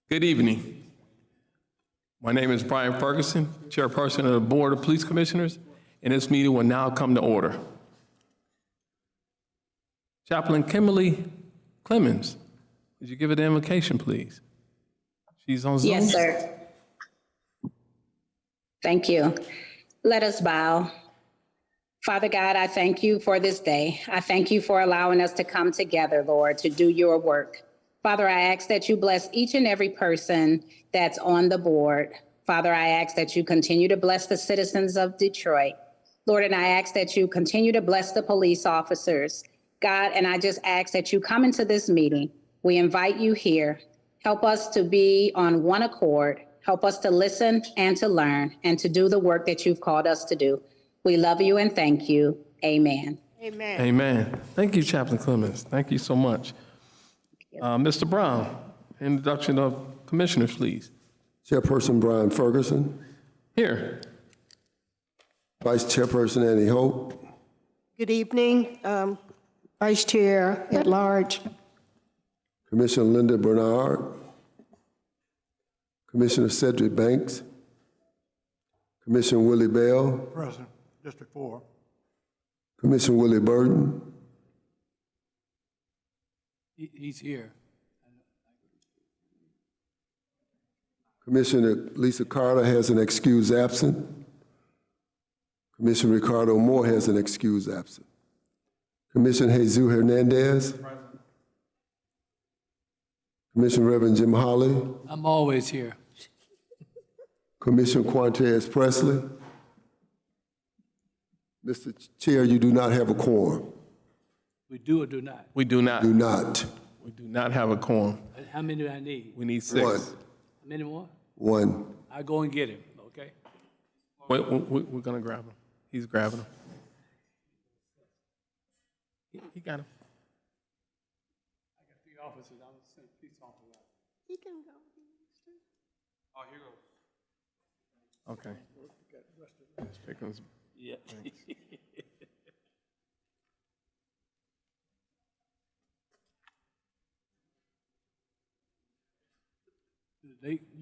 Good evening. My name is Brian Ferguson, Chairperson of the Board of Police Commissioners, and this meeting will now come to order. Chaplain Kimberly Clemens, would you give her the invocation, please? She's on Zoom. Yes, sir. Thank you. Let us bow. Father God, I thank you for this day. I thank you for allowing us to come together, Lord, to do your work. Father, I ask that you bless each and every person that's on the board. Father, I ask that you continue to bless the citizens of Detroit. Lord, and I ask that you continue to bless the police officers. God, and I just ask that you come into this meeting. We invite you here. Help us to be on one accord. Help us to listen and to learn and to do the work that you've called us to do. We love you and thank you. Amen. Amen. Amen. Thank you, Chaplain Clemens. Thank you so much. Mr. Brown, introduction of commissioners, please. Chairperson Brian Ferguson. Here. Vice Chairperson Annie Hope. Good evening, Vice Chair at Large. Commissioner Linda Bernard. Commissioner Cedric Banks. Commissioner Willie Bell. Present, District 4. Commissioner Willie Burton. He's here. Commissioner Lisa Carter has an excused absent. Commissioner Ricardo Moore has an excused absent. Commissioner Jesus Hernandez. Commissioner Reverend Jim Holly. I'm always here. Commissioner Quantrez Presley. Mr. Chair, you do not have a quorum. We do or do not? We do not. Do not. We do not have a quorum. How many do I need? We need 6. One. How many more? One. I go and get him, okay? Wait, we're going to grab him. He's grabbing him. He got him. I got 3 officers. I'm going to send a police officer out. He can go. Oh, here goes. Okay. Pickens. Yeah.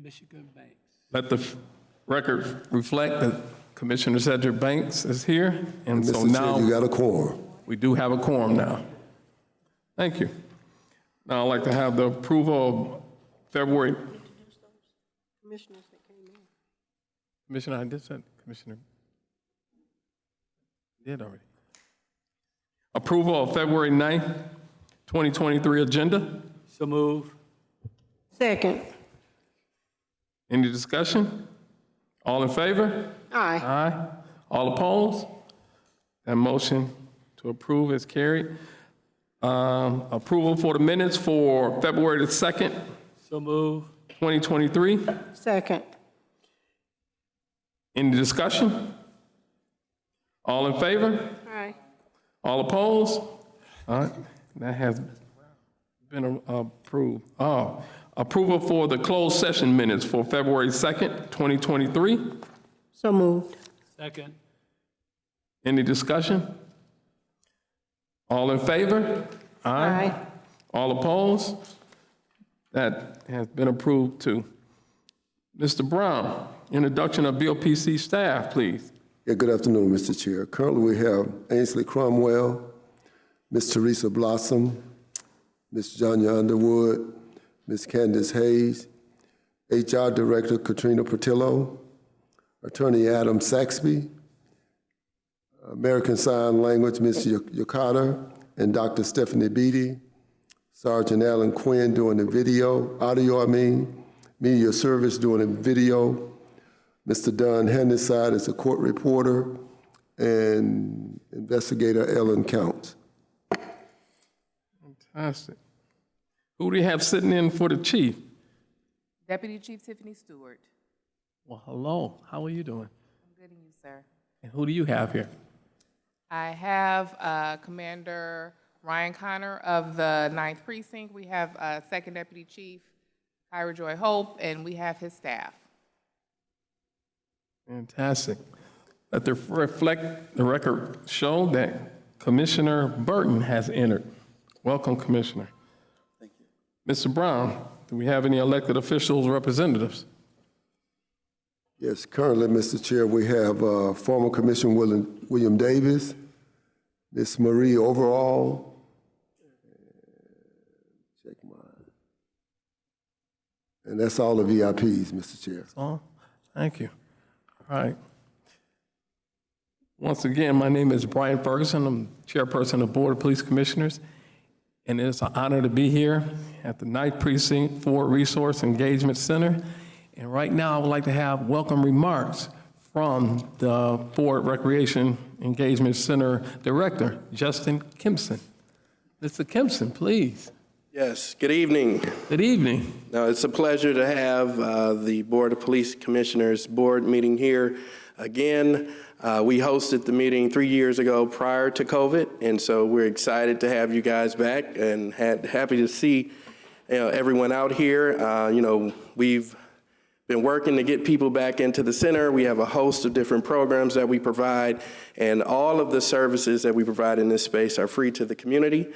Michigan Banks. Let the record reflect that Commissioner Cedric Banks is here, and so Mr. now Chair, you got a quorum. we do have a quorum now. Thank you. Now I'd like to have the approval of February. Commissioners that came in. Commissioner, I did say, Commissioner did already. Approval of February 9th, 2023 agenda. So move. Second. Any discussion? All in favor? Aye. Aye. All opposed? That motion to approve is carried. Approval for the minutes for February the 2nd, So move. 2023. Second. Any discussion? All in favor? Aye. All opposed? All right, that has been approved. Approval for the closed session minutes for February 2nd, 2023. So moved. Second. Any discussion? All in favor? Aye. All opposed? That has been approved too. Mr. Brown, introduction of BOPC staff, please. Yeah, good afternoon, Mr. Chair. Currently, we have Ainsley Cromwell, Ms. Teresa Blossom, Ms. Janya Underwood, Ms. Candace Hayes, HR Director Katrina Portillo, Attorney Adam Saxby, American Sign Language, Ms. Yokata, and Dr. Stephanie Beatty, Sergeant Alan Quinn doing the audio, media service doing the video, Mr. Don Handyside is a court reporter, and Investigator Ellen Counts. Fantastic. Who do you have sitting in for the chief? Deputy Chief Tiffany Stewart. Well, hello. How are you doing? I'm good, and you, sir? And who do you have here? I have Commander Ryan Connor of the 9th Precinct. We have 2nd Deputy Chief Kyra Joy Hope, and we have his staff. Fantastic. Let the record show that Commissioner Burton has entered. Welcome, Commissioner. Thank you. Mr. Brown, Do we have any elected officials, representatives? Yes, currently, Mr. Chair, we have former Commissioner William Davis, Miss Marie Overall. Check mine. And that's all the VIPs, Mr. Chair. Oh, thank you. All right. Once again, my name is Brian Ferguson. I'm Chairperson of the Board of Police Commissioners, and it's an honor to be here at the 9th Precinct Ford Resource Engagement Center. And right now, I would like to have welcome remarks from the Ford Recreation Engagement Center Director, Justin Kempson. Mr. Kempson, please. Yes, good evening. Good evening. Now, it's a pleasure to have the Board of Police Commissioners Board meeting here again. We hosted the meeting 3 years ago prior to COVID, and so we're excited to have you guys back and happy to see everyone out here. We've been working to get people back into the center. We have a host of different programs that we provide, and all of the services that we provide in this space are free to the community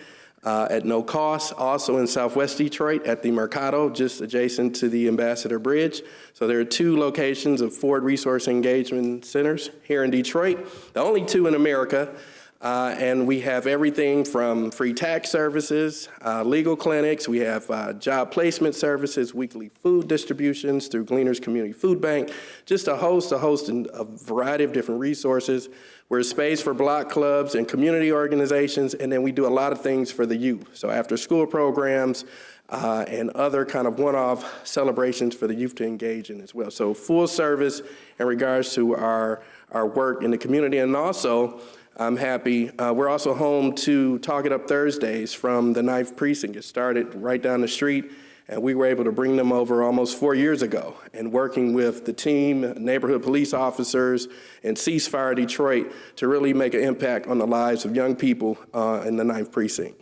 at no cost. Also in Southwest Detroit at the Mercado, just adjacent to the Ambassador Bridge. So there are 2 locations of Ford Resource Engagement Centers here in Detroit, the only 2 in America. And we have everything from free tax services, legal clinics, we have job placement services, weekly food distributions through Gleaners Community Food Bank, just a host and a variety of different resources. We're a space for block clubs and community organizations, and then we do a lot of things for the youth. So after school programs and other kind of one-off celebrations for the youth to engage in as well. So full service in regards to our work in the community. And also, I'm happy, we're also home to Talk It Up Thursdays from the 9th Precinct. It started right down the street, and we were able to bring them over almost 4 years ago. And working with the team, neighborhood police officers, and Ceasefire Detroit to really make an impact on the lives of young people in the 9th Precinct.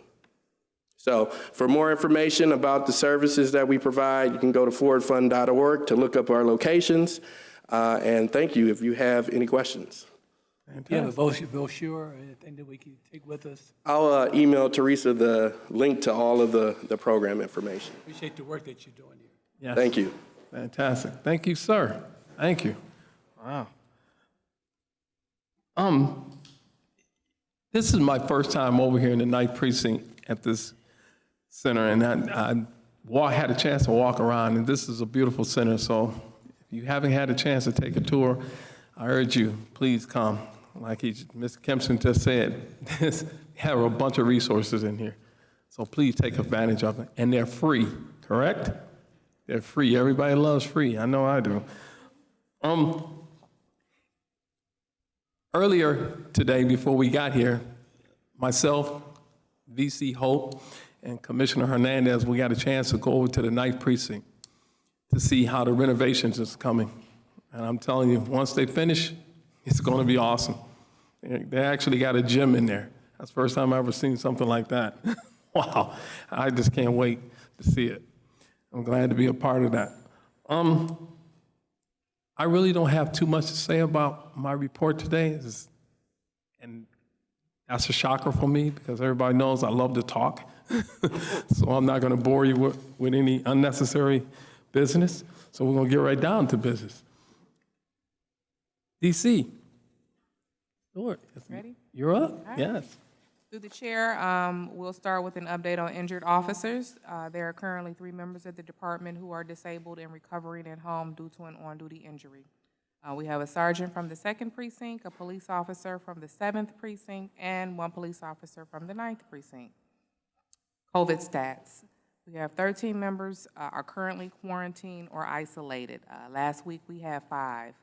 So for more information about the services that we provide, you can go to fordfund.org to look up our locations. And thank you if you have any questions. Do you have a brochure or anything that we can take with us? I'll email Teresa the link to all of the program information. Appreciate the work that you're doing here. Yes. Thank you. Fantastic. Thank you, sir. Thank you. Wow. This is my first time over here in the 9th Precinct at this center, and I had a chance to walk around, and this is a beautiful center. So if you haven't had a chance to take a tour, I urge you, please come. Like Mr. Kempson just said, we have a bunch of resources in here. So please take advantage of it. And they're free, correct? They're free. Everybody loves free. I know I do. Earlier today, before we got here, myself, VC Hope, and Commissioner Hernandez, we got a chance to go over to the 9th Precinct to see how the renovations is coming. And I'm telling you, once they finish, it's going to be awesome. They actually got a gym in there. That's the first time I've ever seen something like that. Wow, I just can't wait to see it. I'm glad to be a part of that. I really don't have too much to say about my report today, and that's a shocker for me because everybody knows I love to talk. So I'm not going to bore you with any unnecessary business. So we're going to get right down to business. DC. Stuart, Ready? you're up. right. Yes. Through the chair, we'll start with an update on injured officers. There are currently 3 members of the department who are disabled and recovering at home due to an on-duty injury. We have a sergeant from the 2nd Precinct, a police officer from the 7th Precinct, and 1 police officer from the 9th Precinct. COVID stats. We have 13 members are currently quarantined or isolated. Last week we had 5.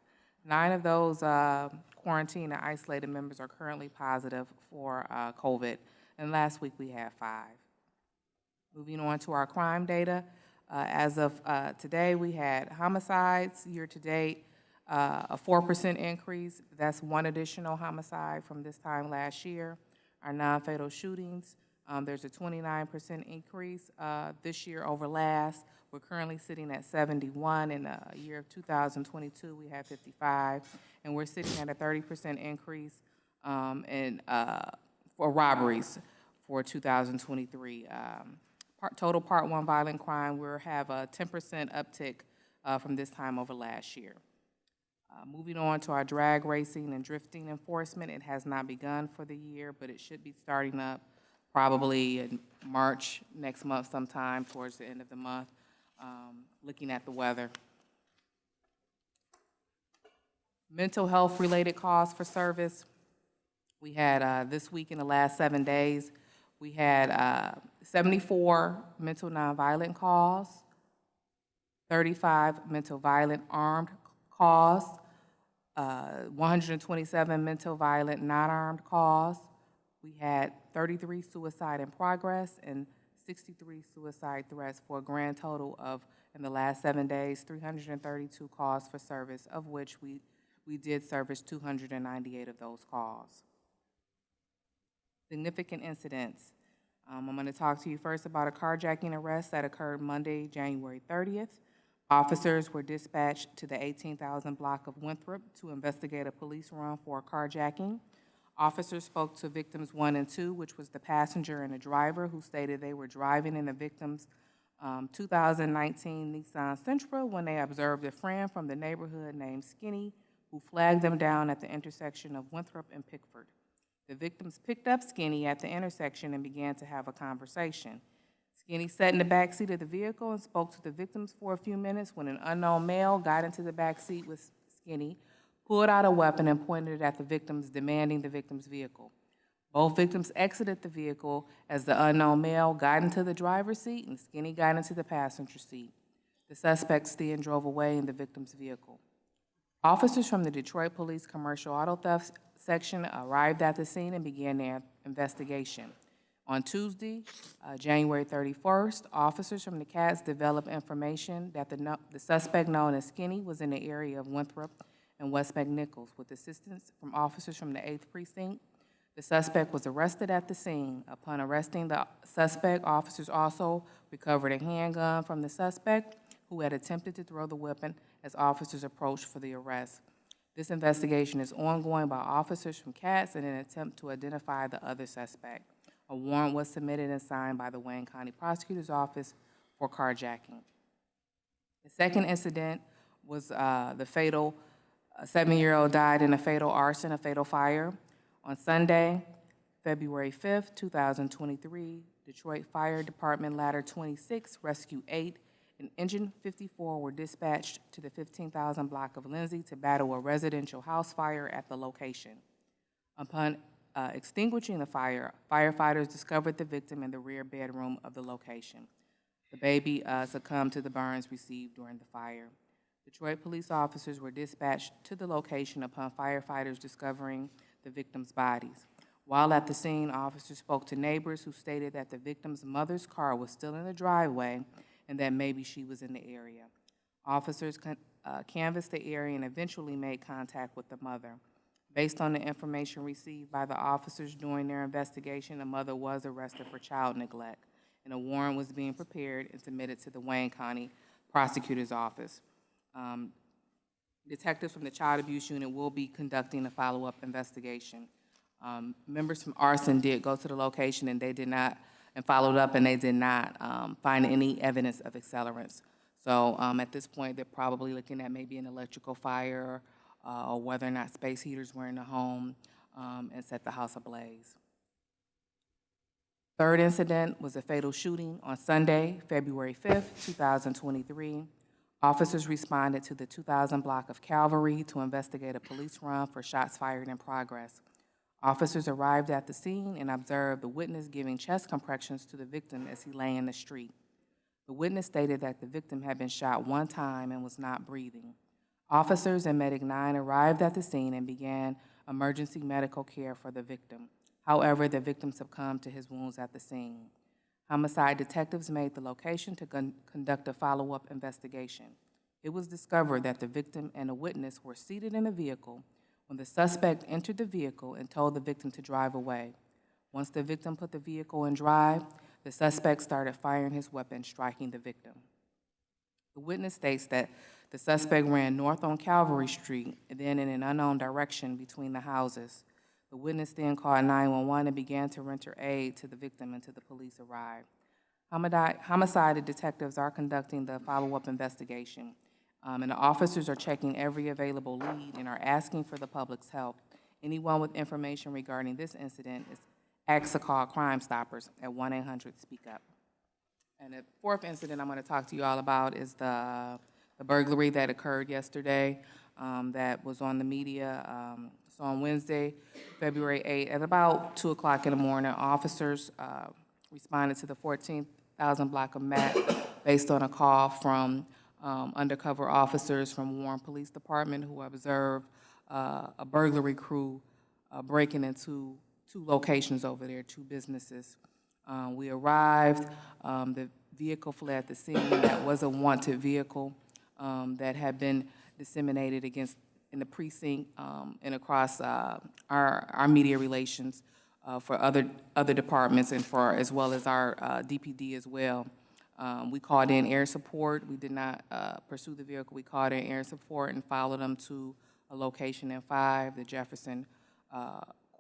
9 of those quarantined and isolated members are currently positive for COVID, and last week we had 5. Moving on to our crime data, as of today, we had homicides year-to-date, a 4% increase. That's 1 additional homicide from this time last year. Our non-fatal shootings, there's a 29% increase this year over last. We're currently sitting at 71. In the year of 2022, we had 55, and we're sitting at a 30% increase for robberies for 2023. total Part 1 violent crime, we'll have a 10% uptick from this time over last year. Moving on to our drag racing and drifting enforcement, it has not begun for the year, but it should be starting up probably in March, next month sometime, towards the end of the month, looking at the weather. Mental health-related calls for service. We had, this week in the last 7 days, we had 74 mental nonviolent calls, 35 mental violent armed calls, 127 mental violent non-armed calls. We had 33 suicide in progress and 63 suicide threats for a grand total of, in the last 7 days, 332 calls for service, of which we did service 298 of those calls. Significant incidents. I'm going to talk to you first about a carjacking arrest that occurred Monday, January 30th. Officers were dispatched to the 18,000 block of Winthrop to investigate a police run for a carjacking. Officers spoke to victims 1 and 2, which was the passenger and the driver, who stated they were driving in the victim's 2019 Nissan Sentra when they observed a friend from the neighborhood named Skinny, who flagged them down at the intersection of Winthrop and Pickford. The victims picked up Skinny at the intersection and began to have a conversation. Skinny sat in the back seat of the vehicle and spoke to the victims for a few minutes when an unknown male got into the back seat with Skinny, pulled out a weapon and pointed it at the victims, demanding the victim's vehicle. Both victims exited the vehicle as the unknown male got into the driver's seat and Skinny got into the passenger seat. The suspects then drove away in the victim's vehicle. Officers from the Detroit Police Commercial Auto Theft Section arrived at the scene and began their investigation. On Tuesday, January 31st, officers from the CATS developed information that the suspect known as Skinny was in the area of Winthrop and West McNichols. With assistance from officers from the 8th Precinct, the suspect was arrested at the scene. Upon arresting the suspect, officers also recovered a handgun from the suspect, who had attempted to throw the weapon as officers approached for the arrest. This investigation is ongoing by officers from CATS in an attempt to identify the other suspect. A warrant was submitted and signed by the Wayne County Prosecutor's Office for carjacking. The second incident was the fatal, a 7-year-old died in a fatal arson, a fatal fire. On Sunday, February 5th, 2023, Detroit Fire Department Ladder 26, Rescue 8, and Engine 54 were dispatched to the 15,000 block of Lindsay to battle a residential house fire at the location. Upon extinguishing the fire, firefighters discovered the victim in the rear bedroom of the location. The baby succumbed to the burns received during the fire. Detroit police officers were dispatched to the location upon firefighters discovering the victim's bodies. While at the scene, officers spoke to neighbors who stated that the victim's mother's car was still in the driveway and that maybe she was in the area. Officers canvassed the area and eventually made contact with the mother. Based on the information received by the officers during their investigation, the mother was arrested for child neglect, and a warrant was being prepared and submitted to the Wayne County Prosecutor's Office. Detectives from the Child Abuse Unit will be conducting a follow-up investigation. Members from arson did go to the location and they did not, and followed up, and they did not find any evidence of accelerants. So at this point, they're probably looking at maybe an electrical fire or whether or not space heaters were in the home and set the house ablaze. Third incident was a fatal shooting on Sunday, February 5th, 2023. Officers responded to the 2000 block of Calvary to investigate a police run for shots fired in progress. Officers arrived at the scene and observed the witness giving chest compressions to the victim as he lay in the street. The witness stated that the victim had been shot 1 time and was not breathing. Officers and Medic 9 arrived at the scene and began emergency medical care for the victim. However, the victim succumbed to his wounds at the scene. Homicide detectives made the location to conduct a follow-up investigation. It was discovered that the victim and a witness were seated in a vehicle when the suspect entered the vehicle and told the victim to drive away. Once the victim put the vehicle in drive, the suspect started firing his weapon, striking the victim. The witness states that the suspect ran north on Calvary Street and then in an unknown direction between the houses. The witness then called 911 and began to render aid to the victim until the police arrived. Homicide detectives are conducting the follow-up investigation, and the officers are checking every available lead and are asking for the public's help. Anyone with information regarding this incident is asked to call Crime Stoppers at 1-800-SPEAK-UP. And the fourth incident I'm going to talk to you all about is the burglary that occurred yesterday that was on the media. So on Wednesday, February 8th, at about 2 o'clock in the morning, officers responded to the 14,000 block of Matt based on a call from undercover officers from Warren Police Department who observed a burglary crew breaking into 2 locations over there, 2 businesses. We arrived, the vehicle fled the scene. That was a wanted vehicle that had been disseminated in the precinct and across our media relations for other departments and for as well as our DPD as well. We called in air support. We did not pursue the vehicle. We called in air support and followed them to a location in 5, the Jefferson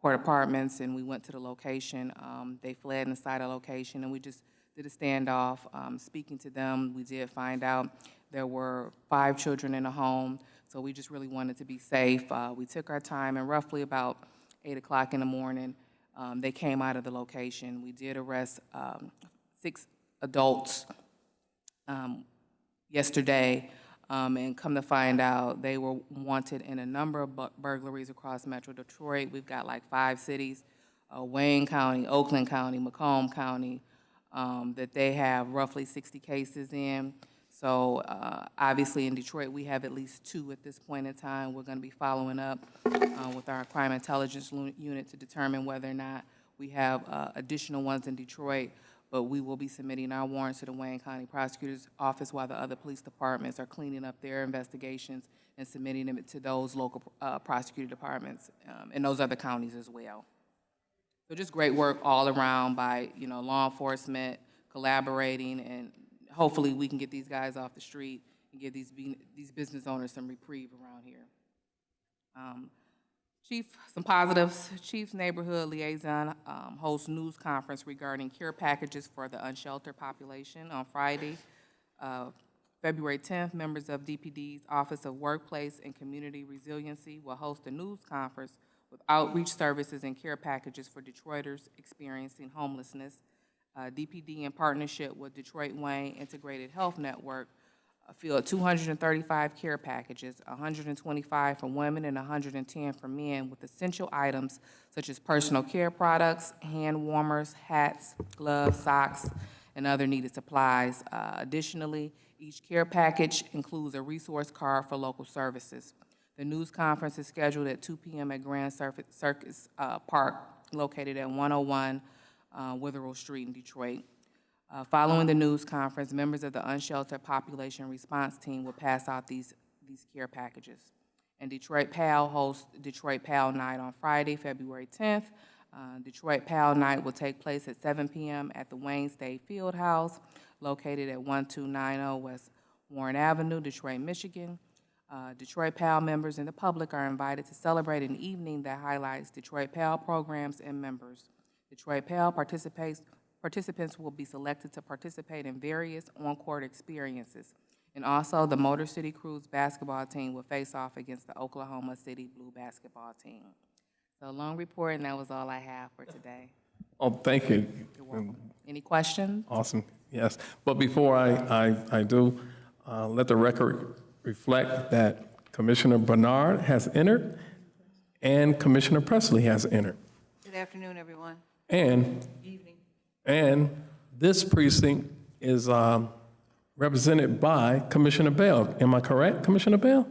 Court Apartments, and we went to the location. They fled inside a location, and we just did a standoff. Speaking to them, we did find out there were 5 children in the home, so we just really wanted to be safe. We took our time, and roughly about 8 o'clock in the morning, they came out of the location. We did arrest 6 adults yesterday, and come to find out they were wanted in a number of burglaries across Metro Detroit. We've got like 5 cities, Wayne County, Oakland County, Macomb County, that they have roughly 60 cases in. So obviously in Detroit, we have at least 2 at this point in time. We're going to be following up with our crime intelligence unit to determine whether or not we have additional ones in Detroit, but we will be submitting our warrants to the Wayne County Prosecutor's Office while the other police departments are cleaning up their investigations and submitting them to those local prosecutor departments in those other counties as well. So just great work all around by, law enforcement, collaborating, and hopefully we can get these guys off the street and give these business owners some reprieve around here. Some positives. Chief's Neighborhood Liaison hosts news conference regarding care packages for the unsheltered population on Friday, February 10th. Members of DPD's Office of Workplace and Community Resiliency will host a news conference with outreach services and care packages for Detroiters experiencing homelessness. DPD, in partnership with Detroit Wayne Integrated Health Network, filled 235 care packages, 125 for women and 110 for men, with essential items such as personal care products, hand warmers, hats, gloves, socks, and other needed supplies. Additionally, each care package includes a resource card for local services. The news conference is scheduled at 2 p.m. at Grand Circus Park, located at 101 Witherell Street in Detroit. Following the news conference, members of the Unsheltered Population Response Team will pass out these care packages. And Detroit PAL hosts Detroit PAL Night on Friday, February 10th. Detroit PAL Night will take place at 7 p.m. at the Wayne State Fieldhouse, located at 1290 West Warren Avenue, Detroit, Michigan. Detroit PAL members and the public are invited to celebrate an evening that highlights Detroit PAL programs and members. Detroit PAL participants will be selected to participate in various on-court experiences. And also, the Motor City Cruise basketball team will face off against the Oklahoma City Blue basketball team. So, long report, and that was all I have for today. Oh, thank you. You're welcome. Any questions? Awesome, yes. But before I do, let the record reflect that Commissioner Bernard has entered and Commissioner Presley has entered. Good afternoon, everyone. And Evening. And this precinct is represented by Commissioner Bell. Am I correct, Commissioner Bell?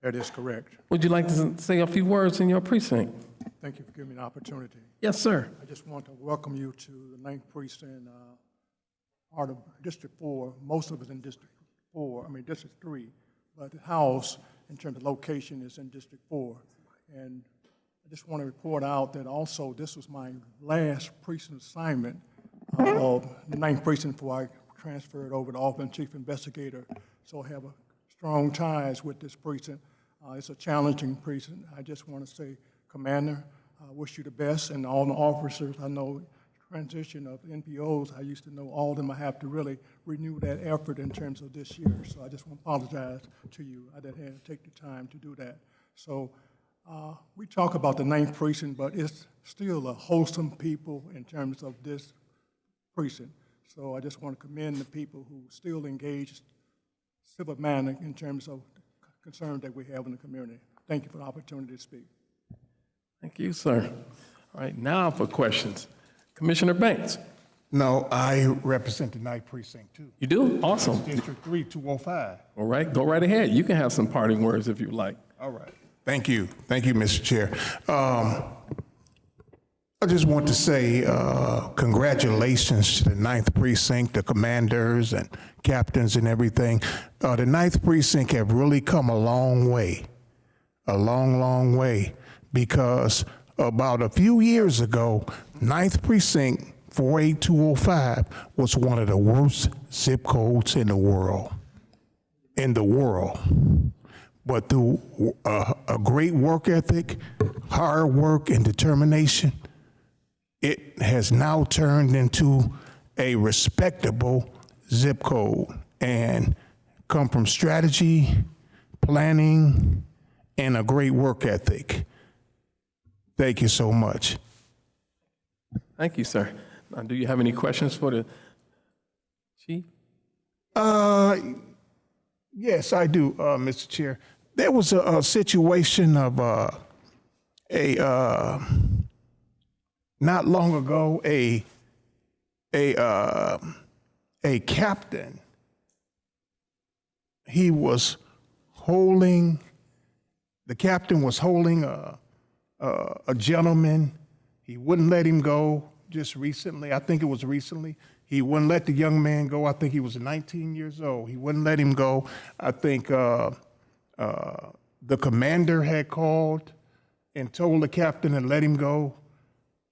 That is correct. Would you like to say a few words in your precinct? Thank you for giving me the opportunity. Yes, sir. I just want to welcome you to the 9th Precinct, part of District 4. Most of us in District 3, but the house, in terms of location, is in District 4. And I just want to report out that also this was my last precinct assignment of the 9th Precinct before I transferred over to Office of Chief Investigator. So I have strong ties with this precinct. It's a challenging precinct. I just want to say, Commander, I wish you the best, and all the officers. I know transition of NPOs, I used to know all of them. I have to really renew that effort in terms of this year. So I just want to apologize to you. I didn't have to take the time to do that. So we talk about the 9th precinct, but it's still a wholesome people in terms of this precinct. So I just want to commend the people who still engage civil manner in terms of concerns that we have in the community. Thank you for the opportunity to speak. Thank you, sir. All right, now for questions. Commissioner Banks. No, I represent the 9th precinct too. You do? Awesome. District 3, 205. All right, go right ahead. You can have some parting words if you like. All right. Thank you. Thank you, Mr. Chair. I just want to say congratulations to the 9th precinct, the commanders and captains and everything. The 9th precinct have really come a long way, long way, because about a few years ago, 9th precinct 48205 was one of the worst zip codes in the world. But through a great work ethic, hard work, and determination, it has now turned into a respectable zip code and come from strategy, planning, and a great work ethic. Thank you so much. Thank you, sir. Now, do you have any questions for the chief? Yes, I do, Mr. Chair. There was a situation of not long ago, a captain. The captain was holding a gentleman. He wouldn't let him go just recently. I think it was recently. He wouldn't let the young man go. I think he was 19 years old. He wouldn't let him go. I think the commander had called and told the captain to let him go.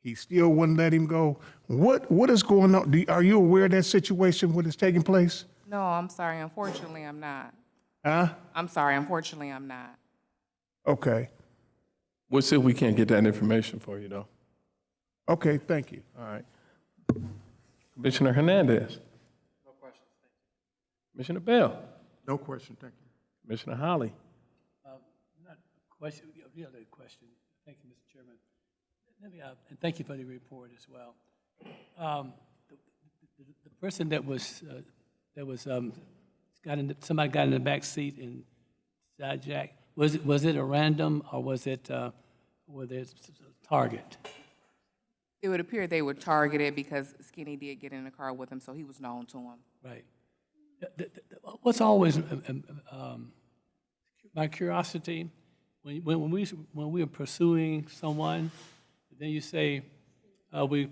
He still wouldn't let him go. What is going on? Are you aware of that situation, what is taking place? No, I'm sorry. Unfortunately, I'm not. Huh? I'm sorry. Unfortunately, I'm not. Okay. We'll see if we can't get that information for you, though. Okay, thank you. All right. Commissioner Hernandez. No questions, thank you. Commissioner Bell. No question, thank you. Commissioner Holly. Not a question, the other question. Thank you, Mr. Chairman. And thank you for the report as well. The person that was somebody got in the back seat and hijacked. Was it a random or was it a target? It would appear they were targeted because Skinny did get in the car with him, so he was known to him. Right. What's always my curiosity when we are pursuing someone, then you say we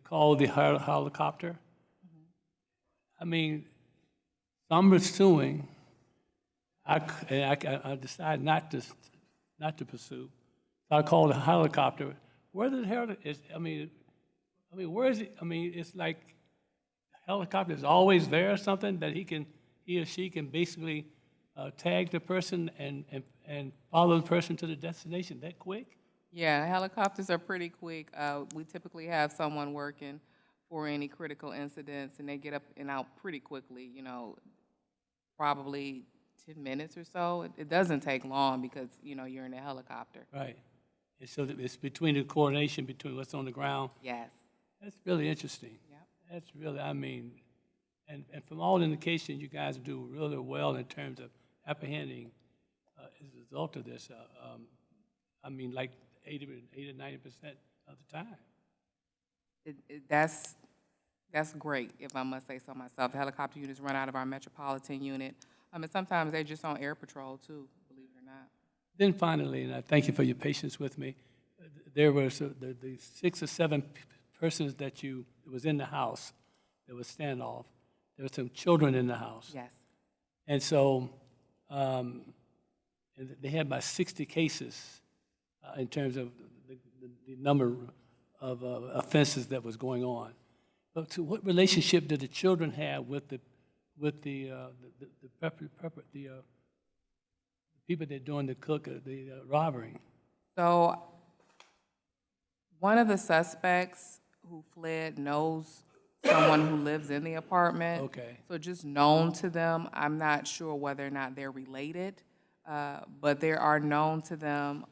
call the helicopter. Mm-hmm. I mean, I'm pursuing. I decide not to pursue. So I call the helicopter. Where the hell is? I mean, where is it? I mean, it's like helicopter is always there or something that he or she can basically tag the person and follow the person to the destination that quick. Yeah, helicopters are pretty quick. We typically have someone working for any critical incidents, and they get up and out pretty quickly, probably 10 minutes or so. It doesn't take long because, you're in a helicopter. Right. And so it's between the coordination between what's on the ground. Yes. That's really interesting. Yep. That's really, and from all indications, you guys do really well in terms of apprehending as a result of this. Like 80 to 90% of the time. That's great, if I must say so myself. The helicopter units run out of our metropolitan unit. And sometimes they're just on air patrol, too, believe it or not. Then finally, and I thank you for your patience with me, there was the 6 or 7 persons that was in the house. There was standoff. There were some children in the house. Yes. And so and they had about 60 cases in terms of the number of offenses that was going on. But to what relationship did the children have with the people that are doing the robbery? So one of the suspects who fled knows someone who lives in the apartment. Okay. So just known to them. I'm not sure whether or not they're related, but they are known to them.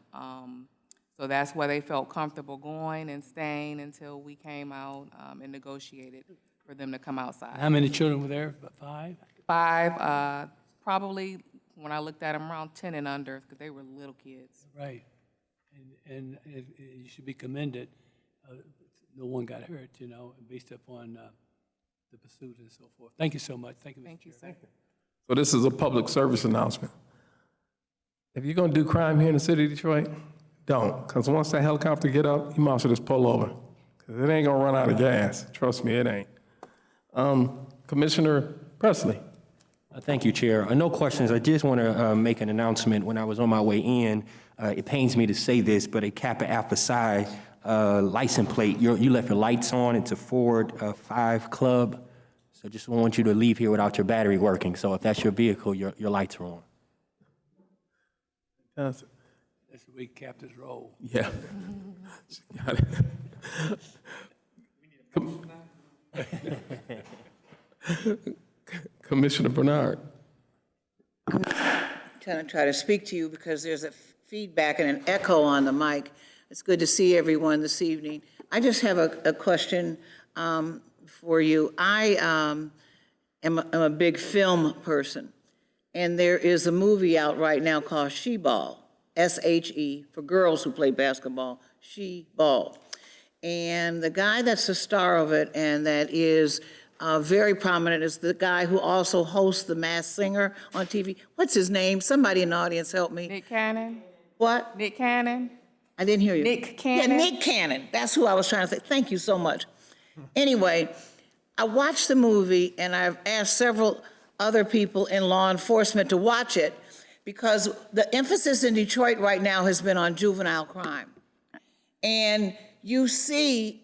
So that's why they felt comfortable going and staying until we came out and negotiated for them to come outside. How many children were there? About 5? 5, probably, when I looked at them, around 10 and under, because they were little kids. Right. And you should be commended. No one got hurt, you know, based upon the pursuit and so forth. Thank you so much. Thank you, Mr. Thank you, Chair. sir. So this is a public service announcement. If you're gonna do crime here in the city of Detroit, don't, because once that helicopter get up, you might as well just pull over, because it ain't gonna run out of gas. Trust me, it ain't. Commissioner Presley. Thank you, Chair. No questions. I just want to make an announcement. When I was on my way in, it pains me to say this, but a Kappa Alpha Psi license plate, you left your lights on. It's a Ford 5 Club. So just don't want you to leave here without your battery working. So if that's your vehicle, your lights are on. Yes. That's the way captains roll. Yeah. Got it. Commissioner Bernard. Trying to try to speak to you because there's a feedback and an echo on the mic. It's good to see everyone this evening. I just have a question for you. I am a big film person, and there is a movie out right now called She-Ball, S-H-E, for girls who play basketball, She-Ball. And the guy that's the star of it and that is very prominent is the guy who also hosts The Masked Singer on TV. What's his name? Somebody in the audience help me. Nick Cannon? What? Nick Cannon? I didn't hear you. Nick Cannon? Yeah, Nick Cannon. That's who I was trying to say. Thank you so much. Anyway, I watched the movie and I've asked several other people in law enforcement to watch it because the emphasis in Detroit right now has been on juvenile crime. And you see,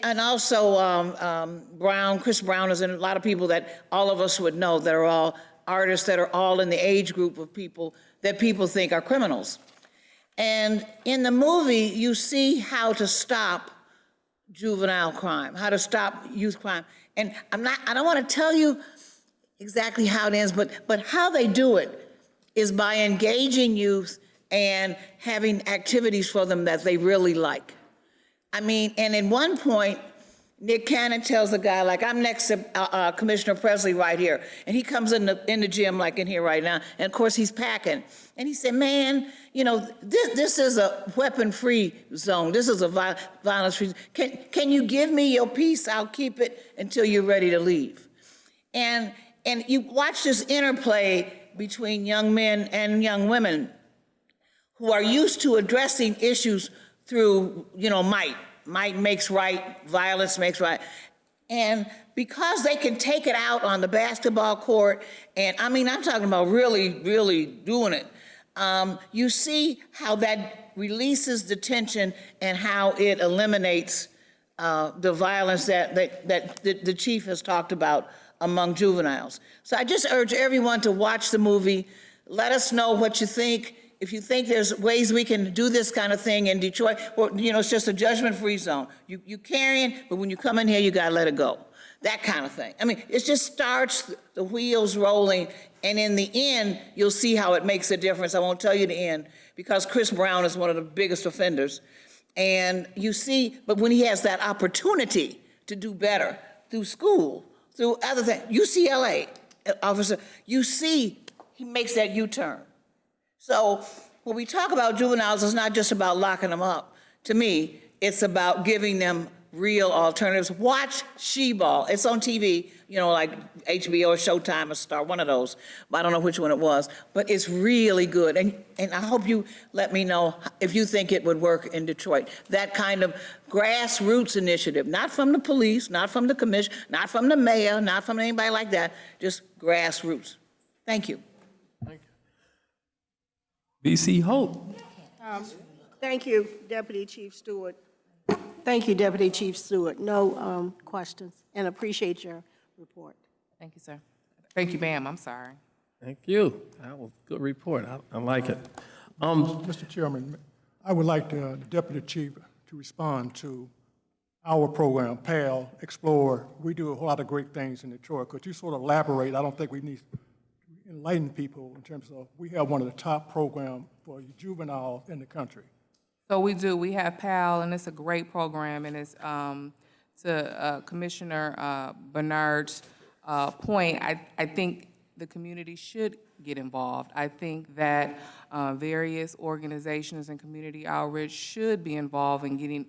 and also Chris Brown is in a lot of people that all of us would know that are all artists that are all in the age group of people that people think are criminals. And in the movie, you see how to stop juvenile crime, how to stop youth crime. And I don't want to tell you exactly how it ends, but how they do it is by engaging youth and having activities for them that they really like. I mean, and at one point, Nick Cannon tells the guy, like, I'm next to Commissioner Presley right here. And he comes in the gym, like in here right now. And of course, he's packing. And he said, man, you know, this is a weapon-free zone. This is a violence-free zone. Can you give me your piece? I'll keep it until you're ready to leave. And you watch this interplay between young men and young women who are used to addressing issues through, you know, might. Might makes right, violence makes right. And because they can take it out on the basketball court, and I mean, I'm talking about really, really doing it, you see how that releases the tension and how it eliminates the violence that the chief has talked about among juveniles. So I just urge everyone to watch the movie. Let us know what you think. If you think there's ways we can do this kind of thing in Detroit, well, you know, it's just a judgment-free zone. You carrying, but when you come in here, you gotta let it go. That kind of thing. I mean, it just starts the wheels rolling, and in the end, you'll see how it makes a difference. I won't tell you the end, because Chris Brown is one of the biggest offenders. And you see, but when he has that opportunity to do better through school, through other things, UCLA officer, you see he makes that U-turn. So when we talk about juveniles, it's not just about locking them up. To me, it's about giving them real alternatives. Watch She-Ball. It's on TV, you know, like HBO or Showtime or Star, one of those. But I don't know which one it was. But it's really good. And I hope you let me know if you think it would work in Detroit. That kind of grassroots initiative, not from the police, not from the commission, not from the mayor, not from anybody like that, just grassroots. Thank you. V.C. Hope. Thank you, Deputy Chief Stewart. Thank you, Deputy Chief Stewart. No questions, and appreciate your report. Thank you, sir. Thank you, ma'am. I'm sorry. Thank you. That was a good report. I like it. Mr. Chairman, I would like the Deputy Chief to respond to our program, PAL, Explore, we do a whole lot of great things in Detroit. Could you sort of elaborate? I don't think we need to enlighten people in terms of, we have one of the top programs for juvenile in the country. So we do. We have PAL, and it's a great program, and it's to Commissioner Bernard's point. I think the community should get involved. I think that various organizations and community outreach should be involved in getting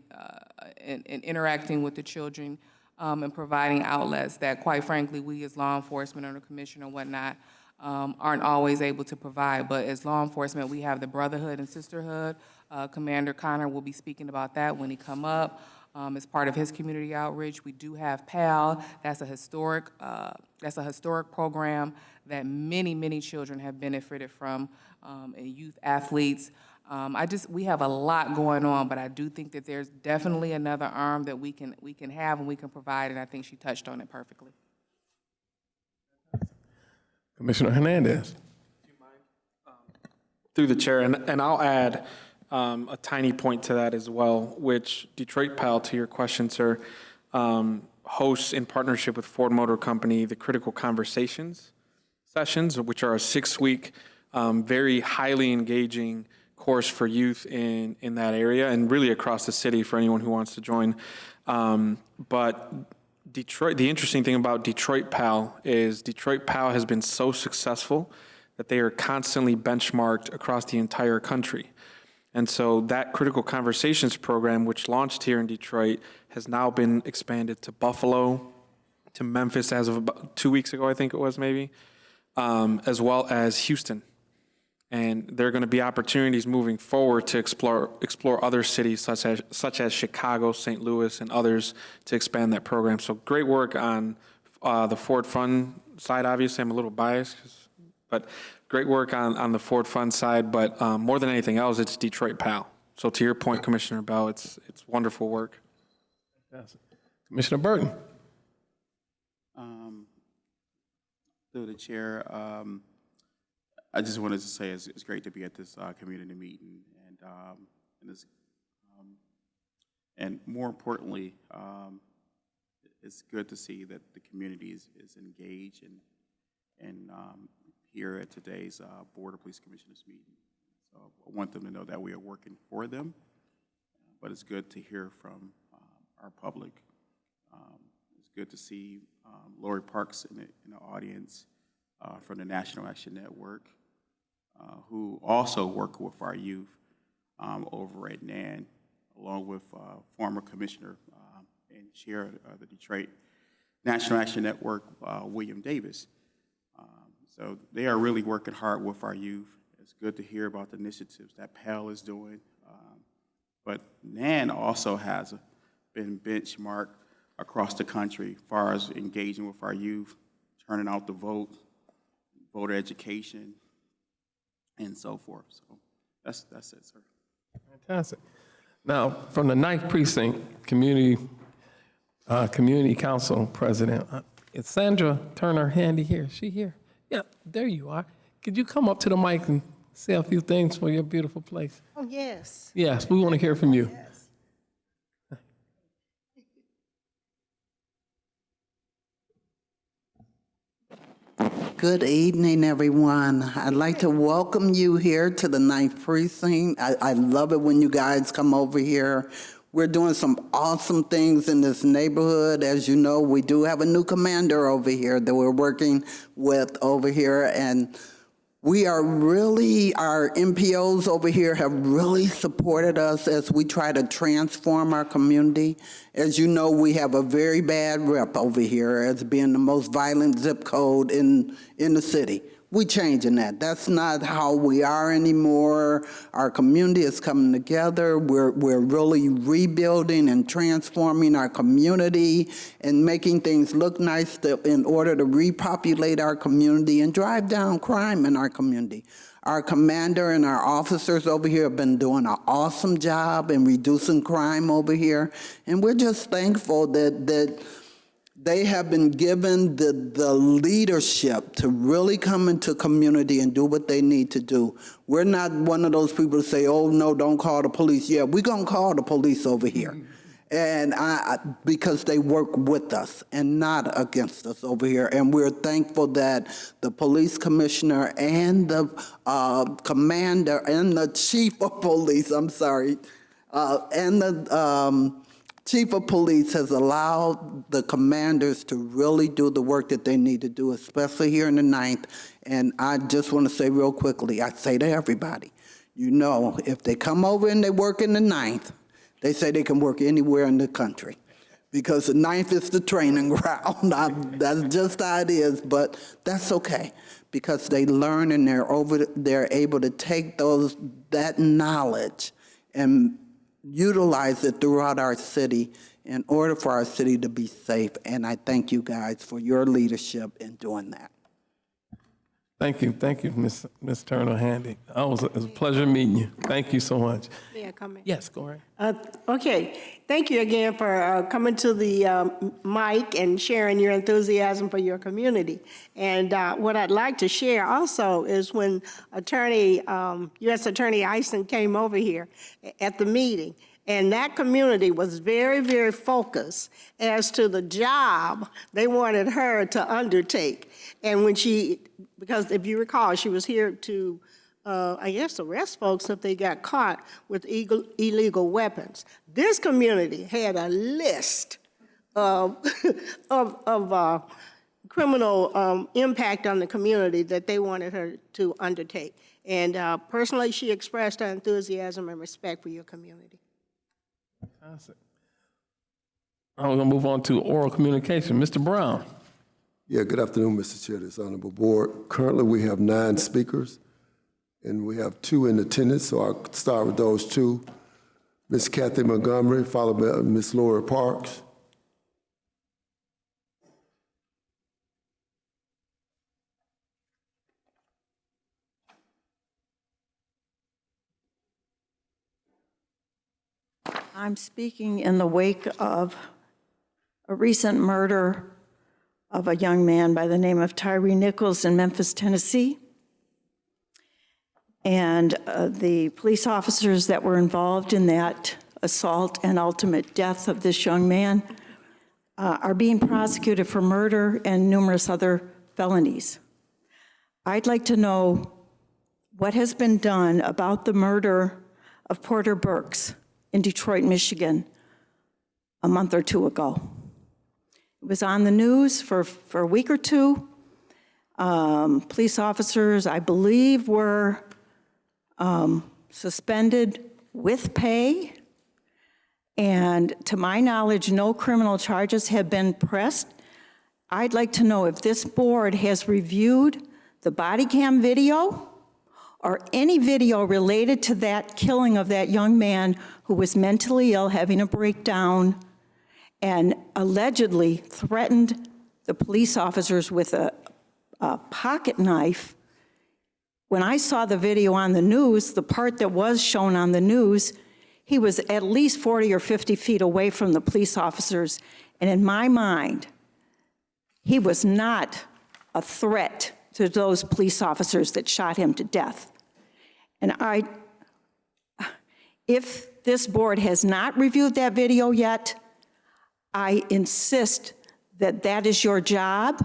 and interacting with the children and providing outlets that, quite frankly, we as law enforcement or the commission or whatnot aren't always able to provide. But as law enforcement, we have the brotherhood and sisterhood. Commander Connor will be speaking about that when he come up. As part of his community outreach, we do have PAL. That's a historic program that many children have benefited from, and youth athletes. We have a lot going on, but I do think that there's definitely another arm that we can have and we can provide, and I think she touched on it perfectly. Commissioner Hernandez. Through the chair, and I'll add a tiny point to that as well, which Detroit PAL, to your question, sir, hosts in partnership with Ford Motor Company the Critical Conversations sessions, which are a 6-week, very highly engaging course for youth in that area and really across the city for anyone who wants to join. But Detroit, the interesting thing about Detroit PAL is Detroit PAL has been so successful that they are constantly benchmarked across the entire country. And so that Critical Conversations program, which launched here in Detroit, has now been expanded to Buffalo, to Memphis as of about 2 weeks ago, I think it was maybe, as well as Houston. And there are going to be opportunities moving forward to explore other cities such as Chicago, St. Louis, and others to expand that program. So great work on the Ford Fund side. Obviously, I'm a little biased, but great work on the Ford Fund side. But more than anything else, it's Detroit PAL. So to your point, Commissioner Bell, it's wonderful work. Commissioner Burton. Through the chair, I just wanted to say it's great to be at this community meeting, and more importantly, it's good to see that the community is engaged and here at today's Board of Police Commissioners meeting. So I want them to know that we are working for them, but it's good to hear from our public. It's good to see Lori Parks in the audience from the National Action Network, who also work with our youth over at NAN, along with former Commissioner and Chair of the Detroit National Action Network, William Davis. So they are really working hard with our youth. It's good to hear about the initiatives that PAL is doing. But NAN also has been benchmarked across the country as far as engaging with our youth, turning out the vote, voter education, and so forth. So that's it, sir. Fantastic. Now, from the 9th Precinct Community Council President, is Sandra Turner handy here? Is she here? Yeah, there you are. Could you come up to the mic and say a few things for your beautiful place? Oh, yes. Yes, we want to hear from you. Yes. Good evening, everyone. I'd like to welcome you here to the 9th Precinct. I love it when you guys come over here. We're doing some awesome things in this neighborhood. As you know, we do have a new commander over here that we're working with over here, and we are really, our MPOs over here have really supported us as we try to transform our community. As you know, we have a very bad rep over here as being the most violent zip code in the city. We're changing that. That's not how we are anymore. Our community is coming together. We're really rebuilding and transforming our community and making things look nice in order to repopulate our community and drive down crime in our community. Our commander and our officers over here have been doing an awesome job in reducing crime over here. And we're just thankful that they have been given the leadership to really come into community and do what they need to do. We're not one of those people who say, oh, no, don't call the police. Yeah, we're going to call the police over here. And because they work with us and not against us over here. And we're thankful that the police commissioner and the commander and the chief of police, and the chief of police has allowed the commanders to really do the work that they need to do, especially here in the 9th. And I just want to say real quickly, I say to everybody, you know, if they come over and they work in the 9th, they say they can work anywhere in the country because the 9th is the training ground. That's just how it is, but that's okay because they learn and they're able to take that knowledge and utilize it throughout our city in order for our city to be safe. And I thank you guys for your leadership in doing that. Thank you, Ms. Turner-Handy. It was a pleasure meeting you. Thank you so much. May I come in? Yes, go ahead. Okay, thank you again for coming to the mic and sharing your enthusiasm for your community. And what I'd like to share also is when U.S. Attorney Eisen came over here at the meeting, and that community was very, very focused as to the job they wanted her to undertake. And when because if you recall, she was here to, I guess, arrest folks if they got caught with illegal weapons. This community had a list of criminal impact on the community that they wanted her to undertake. And personally, she expressed her enthusiasm and respect for your community. Fantastic. I'm going to move on to oral communication. Mr. Brown. Yeah, good afternoon, Mr. Chair, this honorable board. Currently, we have 9 speakers, and we have 2 in attendance, so I'll start with those 2. Ms. Kathy Montgomery, followed by Ms. Laura Parks. I'm speaking in the wake of a recent murder of a young man by the name of Tyree Nichols in Memphis, Tennessee. And the police officers that were involved in that assault and ultimate death of this young man are being prosecuted for murder and numerous other felonies. I'd like to know what has been done about the murder of Porter Burks in Detroit, Michigan, a month or 2 ago. It was on the news for a week or 2. Police officers, I believe, were suspended with pay. And to my knowledge, no criminal charges have been pressed. I'd like to know if this board has reviewed the body cam video or any video related to that killing of that young man who was mentally ill, having a breakdown, and allegedly threatened the police officers with a pocket knife. When I saw the video on the news, the part that was shown on the news, he was at least 40 or 50 feet away from the police officers. And in my mind, he was not a threat to those police officers that shot him to death. And if this board has not reviewed that video yet, I insist that that is your job.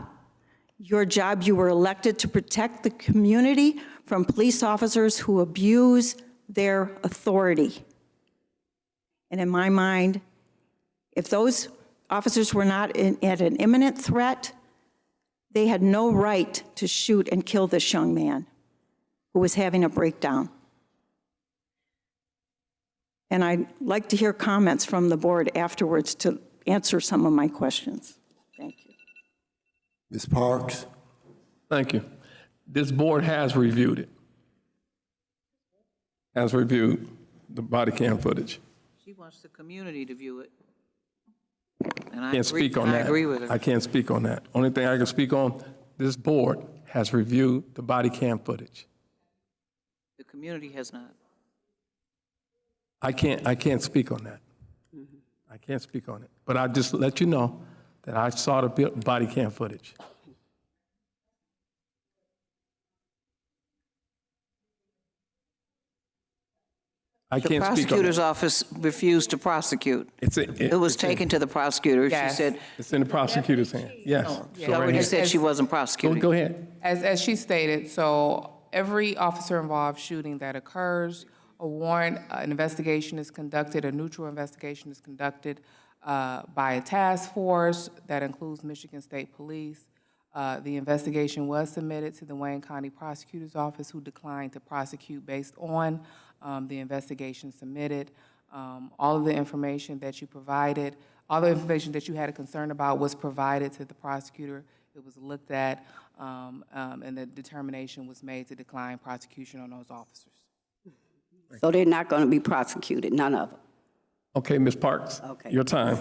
Your job, you were elected to protect the community from police officers who abuse their authority. And in my mind, if those officers were not at an imminent threat, they had no right to shoot and kill this young man who was having a breakdown. And I'd like to hear comments from the board afterwards to answer some of my questions. Thank you. Ms. Parks. Thank you. This board has reviewed it. Has reviewed the body cam footage. She wants the community to view it. And Can't speak on that. I agree with her. I can't speak on that. Only thing I can speak on, this board has reviewed the body cam footage. The community has not. I can't speak on that. I can't speak on it. But I'll just let you know that I saw the body cam footage. I The can't speak on prosecutor's that. office refused to prosecute. It was it's in- taken to the prosecutor. She Yes. said, It's in the prosecutor's hand, yes. she Go right already ahead. said she wasn't prosecuting. Go ahead. As she stated, so every officer-involved shooting that occurs, a warrant, an investigation is conducted, a neutral investigation is conducted by a task force that includes Michigan State Police. The investigation was submitted to the Wayne County Prosecutor's Office, who declined to prosecute based on the investigation submitted. All of the information that you provided, all the information that you had a concern about was provided to the prosecutor. It was looked at, and the determination was made to decline prosecution on those officers. So they're not going to be prosecuted, none of them? Okay, Ms. Parks, Okay. your time.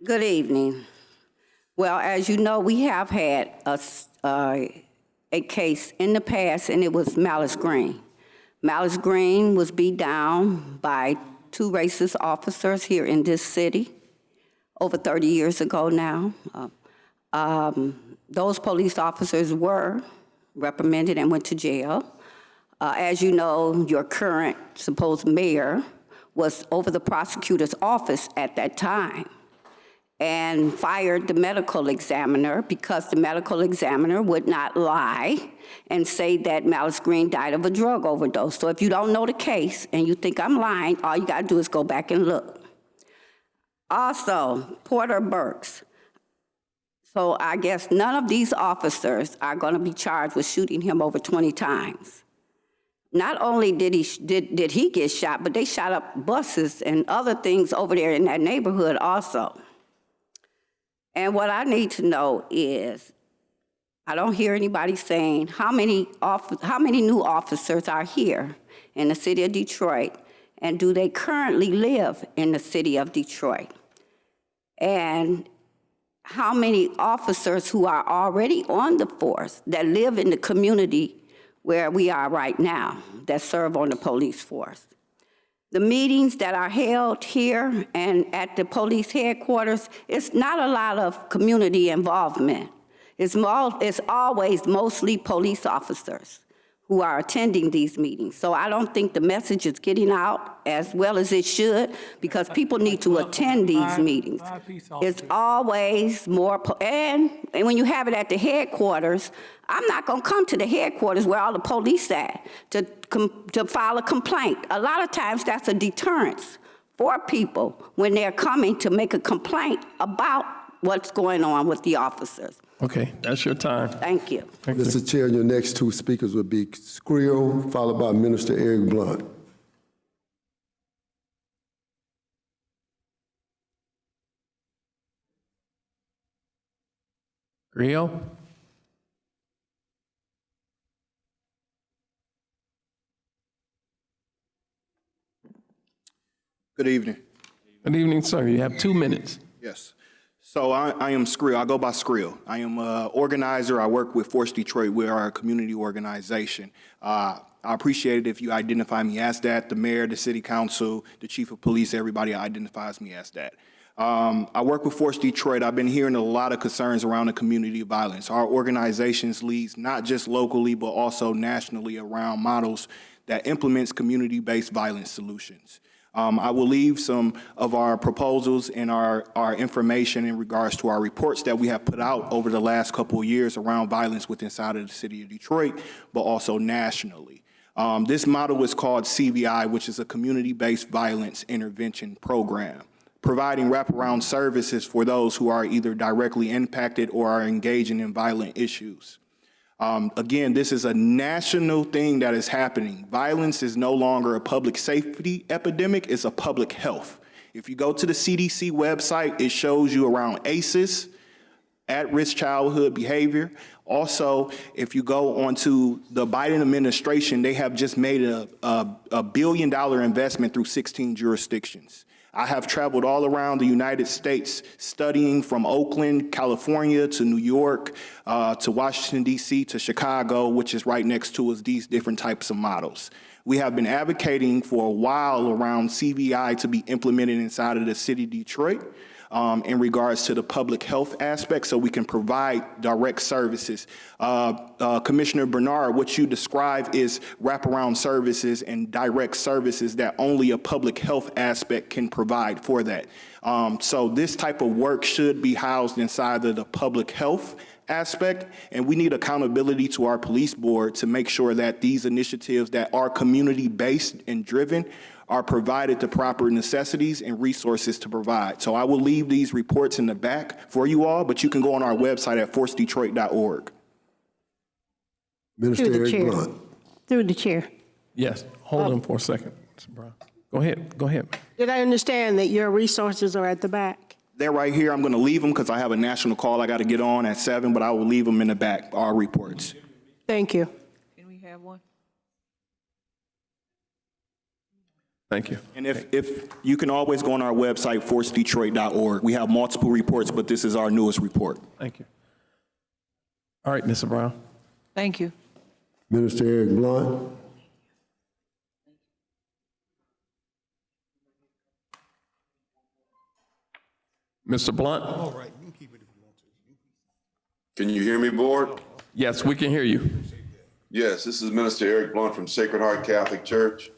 Good evening. Well, as you know, we have had a case in the past, and it was Malice Green. Malice Green was beat down by 2 racist officers here in this city over 30 years ago now. Those police officers were reprimanded and went to jail. As you know, your current supposed mayor was over the prosecutor's office at that time and fired the medical examiner because the medical examiner would not lie and say that Malice Green died of a drug overdose. So if you don't know the case and you think I'm lying, all you got to do is go back and look. Also, Porter Burks. So I guess none of these officers are going to be charged with shooting him over 20 times. Not only did he get shot, but they shot up buses and other things over there in that neighborhood also. And what I need to know is, I don't hear anybody saying how many new officers are here in the city of Detroit, and do they currently live in the city of Detroit? And how many officers who are already on the force that live in the community where we are right now, that serve on the police force? The meetings that are held here and at the police headquarters, it's not a lot of community involvement. It's always mostly police officers who are attending these meetings. So I don't think the message is getting out as well as it should, because people need to attend these meetings. It's always more, and when you have it at the headquarters, I'm not gonna come to the headquarters where all the police at to file a complaint. A lot of times that's a deterrence for people when they're coming to make a complaint about what's going on with the officers. Okay, that's your time. Thank you. Mr. Chair, your next 2 speakers would be Skrill, followed by Minister Eric Blunt. Griot? Good evening. Good evening, sir. You have 2 minutes. Yes. So I am Skrill. I go by Skrill. I am an organizer. I work with Force Detroit. We are a community organization. I appreciate it if you identify me as that. The mayor, the city council, the chief of police, everybody identifies me as that. I work with Force Detroit. I've been hearing a lot of concerns around the community violence. Our organizations leads not just locally, but also nationally around models that implements community-based violence solutions. I will leave some of our proposals and our information in regards to our reports that we have put out over the last couple of years around violence within inside of the city of Detroit, but also nationally. This model is called CVI, which is a community-based violence intervention program, providing wraparound services for those who are either directly impacted or are engaging in violent issues. Again, this is a national thing that is happening. Violence is no longer a public safety epidemic, it's a public health. If you go to the CDC website, it shows you around ACEs, at-risk childhood behavior. Also, if you go onto the Biden administration, they have just made a $1 billion investment through 16 jurisdictions. I have traveled all around the United States studying from Oakland, California, to New York, to Washington, D.C., to Chicago, which is right next to us, these different types of models. We have been advocating for a while around CVI to be implemented inside of the city of Detroit. in regards to the public health aspect so we can provide direct services. Commissioner Bernard, what you describe is wraparound services and direct services that only a public health aspect can provide for that. So this type of work should be housed inside of the public health aspect, and we need accountability to our police board to make sure that these initiatives that are community-based and driven are provided the proper necessities and resources to provide. So I will leave these reports in the back for you all, but you can go on our website at forcedetroit.org. Minister Through the Eric chair. Blunt. Through the chair. Yes, hold on for a second, Mr. Brown. Go ahead. Did I understand that your resources are at the back? They're right here. I'm going to leave them because I have a national call I got to get on at 7, but I will leave them in the back, our reports. Thank you. Can we have one? Thank you. And if you can always go on our website, forcedetroit.org. We have multiple reports, but this is our newest report. Thank you. All right, Mr. Brown. Thank you. Minister Eric Blunt. Mr. Blunt? All right, you can keep it if you want to. Can you hear me, board? Yes, we can hear you. Yes, this is Minister Eric Blunt from Sacred Heart Catholic Church.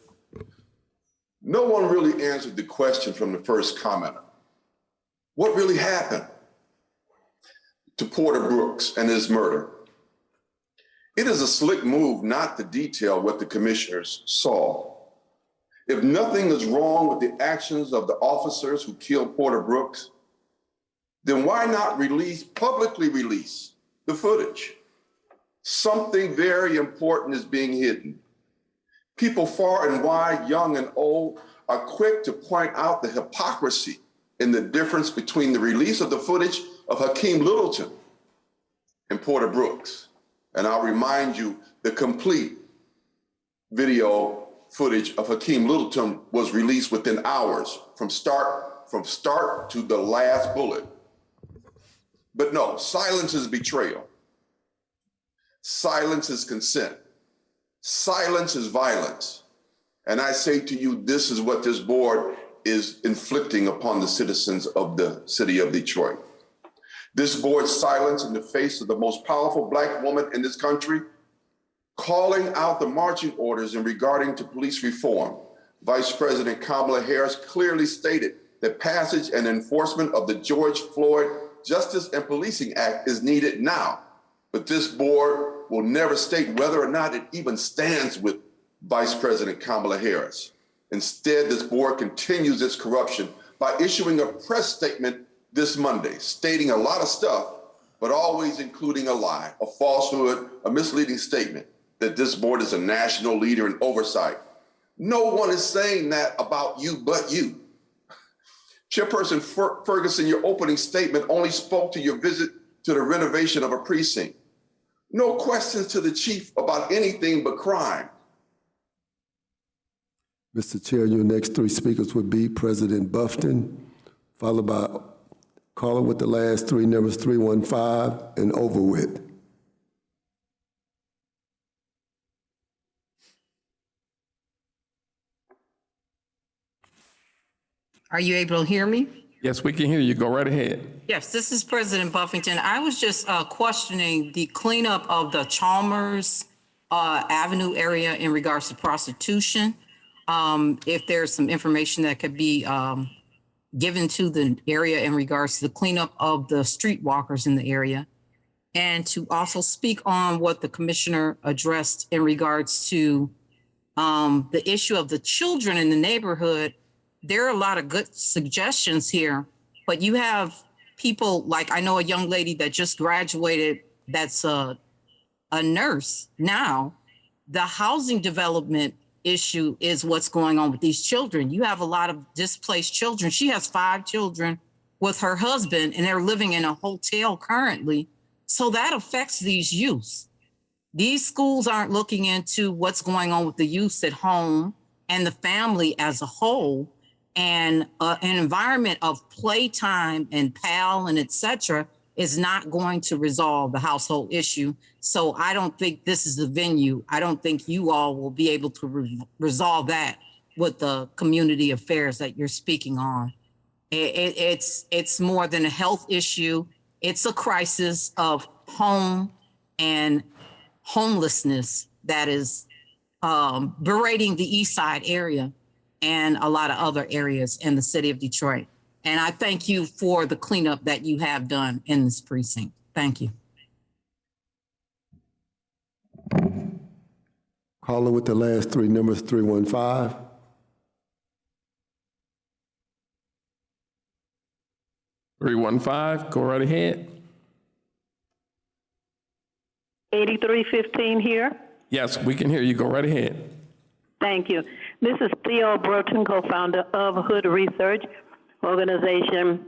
No one really answered the question from the first commenter. What really happened to Porter Brooks and his murder? It is a slick move not to detail what the commissioners saw. If nothing is wrong with the actions of the officers who killed Porter Brooks, then why not publicly release the footage? Something very important is being hidden. People far and wide, young and old, are quick to point out the hypocrisy in the difference between the release of the footage of Hakeem Littleton and Porter Brooks. And I'll remind you, the complete video footage of Hakeem Littleton was released within hours from start to the last bullet. But no, silence is betrayal. Silence is consent. Silence is violence. And I say to you, this is what this board is inflicting upon the citizens of the city of Detroit. This board's silence in the face of the most powerful Black woman in this country, calling out the marching orders in regarding to police reform. Vice President Kamala Harris clearly stated that passage and enforcement of the George Floyd Justice and Policing Act is needed now, but this board will never state whether or not it even stands with Vice President Kamala Harris. Instead, this board continues its corruption by issuing a press statement this Monday, stating a lot of stuff, but always including a lie, a falsehood, a misleading statement that this board is a national leader in oversight. No one is saying that about you but you. Chairperson Ferguson, your opening statement only spoke to your visit to the renovation of a precinct. No questions to the chief about anything but crime. Mr. Chair, your next three speakers would be President Buffton, followed by caller with the last three numbers, 315, and over with. Are you able to hear me? Yes, we can hear you. Go right ahead. Yes, this is President Buffington. I was just questioning the cleanup of the Chalmers Avenue area in regards to prostitution. If there's some information that could be given to the area in regards to the cleanup of the streetwalkers in the area. And to also speak on what the commissioner addressed in regards to the issue of the children in the neighborhood. There are a lot of good suggestions here, but you have people like, I know a young lady that just graduated that's a nurse now. The housing development issue is what's going on with these children. You have a lot of displaced children. She has 5 children with her husband, and they're living in a hotel currently. So that affects these youths. These schools aren't looking into what's going on with the youth at home and the family as a whole. And an environment of playtime and pal and et cetera is not going to resolve the household issue. So I don't think this is the venue. I don't think you all will be able to resolve that with the community affairs that you're speaking on. It's more than a health issue. It's a crisis of home and homelessness that is berating the East Side area and a lot of other areas in the city of Detroit. And I thank you for the cleanup that you have done in this precinct. Thank you. Caller with the last three numbers, 315. Go right ahead. 8315 here. Yes, we can hear you. Go right ahead. Thank you. This is Theo Burton, co-founder of Hood Research, organization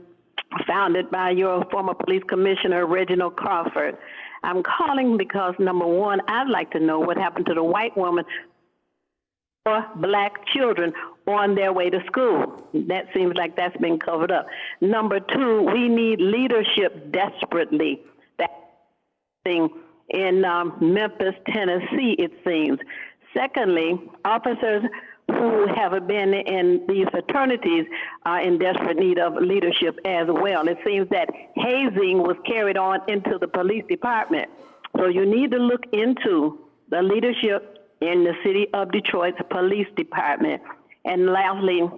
founded by your former police commissioner, Reginald Crawford. I'm calling because, number one, I'd like to know what happened to the white woman or black children on their way to school. That seems like that's been covered up. Number two, we need leadership desperately. That thing in Memphis, Tennessee, it seems. Secondly, officers who have been in these fraternities are in desperate need of leadership as well. It seems that hazing was carried on into the police department. So you need to look into the leadership in the city of Detroit's police department. And lastly,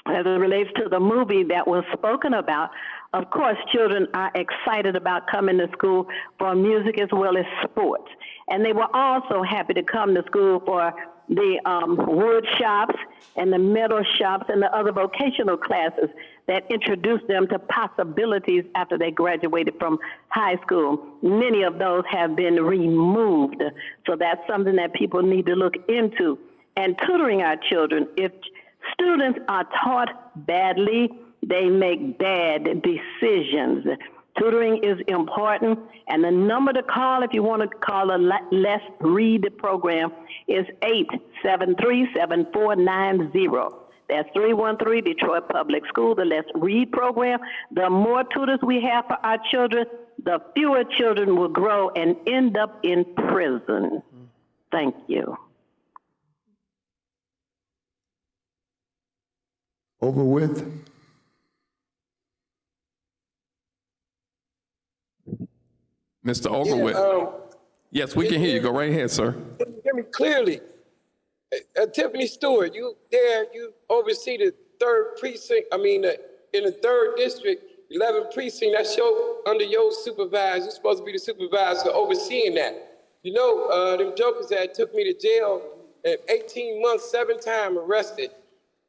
as it relates to the movie that was spoken about, of course, children are excited about coming to school for music as well as sports. And they were also happy to come to school for the wood shops and the metal shops and the other vocational classes that introduced them to possibilities after they graduated from high school. Many of those have been removed. So that's something that people need to look into. And tutoring our children, if students are taught badly, they make bad decisions. Tutoring is important, and the number to call if you want to call a Let's Read program is 873-7490. That's 313 Detroit Public School, the Let's Read program. The more tutors we have for our children, the fewer children will grow and end up in prison. Thank you. Over with. Mr. Oglewood. Yes, we can hear you. Go right ahead, sir. Hear me clearly. Tiffany Stewart, you oversee the third precinct, in the third district, 11th precinct, that's under your supervisor. You're supposed to be the supervisor overseeing that. You know, them jokers that took me to jail at 18 months, 7 times arrested.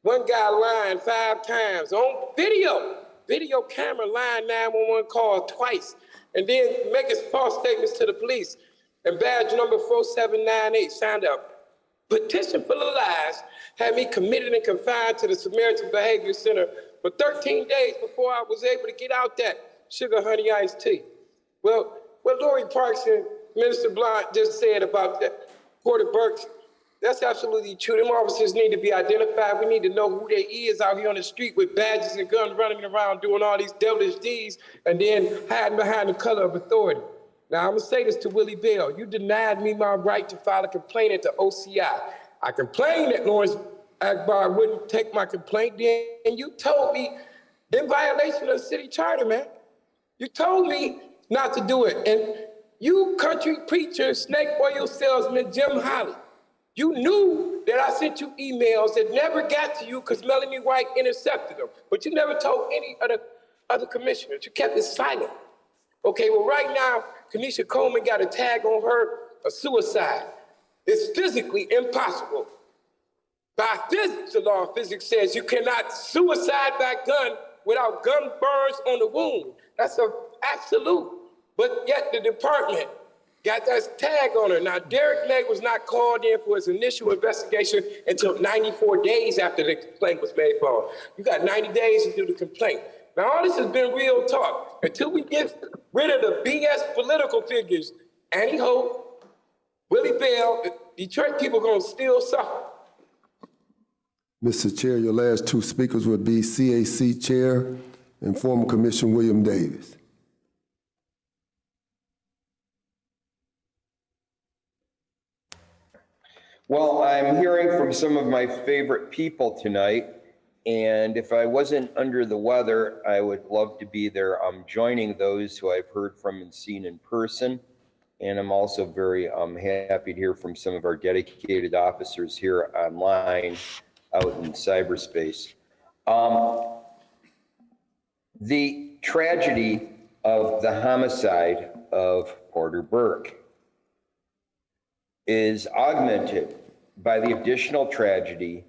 One guy lying 5 times on video camera lying 911 call twice, and then making false statements to the police. And badge number 4798 signed a petition full of lies, had me committed and confined to the Samaritan Behavior Center for 13 days before I was able to get out that sugar honey iced tea. Well, what Lori Parks and Minister Blunt just said about that, Porter Burks, that's absolutely true. Them officers need to be identified. We need to know who they is out here on the street with badges and guns running around doing all these devilish deeds and then hiding behind the color of authority. Now, I'm going to say this to Willie Bell. You denied me my right to file a complaint at the OCI. I complained that Lawrence Akbar wouldn't take my complaint then, and you told me in violation of the city charter, man. You told me not to do it. And you country preacher, snake oil salesman, Jim Holly, you knew that I sent you emails that never got to you because Melanie White intercepted them, but you never told any other commissioners. You kept it silent. Okay, well, right now, Kanisha Coleman got a tag on her, a suicide. It's physically impossible. By physics, the law of physics says you cannot suicide by gun without gun burns on the wound. That's an absolute. But yet the department got that tag on her. Now, Derek Legg was not called in for his initial investigation until 94 days after the complaint was made for him. You got 90 days to do the complaint. Now, all this has been real talk. Until we get rid of the BS political figures, Annie Hope, Willie Bell, Detroit people are going to still suffer. Mr. Chair, your last 2 speakers would be CAC Chair and former Commissioner William Davis. Well, I'm hearing from some of my favorite people tonight, And if I wasn't under the weather, I would love to be there. I'm joining those who I've heard from and seen in person. And I'm also very happy to hear from some of our dedicated officers here online out in cyberspace. The tragedy of the homicide of Porter Burke is augmented by the additional tragedy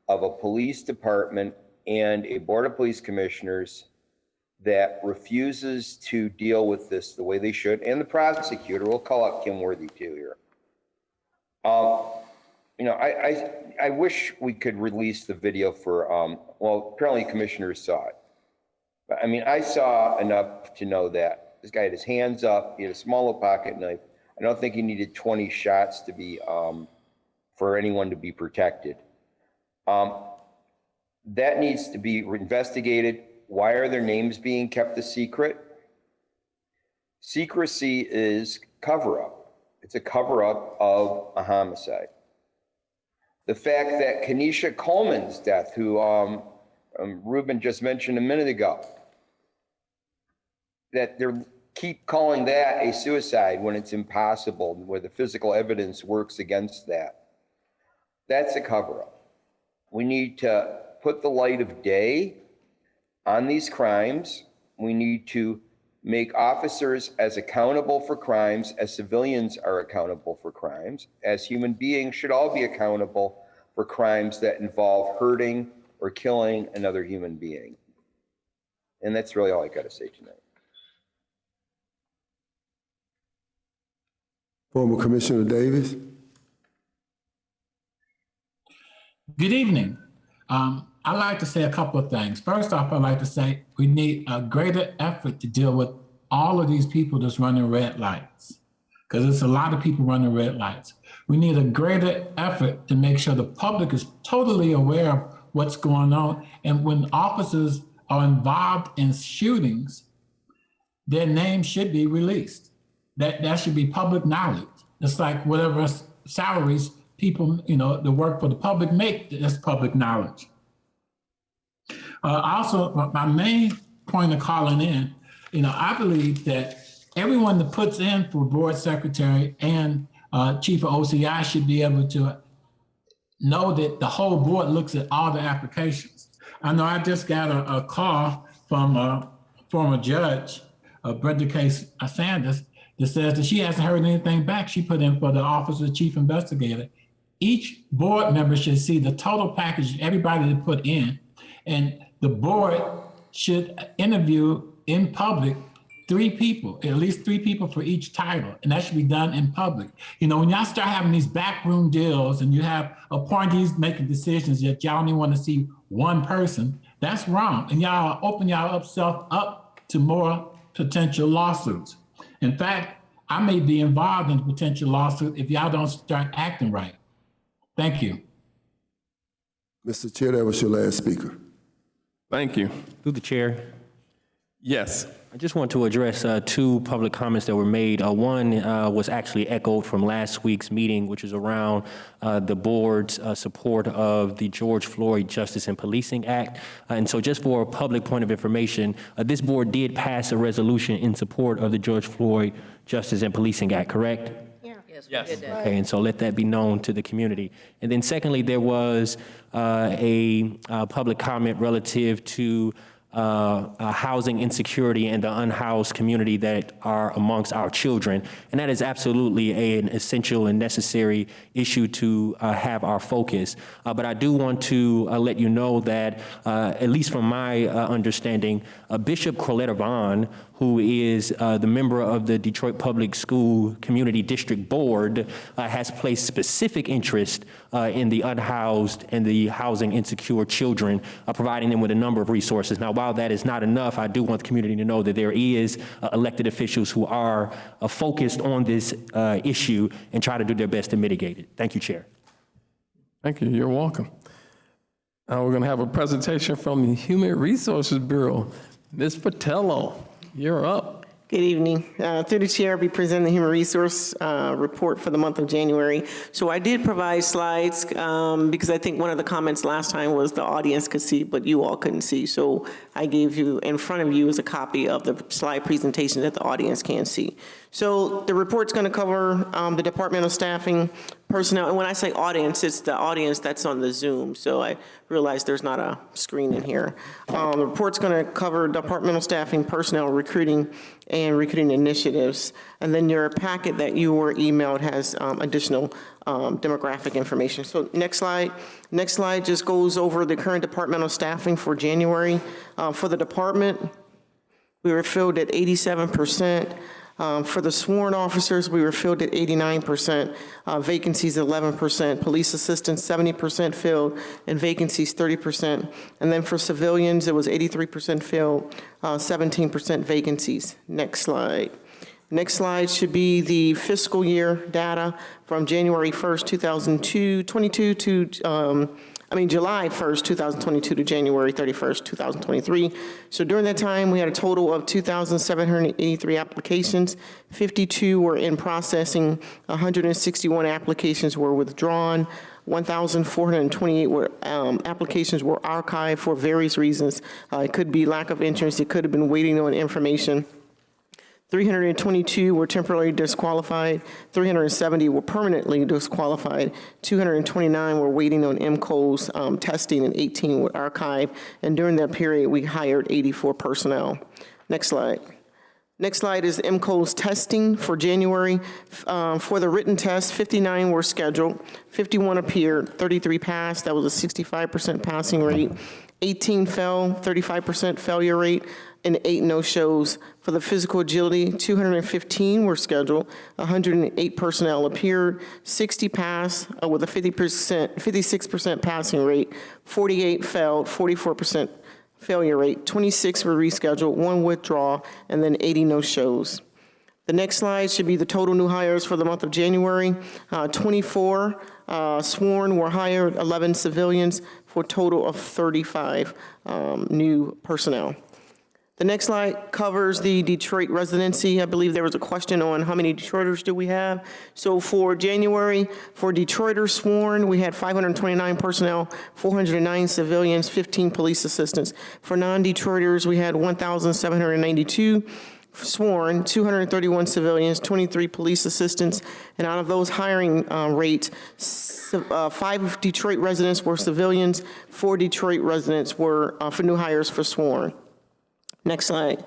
of a police department and a board of police commissioners that refuses to deal with this the way they should, and the prosecutor, will call out Kim Worthy too here. You know, I wish we could release the video for, well, apparently commissioners saw it. But I mean, I saw enough to know that this guy had his hands up, he had a small little pocket knife. I don't think he needed 20 shots to be, for anyone to be protected. That needs to be investigated. Why are their names being kept a secret? Secrecy is cover-up. It's a cover-up of a homicide. The fact that Kenesha Coleman's death, who Ruben just mentioned a minute ago, that they keep calling that a suicide when it's impossible, where the physical evidence works against that. That's a cover-up. We need to put the light of day on these crimes. We need to make officers as accountable for crimes as civilians are accountable for crimes, as human beings should all be accountable for crimes that involve hurting or killing another human being. And that's really all I got to say tonight. Former Commissioner Davis. Good evening. I'd like to say a couple of things. First off, I'd like to say we need a greater effort to deal with all of these people that's running red lights, because there's a lot of people running red lights. We need a greater effort to make sure the public is totally aware of what's going on. And when officers are involved in shootings, their names should be released. That should be public knowledge. It's like whatever salaries people, you know, that work for the public make, that's public knowledge. Also, my main point of calling in, you know, I believe that everyone that puts in for board secretary and chief of OCI should be able to know that the whole board looks at all the applications. I know I just got a call from a former judge, Brenda K. Sanders, that says that she hasn't heard anything back. She put in for the office of chief investigator. Each board member should see the total package, everybody that put in, and the board should interview in public 3 people, at least 3 people for each title, and that should be done in public. You know, when y'all start having these backroom deals and you have appointees making decisions that y'all only want to see one person, that's wrong. And y'all open yourself up to more potential lawsuits. In fact, I may be involved in a potential lawsuit if y'all don't start acting right. Thank you. Mr. Chair, that was your last speaker. Thank you. Through the chair. Yes. I just want to address 2 public comments that were made. One was actually echoed from last week's meeting, which is around the board's support of the George Floyd Justice and Policing Act. And so just for a public point of information, this board did pass a resolution in support of the George Floyd Justice and Policing Act, correct? Yes. Okay, and so let that be known to the community. And then secondly, there was a public comment relative to housing insecurity and the unhoused community that are amongst our children. And that is absolutely an essential and necessary issue to have our focus. But I do want to let you know that, at least from my understanding, Bishop Corletta Vaughn, who is the member of the Detroit Public School Community District Board, has placed specific interest in the unhoused and the housing insecure children, providing them with a number of resources. Now, while that is not enough, I do want the community to know that there is elected officials who are focused on this issue and try to do their best to mitigate it. Thank you, Chair. Thank you. You're welcome. Now we're going to have a presentation from the Human Resources Bureau. Ms. Patello, you're up. Good evening. Through the chair, I'll be presenting the human resource report for the month of January. So I did provide slides because I think one of the comments last time was the audience could see, but you all couldn't see. So I gave you, in front of you is a copy of the slide presentation that the audience can see. So the report's going to cover the departmental staffing, personnel, and when I say audience, it's the audience that's on the Zoom. So I realize there's not a screen in here. The report's going to cover departmental staffing, personnel, recruiting, and recruiting initiatives. And then your packet that you were emailed has additional demographic information. So next slide. Next slide just goes over the current departmental staffing for January. For the department, we were filled at 87%. For the sworn officers, we were filled at 89%, vacancies 11%, police assistants 70% filled, and vacancies 30%. And then for civilians, it was 83% filled, 17% vacancies. Next slide. Next slide should be the fiscal year data from January 1st, 2022 to July 1st, 2022 to January 31st, 2023. So during that time, we had a total of 2,783 applications. 52 were in processing. 161 applications were withdrawn. 1,428 applications were archived for various reasons. It could be lack of interest. It could have been waiting on information. 322 were temporarily disqualified, 370 were permanently disqualified, 229 were waiting on MCO's testing, and 18 were archived. And during that period, we hired 84 personnel. Next slide. Next slide is MCO's testing for January. For the written test, 59 were scheduled, 51 appeared, 33 passed. That was a 65% passing rate. 18 fell, 35% failure rate, and 8 no-shows. For the physical agility, 215 were scheduled, 108 personnel appeared, 60 passed with a 56% passing rate, 48 failed, 44% failure rate, 26 were rescheduled, 1 withdrawal, and then 80 no-shows. The next slide should be the total new hires for the month of January. 24 sworn were hired, 11 civilians, for a total of 35 new personnel. The next slide covers the Detroit residency. I believe there was a question on how many Detroiters do we have. So for January, for Detroiters sworn, we had 529 personnel, 409 civilians, 15 police assistants. For non-Detroiters, we had 1,792 sworn, 231 civilians, 23 police assistants. And out of those hiring rates, 5 Detroit residents were civilians, 4 Detroit residents were for new hires for sworn. Next slide.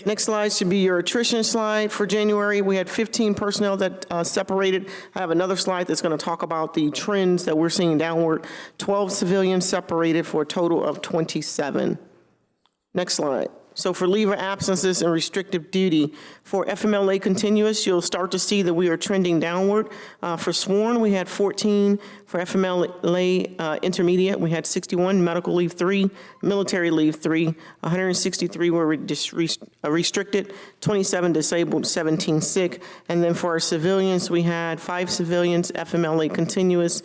Next slide should be your attrition slide. For January, we had 15 personnel that separated. I have another slide that's going to talk about the trends that we're seeing downward. 12 civilians separated for a total of 27. Next slide. So for leave of absences and restrictive duty, for FMLA continuous, you'll start to see that we are trending downward. For sworn, we had 14. For FMLA intermediate, we had 61, medical leave 3, military leave 3, 163 were restricted, 27 disabled, 17 sick. And then for our civilians, we had 5 civilians, FMLA continuous,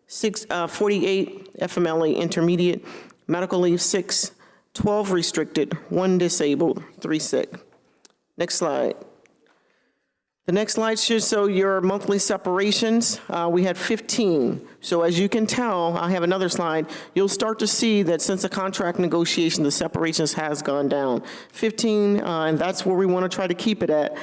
48 FMLA intermediate, medical leave 6, 12 restricted, 1 disabled, 3 sick. Next slide. The next slide should show your monthly separations. We had 15. So as you can tell, I have another slide. You'll start to see that since the contract negotiation, the separations has gone down. 15, and that's where we want to try to keep it at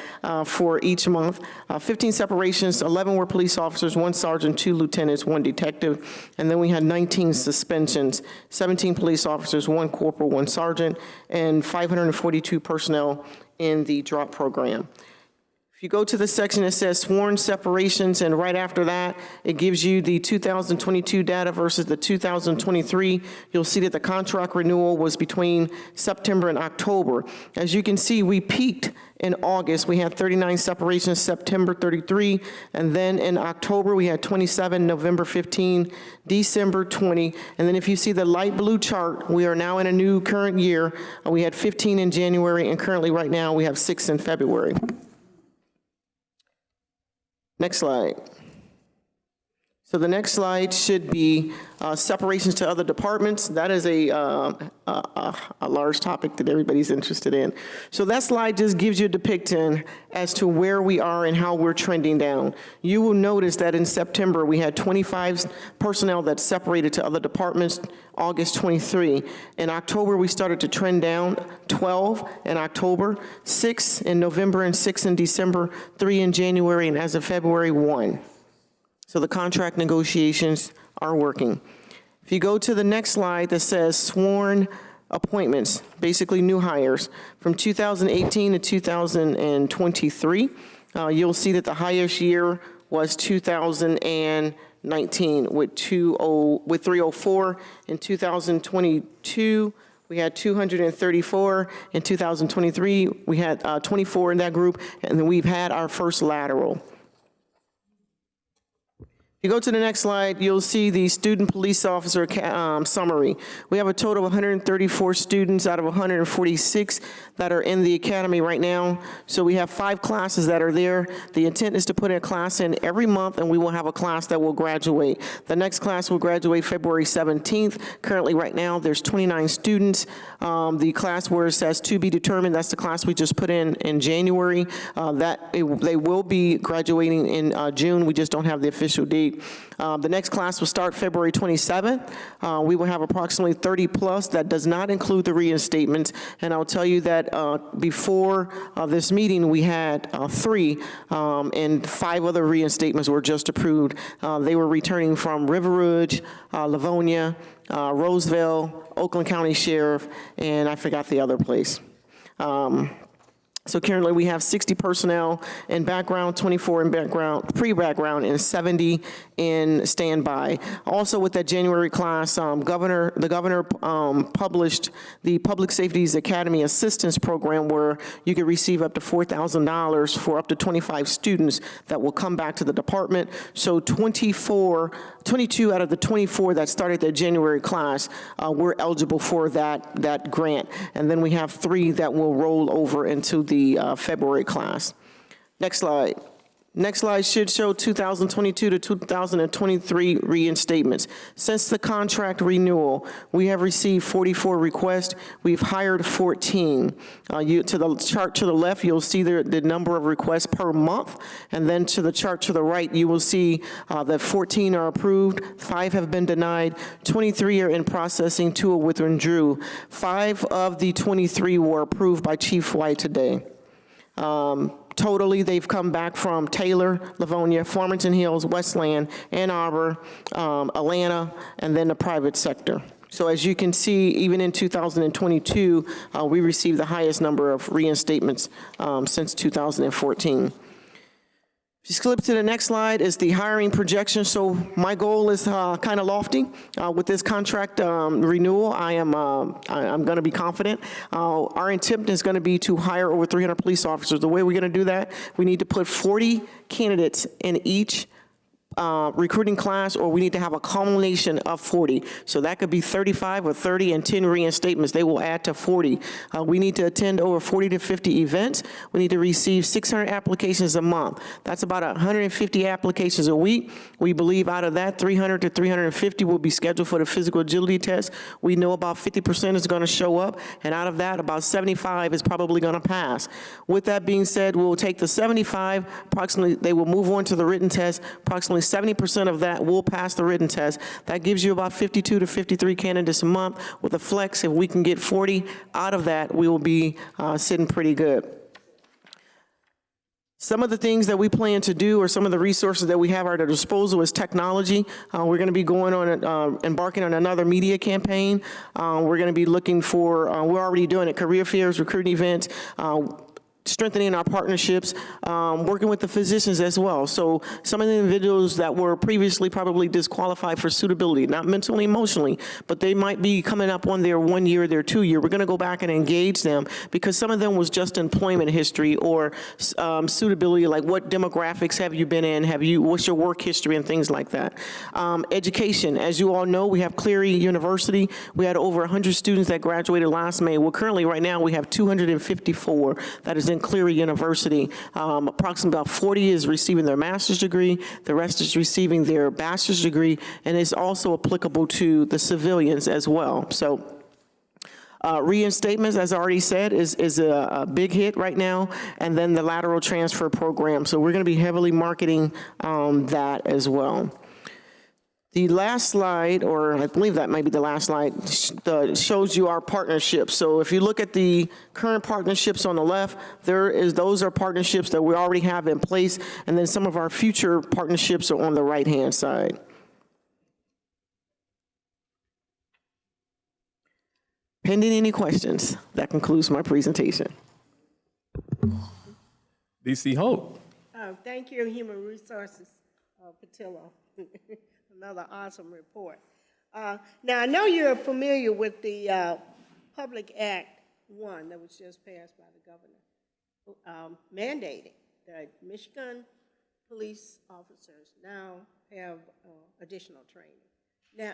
for each month. 15 separations, 11 were police officers, 1 sergeant, 2 lieutenants, 1 detective. And then we had 19 suspensions, 17 police officers, 1 corporal, 1 sergeant, and 542 personnel in the drop program. If you go to the section that says sworn separations, and right after that, it gives you the 2022 data versus the 2023. You'll see that the contract renewal was between September and October. As you can see, we peaked in August. We had 39 separations, September 33, and then in October, we had 27, November 15, December 20, and then if you see the light blue chart, we are now in a new current year. We had 15 in January, and currently right now, we have 6 in February. Next slide. So the next slide should be separations to other departments. That is a large topic that everybody's interested in. So that slide just gives you a depiction as to where we are and how we're trending down. You will notice that in September, we had 25 personnel that separated to other departments, August 23. In October, we started to trend down, 12 in October, 6 in November, and 6 in December, 3 in January, and as of February, 1. So the contract negotiations are working. If you go to the next slide that says sworn appointments, basically new hires, from 2018 to 2023, you'll see that the highest year was 2019 with 304. In 2022, we had 234. In 2023, we had 24 in that group, and then we've had our first lateral. You go to the next slide, you'll see the student police officer summary. We have a total of 134 students out of 146 that are in the academy right now. So we have 5 classes that are there. The intent is to put a class in every month, and we will have a class that will graduate. The next class will graduate February 17th. Currently, right now, there's 29 students. The class where it says to be determined, that's the class we just put in January. They will be graduating in June. We just don't have the official date. The next class will start February 27th. We will have approximately 30 plus. That does not include the reinstatements. And I'll tell you that before this meeting, we had 3, and 5 other reinstatements were just approved. They were returning from River Rouge, Livonia, Roseville, Oakland County Sheriff, and I forgot the other place. So currently we have 60 personnel in background, 24 in background, pre-background, and 70 in standby. Also with that January class, the governor published the Public Safety's Academy Assistance Program where you could receive up to $4,000 for up to 25 students that will come back to the department. So 22 out of the 24 that started their January class were eligible for that grant. And then we have 3 that will roll over into the February class. Next slide. Next slide should show 2022 to 2023 reinstatements. Since the contract renewal, we have received 44 requests. We've hired 14. To the chart to the left, you'll see the number of requests per month. And then to the chart to the right, you will see that 14 are approved, 5 have been denied, 23 are in processing, 2 are withdrew. 5 of the 23 were approved by Chief White today. Totally, they've come back from Taylor, Livonia, Farmington Hills, Westland, Ann Arbor, Atlanta, and then the private sector. So as you can see, even in 2022, we received the highest number of reinstatements since 2014. If you flip to the next slide is the hiring projection. So my goal is kind of lofty. With this contract renewal, I'm going to be confident. Our intent is going to be to hire over 300 police officers. The way we're going to do that, we need to put 40 candidates in each recruiting class, or we need to have a culmination of 40. So that could be 35 or 30 and 10 reinstatements. They will add to 40. We need to attend over 40 to 50 events. We need to receive 600 applications a month. That's about 150 applications a week. We believe out of that, 300 to 350 will be scheduled for the physical agility test. We know about 50% is going to show up, and out of that, about 75 is probably going to pass. With that being said, we'll take the 75, approximately, they will move on to the written test. Approximately 70% of that will pass the written test. That gives you about 52 to 53 candidates a month. With a flex, if we can get 40 out of that, we will be sitting pretty good. Some of the things that we plan to do, or some of the resources that we have at our disposal, is technology. We're going to be going on, embarking on another media campaign. We're going to be looking for, we're already doing it, career fairs, recruiting events, strengthening our partnerships, working with the physicians as well. So some of the individuals that were previously probably disqualified for suitability, not mentally, emotionally, but they might be coming up on their 1 year, their 2 year. We're going to go back and engage them because some of them was just employment history or suitability, like what demographics have you been in, what's your work history and things like that. Education, as you all know, we have Cleary University. We had over 100 students that graduated last May. Well, currently right now we have 254 that is then Cleary University. Approximately about 40 is receiving their master's degree, the rest is receiving their bachelor's degree, and it's also applicable to the civilians as well. So reinstatements, as I already said, is a big hit right now, and then the lateral transfer program. So we're going to be heavily marketing that as well. The last slide, or I believe that might be the last slide, shows you our partnerships. So if you look at the current partnerships on the left, those are partnerships that we already have in place, and then some of our future partnerships are on the right-hand side. Pending any questions, that concludes my presentation. DC Hope. Thank you, Human Resources, Patillo. Another awesome report. Now, I know you're familiar with the Public Act 1 that was just passed by the governor, mandating that Michigan police officers now have additional training. Now,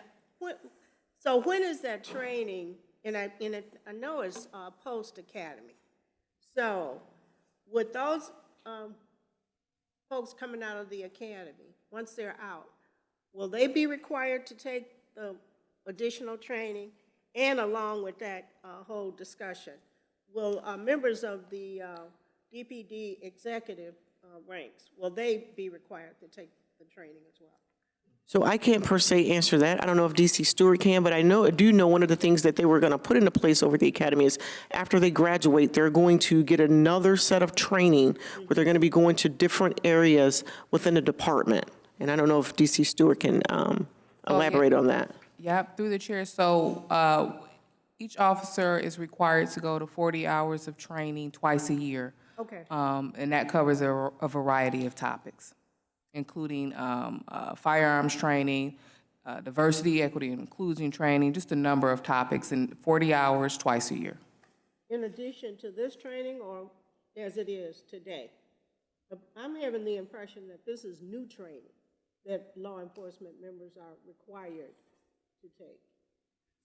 when is that training? And I know it's post-academy. So with those folks coming out of the academy, once they're out, will they be required to take the additional training? And along with that whole discussion, will members of the DPD executive ranks, will they be required to take the training as well? So I can't per se answer that. I don't know if DC Stewart can, but I do know one of the things that they were going to put into place over the academy is after they graduate, they're going to get another set of training where they're going to be going to different areas within the department. And I don't know if DC Stewart can elaborate on that. Yep, through the chair. So each officer is required to go to 40 hours of training twice a year. Okay. And that covers a variety of topics, including firearms training, diversity, equity, and inclusion training, just a number of topics, and 40 hours twice a year. In addition to this training, or as it is today? I'm having the impression that this is new training that law enforcement members are required to take.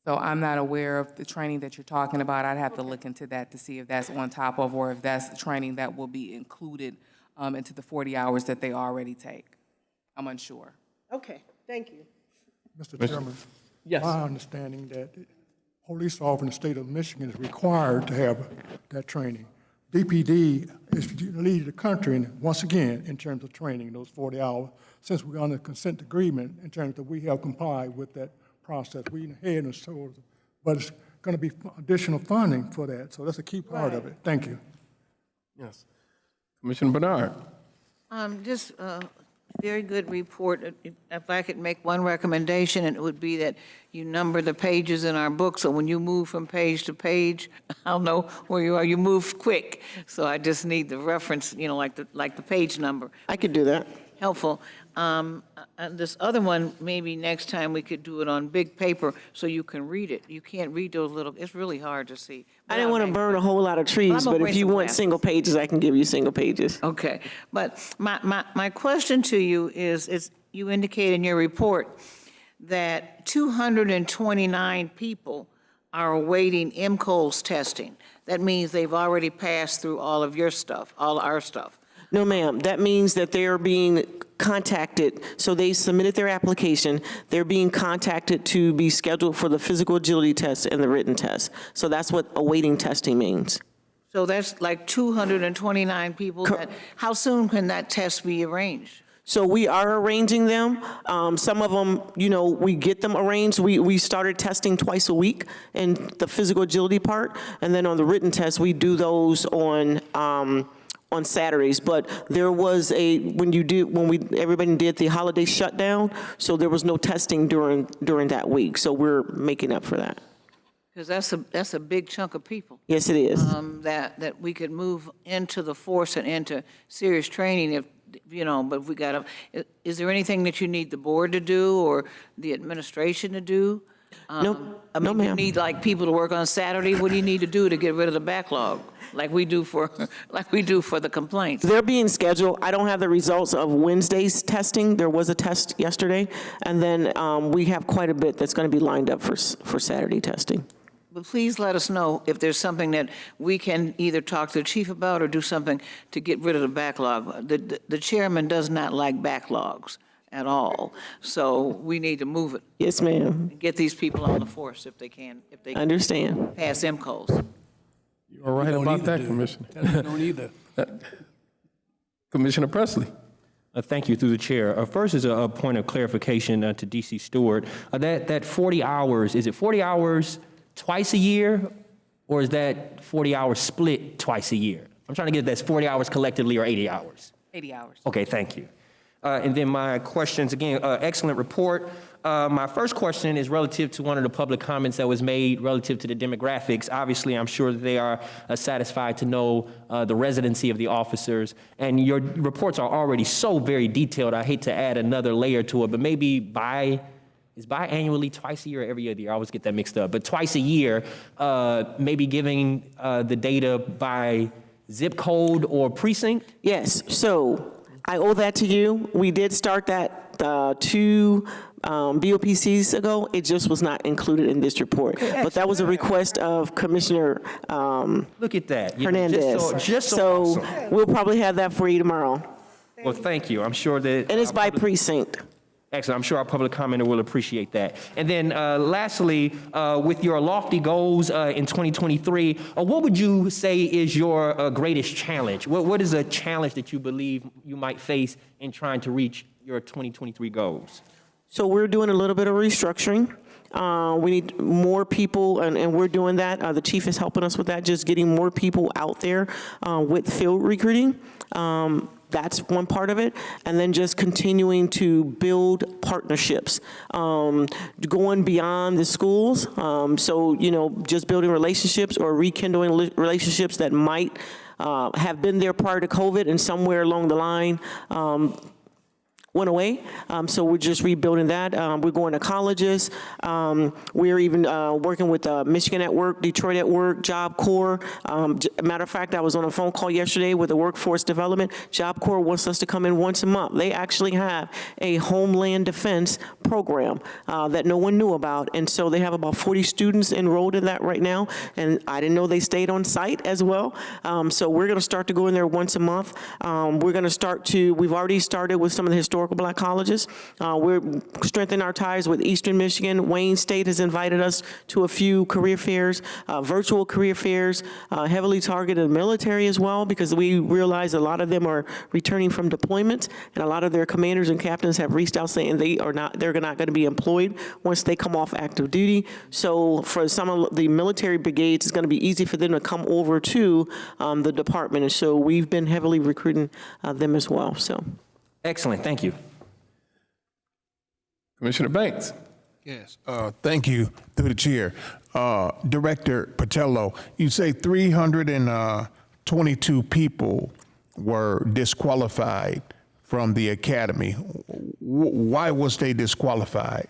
So I'm not aware of the training that you're talking about. I'd have to look into that to see if that's on top of, or if that's the training that will be included into the 40 hours that they already take. I'm unsure. Okay, thank you. Mr. Chairman. Yes. My understanding that police officers in the state of Michigan is required to have that training. DPD is to lead the country, and once again, in terms of training, those 40 hours, since we're on the consent agreement, in terms that we have complied with that process. We ahead and shoulders, but it's going to be additional funding for that, so that's a key part of it. Thank you. Yes. Commissioner Bernard. Just a very good report. If I could make one recommendation, it would be that you number the pages in our book, so when you move from page to page, I'll know where you are. You move quick, so I just need the reference, like the page number. I could do that. Helpful. This other one, maybe next time we could do it on big paper so you can read it. You can't read those little, it's really hard to see. I didn't want to burn a whole lot of trees, but if you want single pages, I can give you single pages. Okay, but my question to you is you indicate in your report that 229 people are awaiting MCOLS testing. That means they've already passed through all of your stuff, all our stuff. No, ma'am. That means that they're being contacted. So they submitted their application. They're being contacted to be scheduled for the physical agility test and the written test. So that's what awaiting testing means. So that's like 229 people. How soon can that test be arranged? So we are arranging them. Some of them, we get them arranged. We started testing twice a week in the physical agility part. And then on the written test, we do those on Saturdays, but there was everybody did the holiday shutdown, so there was no testing during that week. So we're making up for that. Because that's a big chunk of people. Yes, it is. That we could move into the force and into serious training if but we got to. Is there anything that you need the board to do or the administration to do? No, ma'am. You need people to work on Saturday. What do you need to do to get rid of the backlog, like we do for the complaints? They're being scheduled. I don't have the results of Wednesday's testing. There was a test yesterday, and then we have quite a bit that's going to be lined up for Saturday testing. But please let us know if there's something that we can either talk to the chief about or do something to get rid of the backlog. The chairman does not like backlogs at all, so we need to move it. Yes, ma'am. And get these people on the force if they can Understand. pass MCOs. You're right about that, Commissioner. Don't either. Commissioner Presley. Thank you, through the chair. First is a point of clarification to DC Stewart. That 40 hours, is it 40 hours twice a year, or is that 40 hours split twice a year? I'm trying to get if that's 40 hours collectively or 80 hours. 80 hours. Okay, thank you. And then my questions, again, excellent report. My first question is relative to one of the public comments that was made relative to the demographics. Obviously, I'm sure that they are satisfied to know the residency of the officers. And your reports are already so very detailed. I hate to add another layer to it, but maybe biannually, twice a year, or every other year? I always get that mixed up. But twice a year, maybe giving the data by zip code or precinct? Yes, so I owe that to you. We did start that 2 BOPCs ago. It just was not included in this report. But that was a request of Commissioner Look at that. Hernandez. Just so So awesome. we'll probably have that for you tomorrow. Well, thank you. I'm sure that. And it's by precinct. Excellent. I'm sure our public commenter will appreciate that. And then lastly, with your lofty goals in 2023, what would you say is your greatest challenge? What is a challenge that you believe you might face in trying to reach your 2023 goals? So we're doing a little bit of restructuring. We need more people, and we're doing that. The chief is helping us with that, just getting more people out there with field recruiting. That's one part of it. And then just continuing to build partnerships, going beyond the schools. So, just building relationships or rekindling relationships that might have been there prior to COVID and somewhere along the line went away. So we're just rebuilding that. We're going to colleges. We're even working with Michigan at Work, Detroit at Work, Job Corps. Matter of fact, I was on a phone call yesterday with the Workforce Development. Job Corps wants us to come in once a month. They actually have a Homeland Defense program that no one knew about. And so they have about 40 students enrolled in that right now. And I didn't know they stayed on site as well. So we're going to start to go in there once a month. We're going to we've already started with some of the historical Black colleges. We're strengthening our ties with Eastern Michigan. Wayne State has invited us to a few career fairs, virtual career fairs, heavily targeted military as well, because we realize a lot of them are returning from deployments, and a lot of their commanders and captains have reached out saying they're not going to be employed once they come off active duty. So for some of the military brigades, it's going to be easy for them to come over to the department, and so we've been heavily recruiting them as well. So. Excellent. Thank you. Commissioner Banks. Yes, thank you, through the chair. Director Patello, you say 322 people were disqualified from the academy. Why was they disqualified?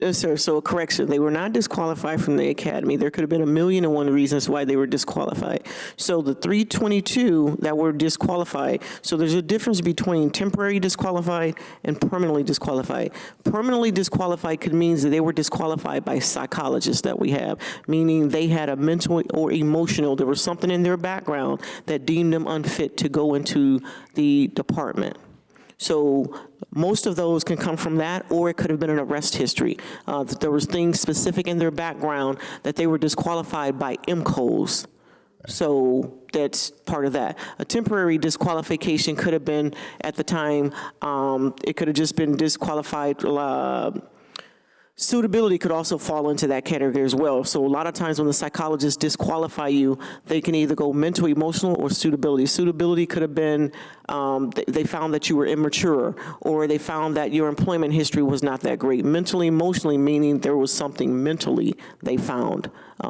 Yes, sir. So a correction, they were not disqualified from the academy. There could have been 1,000,001 reasons why they were disqualified. So the 322 that were disqualified, so there's a difference between temporary disqualified and permanently disqualified. Permanently disqualified could mean that they were disqualified by psychologists that we have, meaning they had a mental or emotional, there was something in their background that deemed them unfit to go into the department. So most of those can come from that, or it could have been an arrest history. There was things specific in their background that they were disqualified by MCOs. So that's part of that. A temporary disqualification could have been, at the time, it could have just been disqualified. Suitability could also fall into that category as well. So a lot of times when the psychologists disqualify you, they can either go mental, emotional, or suitability. Suitability could have been they found that you were immature, or they found that your employment history was not that great. Mentally, emotionally, meaning there was something mentally they found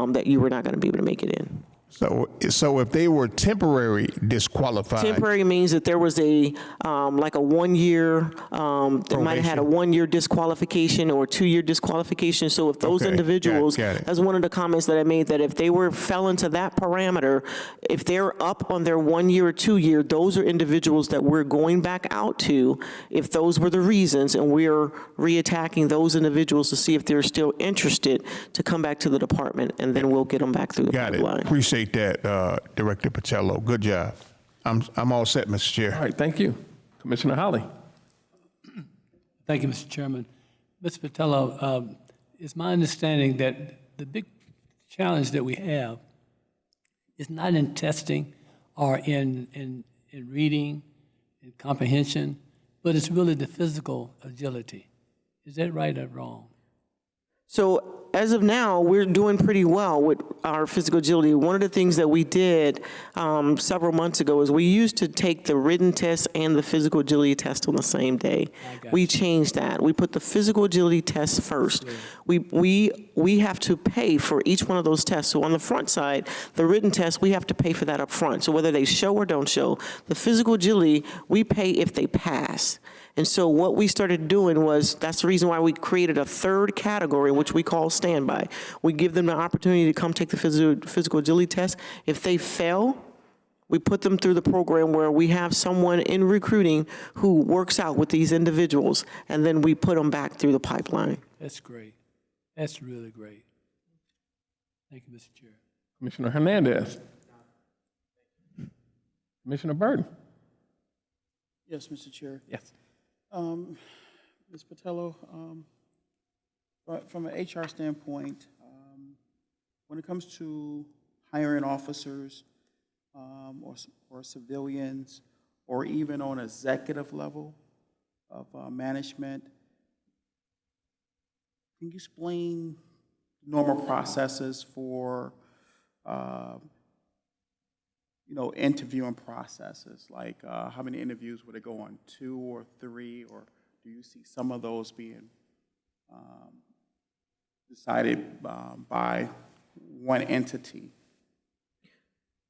that you were not going to be able to make it in. So if they were temporary disqualified. Temporary means that there was a, like a 1 year, they might have had a 1 year disqualification or 2 year disqualification. So if those Okay, individuals, got it. that's one of the comments that I made, that if they fell into that parameter, if they're up on their 1 year or 2 year, those are individuals that we're going back out to if those were the reasons, and we're reattacking those individuals to see if they're still interested to come back to the department, and then we'll get them back through the Got it. pipeline. Appreciate that, Director Patello. Good job. I'm all set, Mr. Chair. All right, thank you. Commissioner Holly. Thank you, Mr. Chairman. Mr. Patello, it's my understanding that the big challenge that we have is not in testing or in reading and comprehension, but it's really the physical agility. Is that right or wrong? So as of now, we're doing pretty well with our physical agility. One of the things that we did several months ago is we used to take the written test and the physical agility test on the same day. We changed that. We put the physical agility test first. We have to pay for each one of those tests. So on the front side, the written test, we have to pay for that up front. So whether they show or don't show, the physical agility, we pay if they pass. And so what we started doing was, that's the reason why we created a third category, which we call standby. We give them the opportunity to come take the physical agility test. If they fail, we put them through the program where we have someone in recruiting who works out with these individuals, and then we put them back through the pipeline. That's great. That's really great. Thank you, Mr. Chair. Commissioner Hernandez. Commissioner Burton. Yes, Mr. Chair. Yes. Ms. Patello, from an HR standpoint, when it comes to hiring officers or civilians, or even on executive level of management, can you explain normal processes for interviewing processes, like how many interviews would it go on, 2 or 3, or do you see some of those being decided by one entity?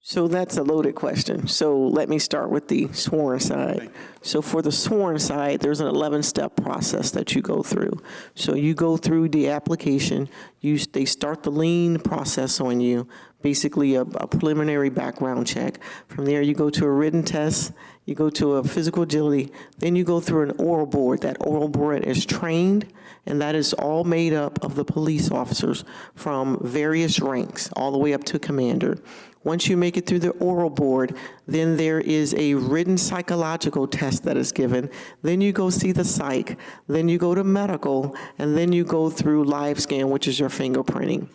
So that's a loaded question. So let me start with the sworn side. So for the sworn side, there's an 11-step process that you go through. So you go through the application, they start the lien process on you, basically a preliminary background check. From there, you go to a written test, you go to a physical agility, then you go through an oral board. That oral board is trained, and that is all made up of the police officers from various ranks, all the way up to commander. Once you make it through the oral board, then there is a written psychological test that is given. Then you go see the psych, then you go to medical, and then you go through live scan, which is your fingerprinting.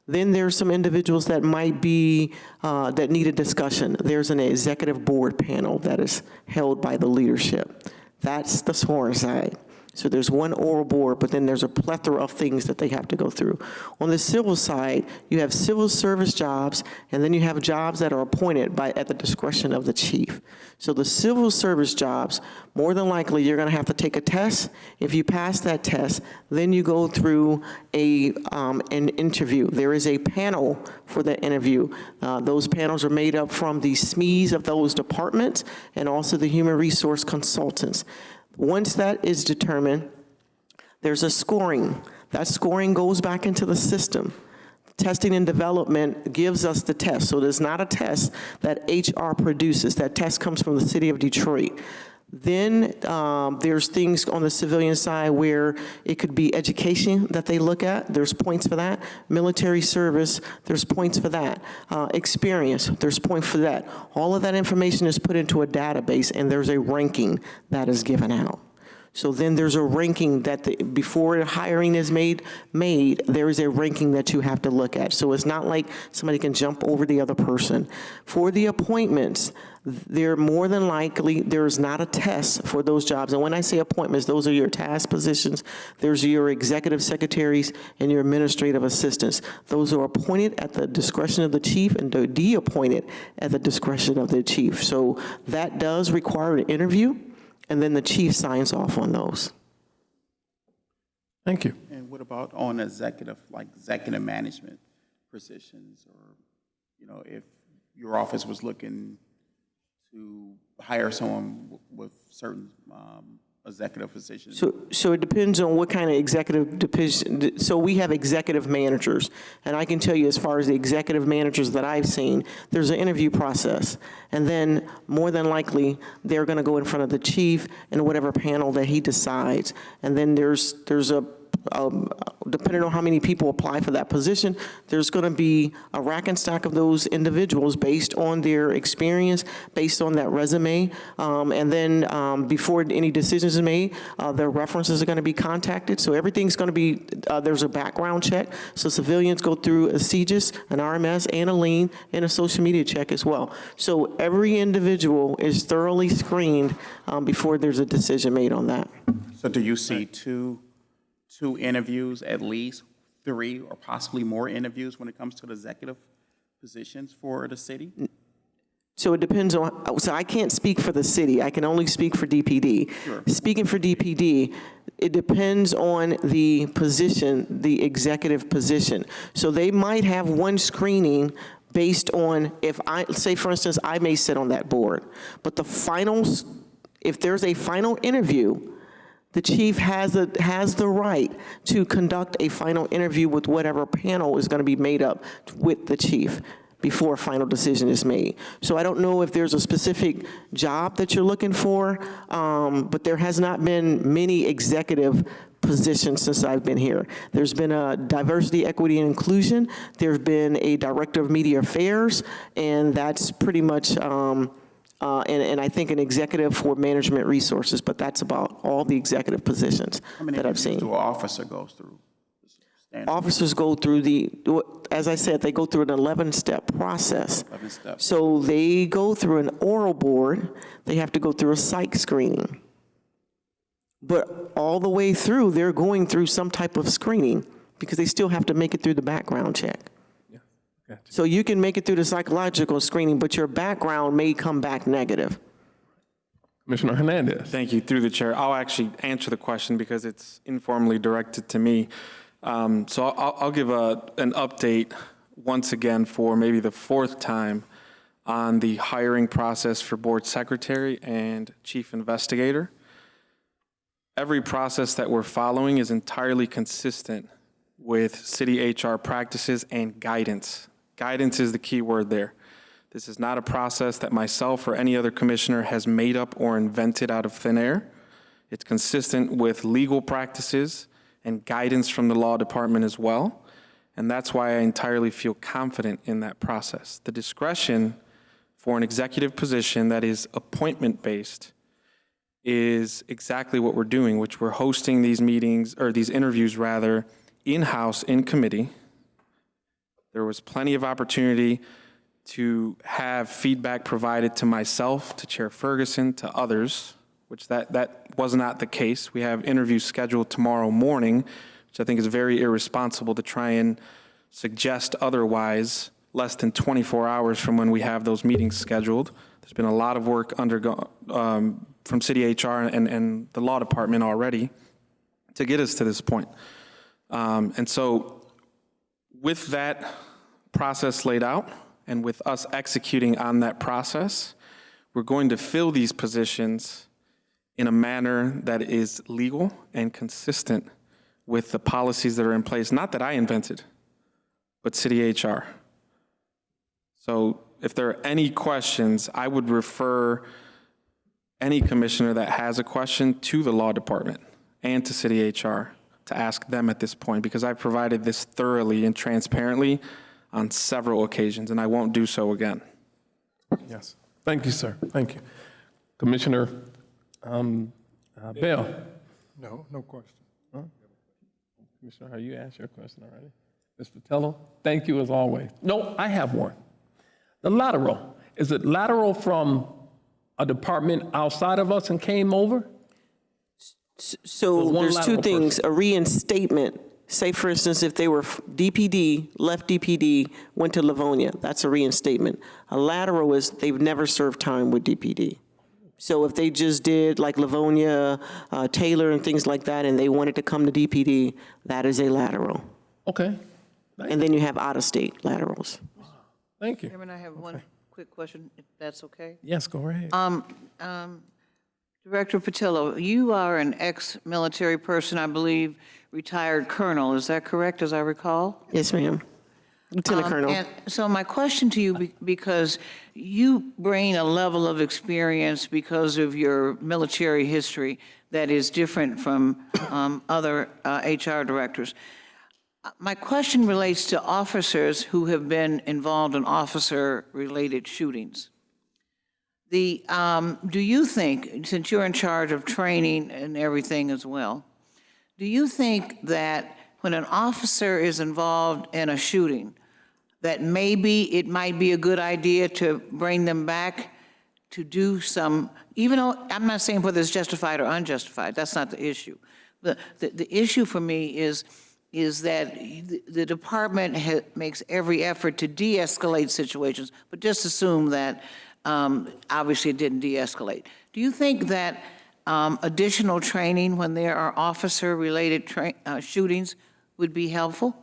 Then there's some individuals that might be, that need a discussion. There's an executive board panel that is held by the leadership. That's the sworn side. So there's one oral board, but then there's a plethora of things that they have to go through. On the civil side, you have civil service jobs, and then you have jobs that are appointed at the discretion of the chief. So the civil service jobs, more than likely, you're gonna have to take a test. If you pass that test, then you go through an interview. There is a panel for the interview. Those panels are made up from the SMEs of those departments and also the human resource consultants. Once that is determined, there's a scoring. That scoring goes back into the system. Testing and development gives us the test. So there's not a test that HR produces. That test comes from the city of Detroit. Then there's things on the civilian side where it could be education that they look at. There's points for that. Military service, there's points for that. Experience, there's points for that. All of that information is put into a database, and there's a ranking that is given out. So then there's a ranking that before hiring is made, there is a ranking that you have to look at. So it's not like somebody can jump over the other person. For the appointments, they're more than likely, there's not a test for those jobs. And when I say appointments, those are your task positions. There's your executive secretaries and your administrative assistants. Those are appointed at the discretion of the chief and they're de-appointed at the discretion of the chief. So that does require an interview, and then the chief signs off on those. Thank you. And what about on executive management positions, or if your office was looking to hire someone with certain executive positions? So it depends on what kind of executive division. So we have executive managers, and I can tell you as far as the executive managers that I've seen, there's an interview process, and then more than likely they're going to go in front of the chief and whatever panel that he decides, and then there's a depending on how many people apply for that position, there's going to be a rack and stack of those individuals based on their experience, based on that resume, and then before any decisions are made, their references are going to be contacted. So everything's going to be, there's a background check. So civilians go through a CGIS, an RMS, and a lien, and a social media check as well. So every individual is thoroughly screened before there's a decision made on that. So do you see two interviews, at least 3 or possibly more interviews when it comes to the executive positions for the city? So it depends on, so I can't speak for the city, I can only speak for DPD. Sure. Speaking for DPD, it depends on the position, the executive position. So they might have one screening based on, if I, say for instance, I may sit on that board, but the finals, if there's a final interview, the chief has the right to conduct a final interview with whatever panel is going to be made up with the chief before a final decision is made. So I don't know if there's a specific job that you're looking for, but there has not been many executive positions since I've been here. There's been a diversity, equity, and inclusion. There's been a director of media affairs, and that's pretty much, and I think an executive for management resources, but that's about all the executive positions that I've seen. How many interviews do an officer goes through? Officers go through as I said, they go through an 11-step process. 11 steps. So they go through an oral board, they have to go through a psych screening. But all the way through, they're going through some type of screening because they still have to make it through the background check. So you can make it through the psychological screening, but your background may come back negative. Commissioner Hernandez. Thank you. Through the chair, I'll actually answer the question because it's informally directed to me. So I'll give an update once again for maybe the 4th time on the hiring process for board secretary and chief investigator. Every process that we're following is entirely consistent with city HR practices and guidance. Guidance is the key word there. This is not a process that myself or any other commissioner has made up or invented out of thin air. It's consistent with legal practices and guidance from the law department as well. And that's why I entirely feel confident in that process. The discretion for an executive position that is appointment-based is exactly what we're doing, which we're hosting these meetings, or these interviews rather, in-house, in committee. There was plenty of opportunity to have feedback provided to myself, to Chair Ferguson, to others, which that was not the case. We have interviews scheduled tomorrow morning, which I think is very irresponsible to try and suggest otherwise less than 24 hours from when we have those meetings scheduled. There's been a lot of work from city HR and the law department already to get us to this point. And so with that process laid out and with us executing on that process, we're going to fill these positions in a manner that is legal and consistent with the policies that are in place, not that I invented, but city HR. So if there are any questions, I would refer any commissioner that has a question to the law department and to city HR to ask them at this point, because I've provided this thoroughly and transparently on several occasions, and I won't do so again. Yes. Thank you, sir. Thank you. Commissioner Bell. No question. Huh? Commissioner, have you asked your question already? Ms. Patello, thank you as always. No, I have one. The lateral, is it lateral from a department outside of us and came over? So there's two things, a reinstatement. Say, for instance, if they were DPD, left DPD, went to Livonia, that's a reinstatement. A lateral is they've never served time with DPD. So if they just did like Livonia, Taylor, and things like that, and they wanted to come to DPD, that is a lateral. Okay. And then you have out-of-state laterals. Thank you. Chairman, I have one quick question, if that's okay. Yes, go ahead. Director Patillo, you are an ex-military person, I believe, retired colonel, is that correct, as I recall? Yes, ma'am. Lieutenant Colonel. And so my question to you, because you bring a level of experience because of your military history that is different from other HR directors. My question relates to officers who have been involved in officer-related shootings. Do you think, since you're in charge of training and everything as well, do you think that when an officer is involved in a shooting, that maybe it might be a good idea to bring them back to do some, even though I'm not saying whether it's justified or unjustified, that's not the issue. The issue for me is that the department makes every effort to de-escalate situations, but just assume that obviously it didn't de-escalate. Do you think that additional training when there are officer-related shootings would be helpful?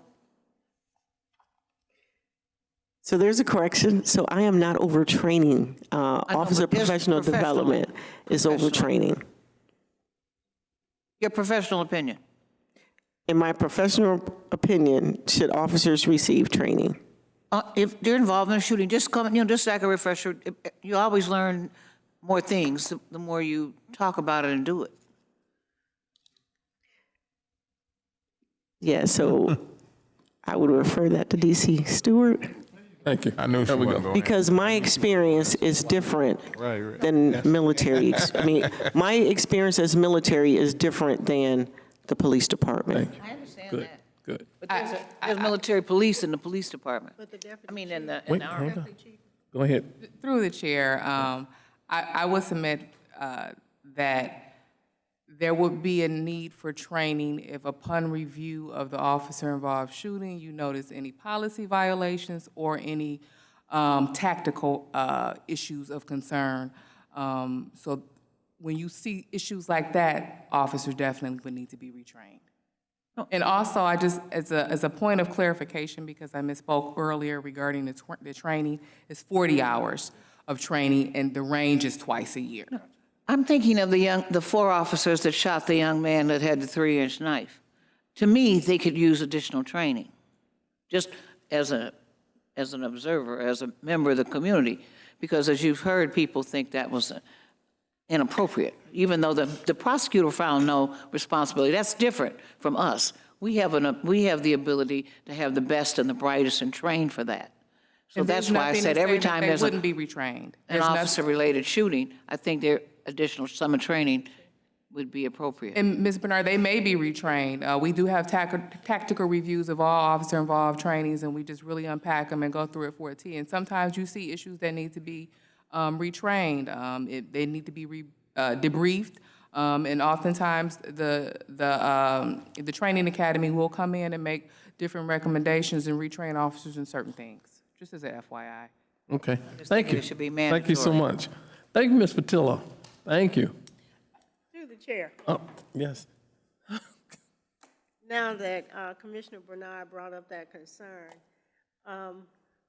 So there's a correction. So I am not overtraining. Officer professional development is overtraining. Your professional opinion? In my professional opinion, should officers receive training? If they're involved in a shooting, just come, just like a refresher, you always learn more things the more you talk about it and do it. Yeah, so I would refer that to DC Stewart. Thank you. I knew she wasn't going. Because my experience is different than military. I mean, my experience as military is different than the police department. I understand Good, that. good. But there's military police in the police department. I mean, in the Wait, army. hold on. Go ahead. Through the chair, I would submit that there would be a need for training if upon review of the officer-involved shooting, you notice any policy violations or any tactical issues of concern. So when you see issues like that, officers definitely would need to be retrained. And also, I just, as a point of clarification, because I misspoke earlier regarding the training, it's 40 hours of training, and the range is twice a year. I'm thinking of the 4 officers that shot the young man that had the 3-inch knife. To me, they could use additional training, just as an observer, as a member of the community, because as you've heard, people think that was inappropriate, even though the prosecutor found no responsibility. That's different from us. We have the ability to have the best and the brightest and train for that. So that's why I said every time there's wouldn't be retrained. an officer-related shooting, I think their additional summer training would be appropriate. And Ms. Bernard, they may be retrained. We do have tactical reviews of all officer-involved trainings, and we just really unpack them and go through it for a T. And sometimes you see issues that need to be retrained. They need to be debriefed, and oftentimes the training academy will come in and make different recommendations and retrain officers in certain things, just as a FYI. Okay, thank you. It should be Thank you so mandatory. much. Thank you, Ms. Patillo. Thank you. Through the chair. Oh, yes. Now that Commissioner Bernard brought up that concern,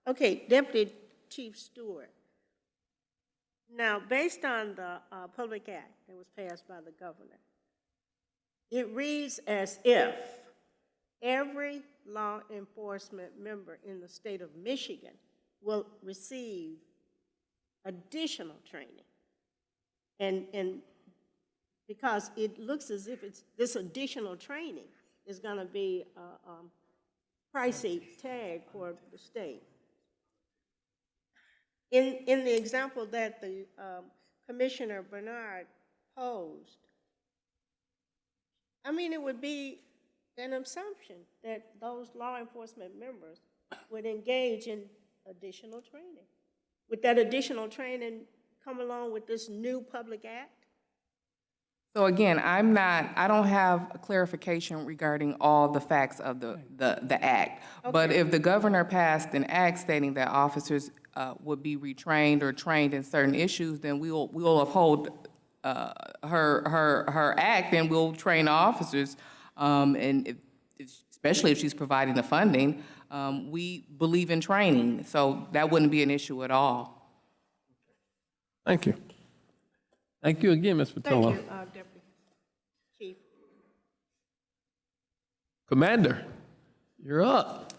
okay, Deputy Chief Stewart. Now, based on the Public Act that was passed by the governor, it reads as if every law enforcement member in the state of Michigan will receive additional training. And because it looks as if this additional training is going to be a pricey tag for the state. In the example that the Commissioner Bernard posed, I mean, it would be an assumption that those law enforcement members would engage in additional training. Would that additional training come along with this new Public Act? So again, I don't have a clarification regarding all the facts of the act. Okay. But if the governor passed an act stating that officers would be retrained or trained in certain issues, then we'll uphold her act, and we'll train officers, and especially if she's providing the funding, We believe in training, so that wouldn't be an issue at all. Thank you. Thank you again, Ms. Pattillo. Thank you, Deputy Chief. Commander, you're up.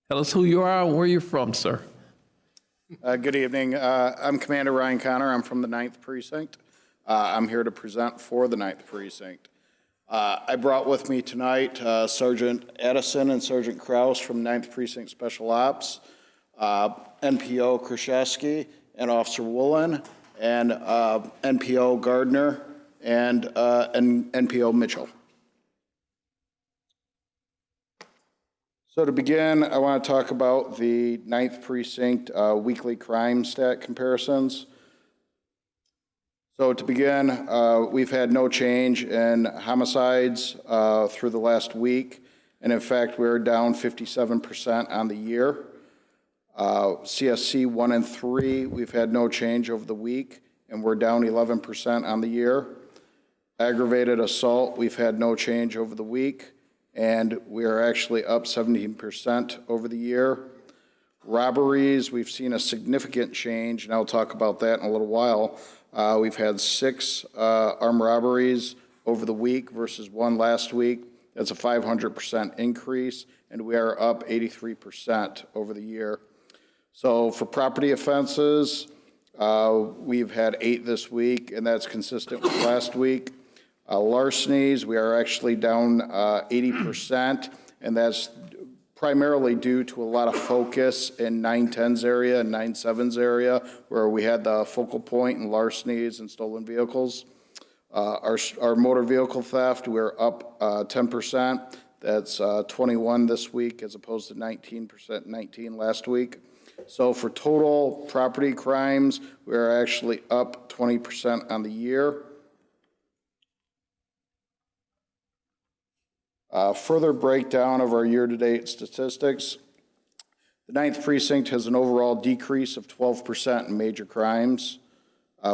Tell us who you are and where you're from, sir. Good evening. I'm Commander Ryan Connor. I'm from the 9th Precinct. I'm here to present for the 9th Precinct. I brought with me tonight Sergeant Addison and Sergeant Kraus from 9th Precinct Special Ops, NPO Kraszewski and Officer Woolen, and NPO Gardner and NPO Mitchell. So to begin, I want to talk about the 9th Precinct weekly crime stat comparisons. So to begin, we've had no change in homicides through the last week, and in fact, we're down 57% on the year. CSC 1 and 3, we've had no change over the week, and we're down 11% on the year. Aggravated assault, we've had no change over the week, and we are actually up 17% over the year. Robberies, we've seen a significant change, and I'll talk about that in a little while. We've had 6 armed robberies over the week versus 1 last week. That's a 500% increase, and we are up 83% over the year. So for property offenses, we've had 8 this week, and that's consistent with last week. Larcenies, we are actually down 80%, and that's primarily due to a lot of focus in 910's area and 97's area, where we had the focal point in larcenies and stolen vehicles. Our motor vehicle theft, we're up 10%. That's 21 this week as opposed to 19%, 19 last week. So for total property crimes, we're actually up 20% on the year. Further breakdown of our year-to-date statistics. The 9th Precinct has an overall decrease of 12% in major crimes.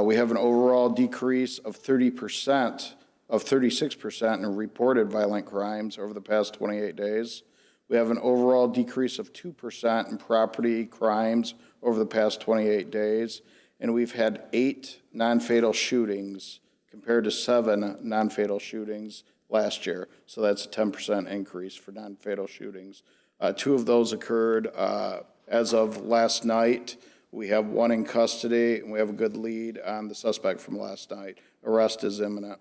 We have an overall decrease of 36% in reported violent crimes over the past 28 days. We have an overall decrease of 2% in property crimes over the past 28 days. And we've had 8 non-fatal shootings compared to 7 non-fatal shootings last year. So that's a 10% increase for non-fatal shootings. 2 of those occurred as of last night. We have 1 in custody, and we have a good lead on the suspect from last night. Arrest is imminent.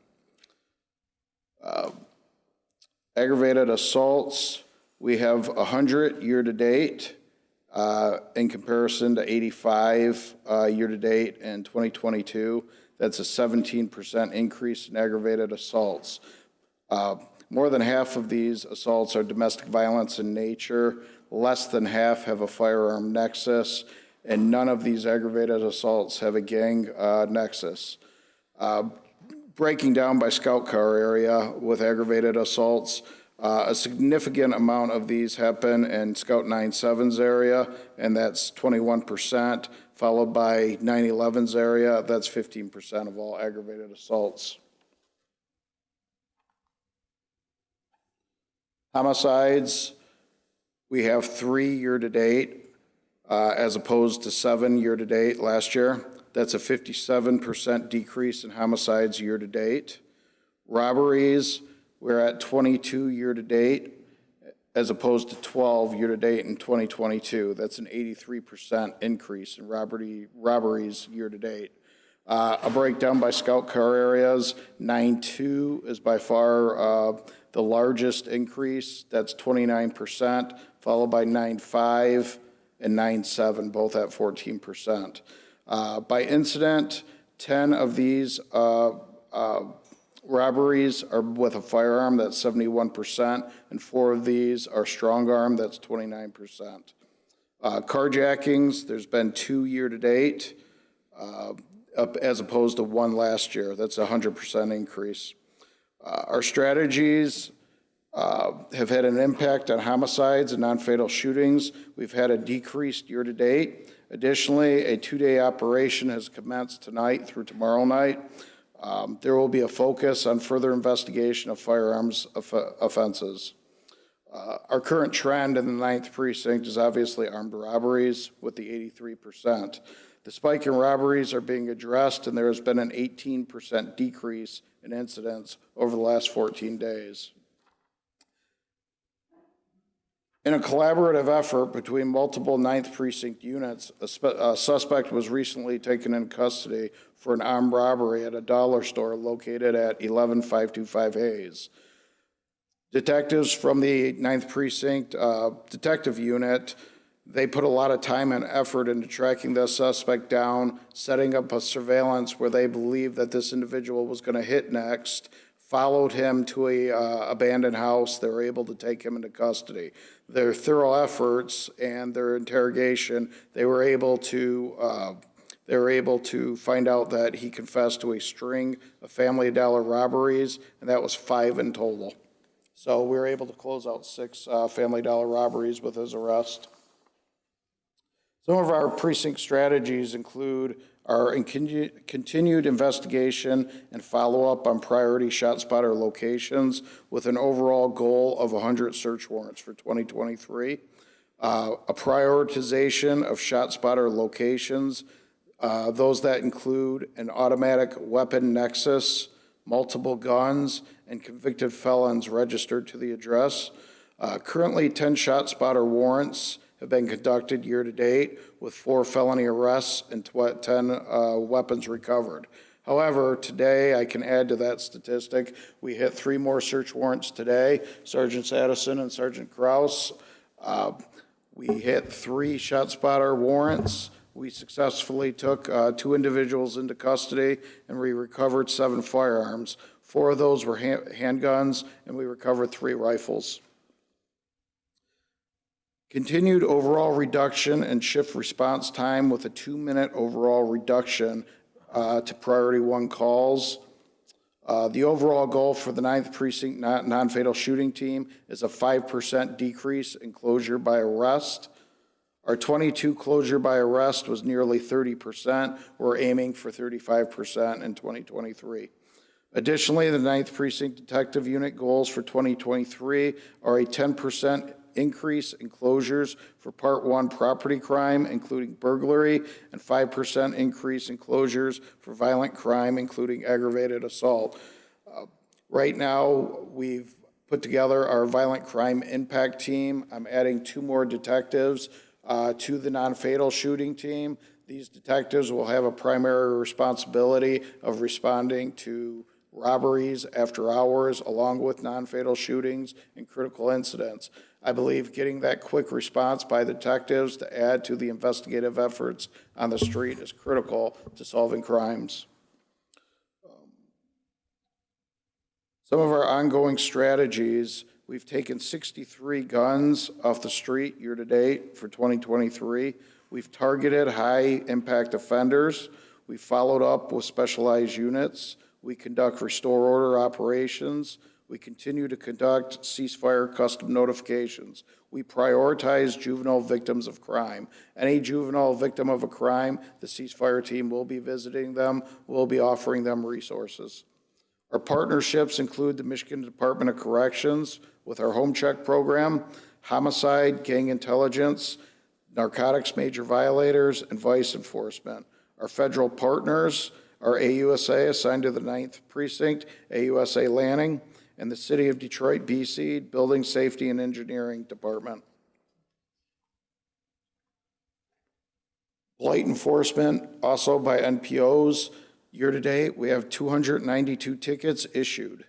Aggravated assaults, we have 100 year-to-date in comparison to 85 year-to-date in 2022. That's a 17% increase in aggravated assaults. More than half of these assaults are domestic violence in nature. Less than half have a firearm nexus, and none of these aggravated assaults have a gang nexus. Breaking down by scout car area with aggravated assaults, a significant amount of these happen in Scout 97's area, and that's 21%, followed by 911's area, that's 15% of all aggravated assaults. Homicides, we have 3 year-to-date as opposed to 7 year-to-date last year. That's a 57% decrease in homicides year-to-date. Robberies, we're at 22 year-to-date as opposed to 12 year-to-date in 2022. That's an 83% increase in robberies year-to-date. A breakdown by scout car areas, 9-2 is by far the largest increase. That's 29%, followed by 9-5 and 9-7, both at 14%. By incident, 10 of these robberies are with a firearm, that's 71%, and 4 of these are strong arm, that's 29%. Carjackings, there's been 2 year-to-date, as opposed to 1 last year. That's a 100% increase. Our strategies have had an impact on homicides and non-fatal shootings. We've had a decreased year-to-date. Additionally, a 2-day operation has commenced tonight through tomorrow night There will be a focus on further investigation of firearms offenses. Our current trend in the 9th Precinct is obviously armed robberies with the 83%. The spike in robberies are being addressed, and there has been an 18% decrease in incidents over the last 14 days. In a collaborative effort between multiple 9th Precinct units, a suspect was recently taken in custody for an armed robbery at a dollar store located at 11525 Hayes. Detectives from the 9th Precinct Detective Unit, they put a lot of time and effort into tracking the suspect down, setting up a surveillance where they believed that this individual was going to hit next, followed him to a abandoned house. They were able to take him into custody. Their thorough efforts and their interrogation, they were able to find out that he confessed to a string of Family Dollar robberies, and that was 5 in total. So we were able to close out 6 Family Dollar robberies with his arrest. Some of our precinct strategies include our continued investigation and follow-up on priority ShotSpotter locations with an overall goal of 100 search warrants for 2023. A prioritization of ShotSpotter locations, those that include an automatic weapon nexus, multiple guns, and convicted felons registered to the address. Currently, 10 ShotSpotter warrants have been conducted year to date with 4 felony arrests and 10 weapons recovered. However, today, I can add to that statistic, we hit 3 more search warrants today, Sergeant Addison and Sergeant Krause. We hit 3 ShotSpotter warrants. We successfully took 2 individuals into custody, and we recovered 7 firearms. 4 of those were handguns, and we recovered 3 rifles. Continued overall reduction in shift response time with a 2-minute overall reduction to priority 1 calls. The overall goal for the 9th Precinct non-fatal shooting team is a 5% decrease in closure by arrest. Our 22 closure by arrest was nearly 30%. We're aiming for 35% in 2023. Additionally, the 9th Precinct Detective Unit goals for 2023 are a 10% increase in closures for Part 1 property crime, including burglary, and 5% increase in closures for violent crime, including aggravated assault. Right now, we've put together our violent crime impact team. I'm adding 2 more detectives to the non-fatal shooting team. These detectives will have a primary responsibility of responding to robberies after hours, along with non-fatal shootings and critical incidents. I believe getting that quick response by detectives to add to the investigative efforts on the street is critical to solving crimes. Some of our ongoing strategies, we've taken 63 guns off the street year to date for 2023. We've targeted high impact offenders. We followed up with specialized units. We conduct restore order operations. We continue to conduct ceasefire custom notifications. We prioritize juvenile victims of crime. Any juvenile victim of a crime, the ceasefire team will be visiting them, will be offering them resources. Our partnerships include the Michigan Department of Corrections with our Home Check program, homicide, gang intelligence, narcotics major violators, and vice enforcement. Our federal partners are AUSA, assigned to the 9th Precinct, AUSA Lanning, and the City of Detroit, BC, Building Safety and Engineering Department. Blight enforcement, also by NPOs. Year to date, we have 292 tickets issued.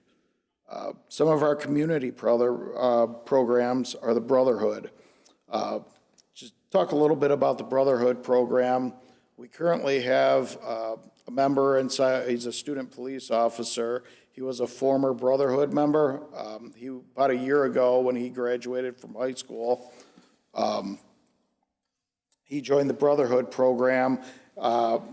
Some of our community programs are the Brotherhood. Just talk a little bit about the Brotherhood program. We currently have a member inside, he's a student police officer. He was a former Brotherhood member. About a year ago when he graduated from high school, he joined the Brotherhood program.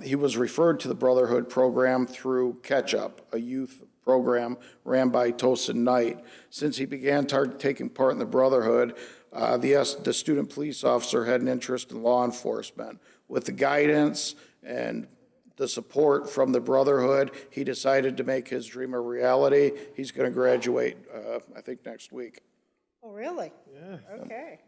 He was referred to the Brotherhood program through Catch Up, a youth program ran by Tosin Knight. Since he began taking part in the Brotherhood, the student police officer had an interest in law enforcement. With the guidance and the support from the Brotherhood, he decided to make his dream a reality. He's going to graduate, I think, next week. Oh, really? Yeah. Okay.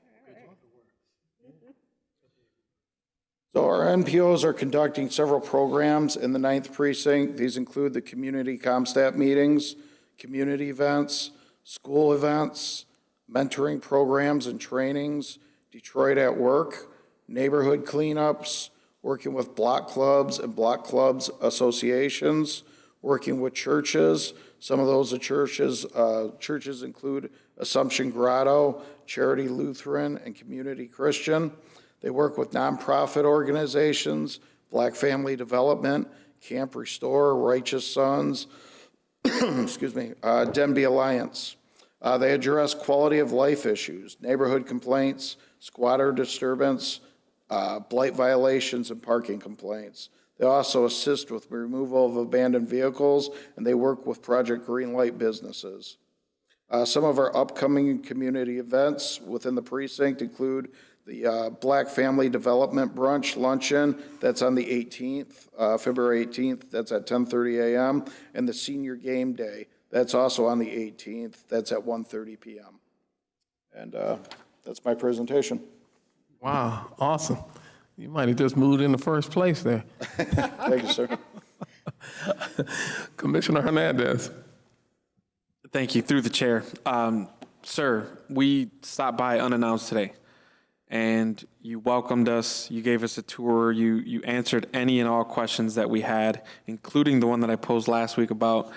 So our NPOs are conducting several programs in the 9th Precinct. These include the community ComStat meetings, community events, school events, mentoring programs and trainings, Detroit at Work, neighborhood cleanups, working with block clubs and block clubs associations, working with churches. Some of those churches include Assumption Grotto, Charity Lutheran, and Community Christian. They work with nonprofit organizations, Black Family Development, Camp Restore, Righteous Sons, excuse me, Denby Alliance. They address quality of life issues, neighborhood complaints, squatter disturbance, blight violations, and parking complaints. They also assist with removal of abandoned vehicles, and they work with Project Greenlight businesses. Some of our upcoming community events within the precinct include the Black Family Development Brunch Luncheon, that's on the 18th, February 18th, that's at 10:30 a.m., and the Senior Game Day, that's also on the 18th, that's at 1:30 p.m. And that's my presentation. Wow, awesome. You might have just moved in the first place there. Thank you, sir. Commissioner Hernandez. Thank you, through the chair. Sir, we stopped by unannounced today, and you welcomed us, you gave us a tour, you answered any and all questions that we had, including the one that I posed last week about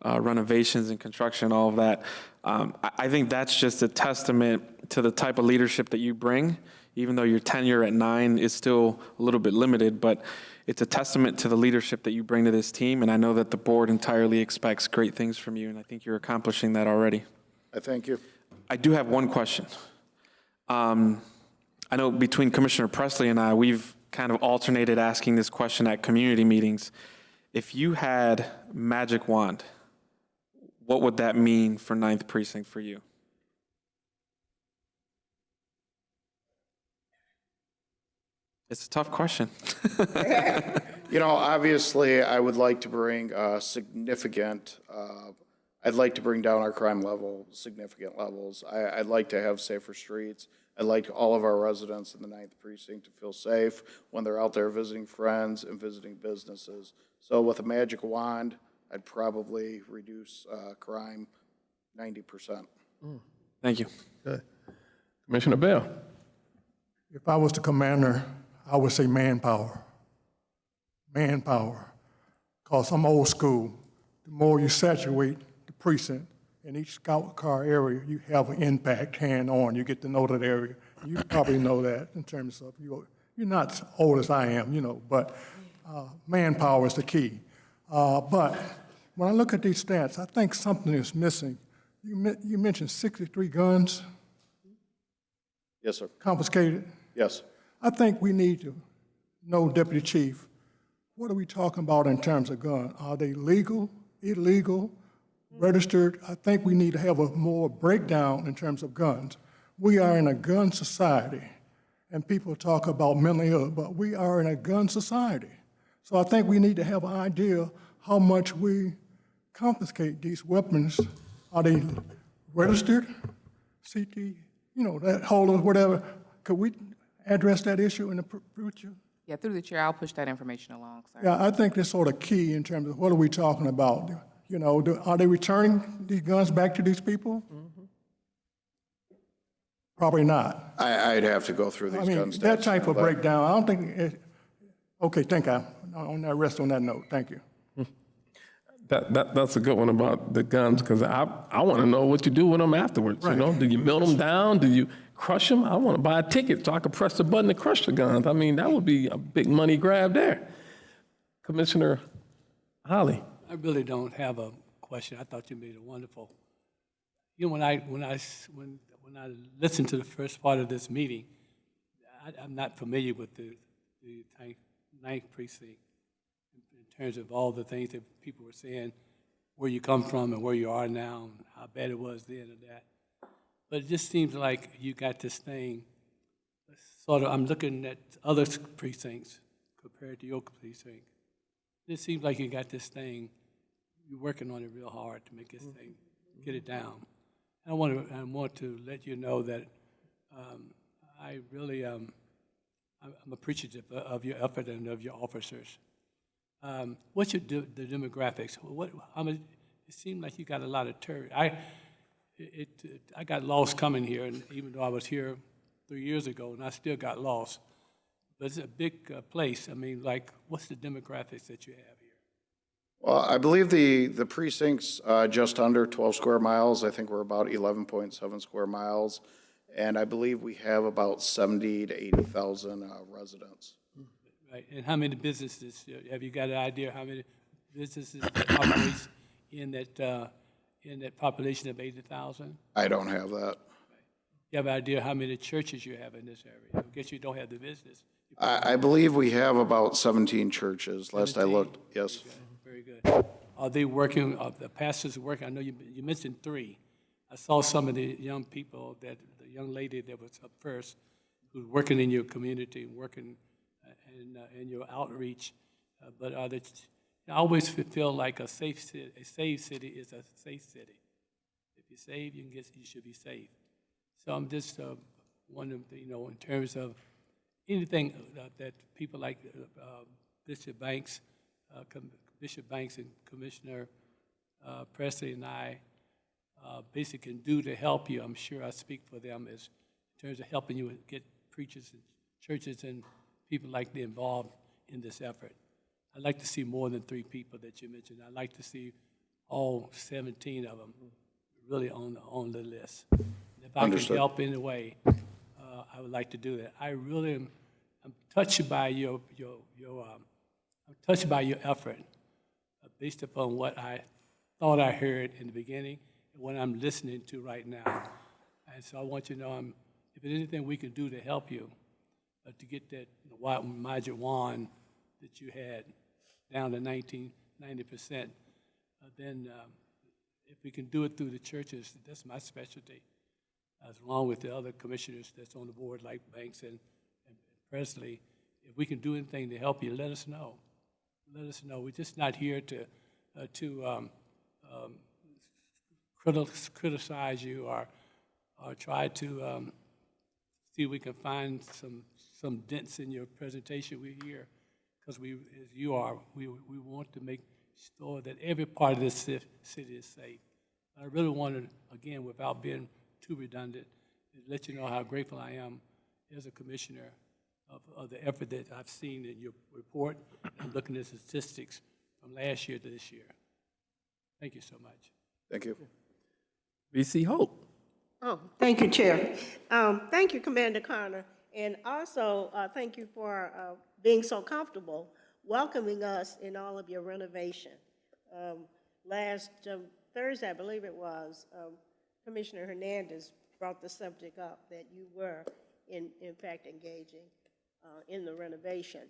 renovations and construction, all of that. I think that's just a testament to the type of leadership that you bring, even though your tenure at 9 is still a little bit limited, but it's a testament to the leadership that you bring to this team, and I know that the board entirely expects great things from you, and I think you're accomplishing that already. I thank you. I do have one question. I know between Commissioner Presley and I, we've kind of alternated asking this question at community meetings. If you had magic wand, what would that mean for 9th Precinct for you? It's a tough question. You know, obviously, I would like to bring significant, I'd like to bring down our crime level, significant levels. I'd like to have safer streets. I'd like all of our residents in the 9th Precinct to feel safe when they're out there visiting friends and visiting businesses. So with a magic wand, I'd probably reduce crime 90%. Thank you. Good. Commissioner Bell. If I was the commander, I would say manpower. Manpower. Because I'm old school. The more you saturate the precinct in each scout car area, you have an impact hand-on. You get to know that area. You probably know that in terms of, you're not old as I am, you know, but manpower is the key. But when I look at these stats, I think something is missing. You mentioned 63 guns. Yes, sir. Confiscated. Yes. I think we need to know, Deputy Chief, what are we talking about in terms of guns? Are they legal, illegal, registered? I think we need to have a more breakdown in terms of guns. We are in a gun society, and people talk about mentally ill, but we are in a gun society. So I think we need to have an idea how much we confiscate these weapons. Are they registered? CT, you know, that holder, whatever. Could we address that issue in the future? Yeah, through the chair, I'll push that information along, sir. Yeah, I think that's sort of key in terms of what are we talking about? You know, are they returning these guns back to these people? Mm-hmm. Probably not. I'd have to go through these gun stats. That type of breakdown, I don't think, okay, thank you. On that, rest on that note, thank you. That's a good one about the guns, because I want to know what you do with them afterwards. Right. You know, do you melt them down? Do you crush them? I want to buy a ticket so I can press the button to crush the guns. I mean, that would be a big money grab there. Commissioner Holly. I really don't have a question. I thought you made it wonderful. You know, when I listened to the first part of this meeting, I'm not familiar with the 9th Precinct in terms of all the things that people were saying, where you come from and where you are now, and how bad it was then and that. But it just seems like you got this thing, sort of, I'm looking at other precincts compared to your precinct, It seems like you got this thing, you're working on it real hard to make this thing, get it down. I want to let you know that I really, I'm appreciative of your effort and of your officers. What's the demographics? How many? It seemed like you got a lot of I got lost coming here, and even though I was here 3 years ago, and I still got lost. But it's a big place. I mean, like, what's the demographics that you have here? Well, I believe the precinct's just under 12 square miles. I think we're about 11.7 square miles. And I believe we have about 70 to 80,000 residents. Right, and how many businesses, have you got an idea how many businesses that operate in that population of 80,000? I don't have that. You have an idea how many churches you have in this area? I guess you don't have the business. I believe we have about 17 churches, last I looked, yes. Very good. Are they working, are the pastors working? I know you mentioned 3. I saw some of the young people, the young lady that was up first, who's working in your community, working in your outreach. But I always feel like a safe city is a safe city. If you're saved, you should be safe. So I'm just wondering, in terms of anything that people like Bishop Banks and Commissioner Presley and I basically can do to help you. I'm sure I speak for them as in terms of helping you get preachers and churches and people like they involved in this effort. I'd like to see more than 3 people that you mentioned. I'd like to see all 17 of them really on the list. If I can help in a way, I would like to do that. I really am touched by your effort based upon what I thought I heard in the beginning and what I'm listening to right now. And so I want you to know if there's anything we can do to help you to get that magic wand that you had down to 90%, then if we can do it through the churches, that's my specialty, along with the other commissioners that's on the board like Banks and Presley. If we can do anything to help you, let us know. Let us know. We're just not here to criticize you or try to see if we can find some dents in your presentation. We're here because as you are, we want to make sure that every part of this city is safe. I really want to, again, without being too redundant, let you know how grateful I am as a commissioner of the effort that I've seen in your report. I'm looking at statistics from last year to this year. Thank you so much. Thank you. VC Hope. Oh, thank you, Chair. Thank you, Commander Connor. And also, thank you for being so comfortable welcoming us in all of your renovation. Last Thursday, I believe it was, Commissioner Hernandez brought the subject up that you were, in fact, engaging in the renovation.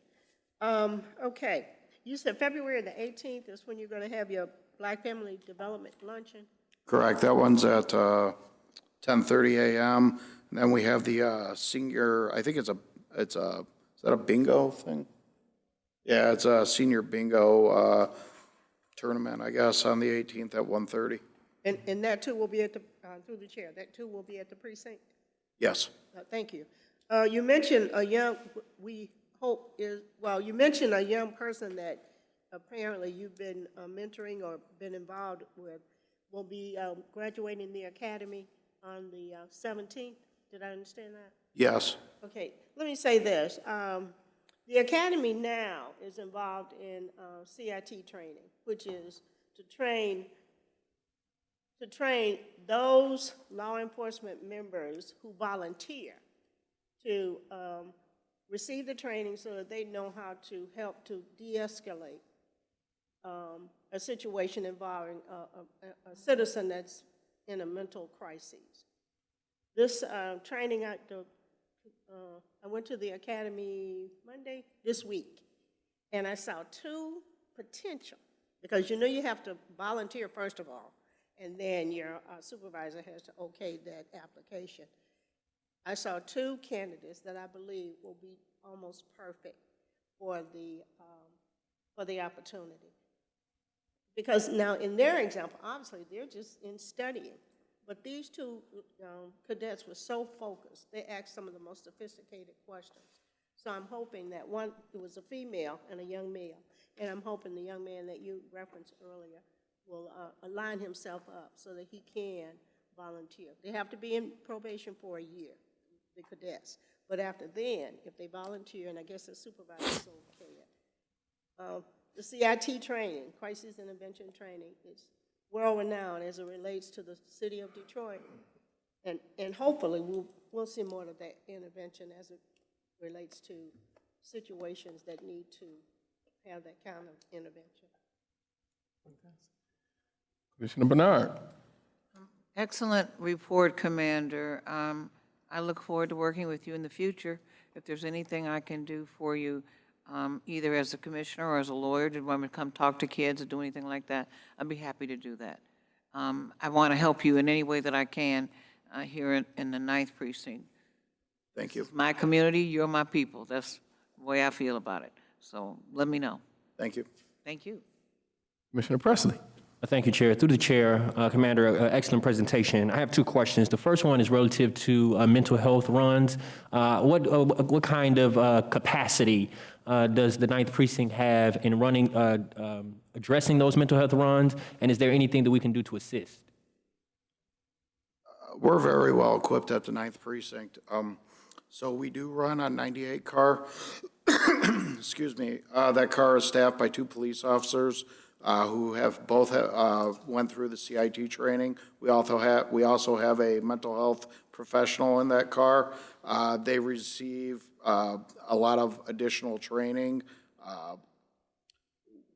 Okay, you said February the 18th is when you're going to have your Black Family Development Luncheon? Correct, that one's at 10:30 a.m. And then we have the senior, I think is that a bingo thing? Yeah, it's a senior bingo tournament, I guess, on the 18th at 1:30. And that too will be at the, through the chair, that too will be at the precinct? Yes. Thank you. You mentioned a young, you mentioned a young person that apparently you've been mentoring or been involved with, will be graduating the academy on the 17th. Did I understand that? Yes. Okay, let me say this. The academy now is involved in CIT training, which is to train those law enforcement members who volunteer to receive the training so that they know how to help to de-escalate a situation involving a citizen that's in a mental crisis. This training, I went to the academy Monday, this week, and I saw 2 potential, because you know you have to volunteer first of all, and then your supervisor has to okay that application. I saw 2 candidates that I believe will be almost perfect for the for the opportunity. Because now in their example, obviously, they're just in studying. But these two cadets were so focused, they asked some of the most sophisticated questions. So I'm hoping that one, it was a female and a young male, and I'm hoping the young man that you referenced earlier will align himself up so that he can volunteer. They have to be in probation for a year, the cadets. But after then, if they volunteer, and I guess the supervisor is okay. The CIT training, crisis intervention training, is world-renowned as it relates to the city of Detroit. And hopefully we'll see more of that intervention as it relates to situations that need to have that kind of intervention. Commissioner Bernard. Excellent report, Commander. I look forward to working with you in the future. If there's anything I can do for you, either as a commissioner or as a lawyer, did want me to come talk to kids or do anything like that, I'd be happy to do that. I want to help you in any way that I can here in the 9th Precinct. Thank you. It's my community, you're my people. That's the way I feel about it. So let me know. Thank you. Thank you. Commissioner Presley. Thank you, Chair. Through the Chair, Commander, excellent presentation. I have two questions. The first one is relative to mental health runs. What kind of capacity does the 9th Precinct have in running, addressing those mental health runs? And is there anything that we can do to assist? We're very well equipped at the 9th Precinct. So we do run a 98 car. Excuse me. That car is staffed by 2 police officers who have both went through the CIT training. We also have a mental health professional in that car. They receive a lot of additional training.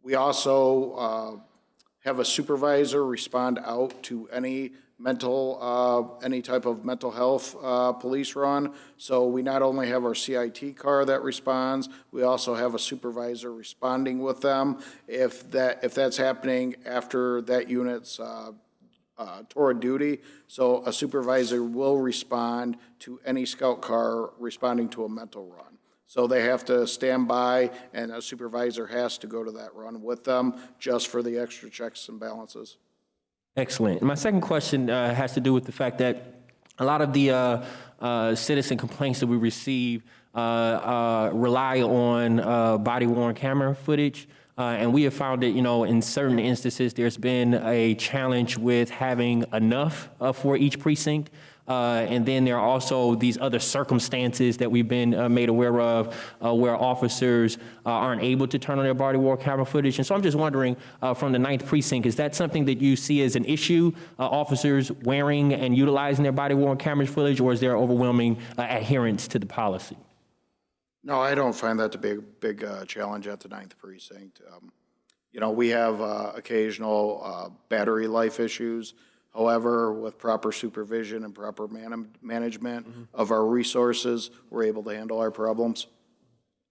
We also have a supervisor respond out to any type of mental health police run. So we not only have our CIT car that responds, we also have a supervisor responding with them if that's happening after that unit's tour of duty. So a supervisor will respond to any scout car responding to a mental run. So they have to stand by, and a supervisor has to go to that run with them just for the extra checks and balances. Excellent. My second question has to do with the fact that a lot of the citizen complaints that we receive rely on body-worn camera footage. And we have found that, in certain instances, there's been a challenge with having enough for each precinct. And then there are also these other circumstances that we've been made aware of where officers aren't able to turn on their body-worn camera footage. And so I'm just wondering, from the 9th Precinct, is that something that you see as an issue, officers wearing and utilizing their body-worn camera footage, or is there overwhelming adherence to the policy? No, I don't find that to be a big challenge at the 9th Precinct. We have occasional battery life issues. However, with proper supervision and proper management of our resources, we're able to handle our problems.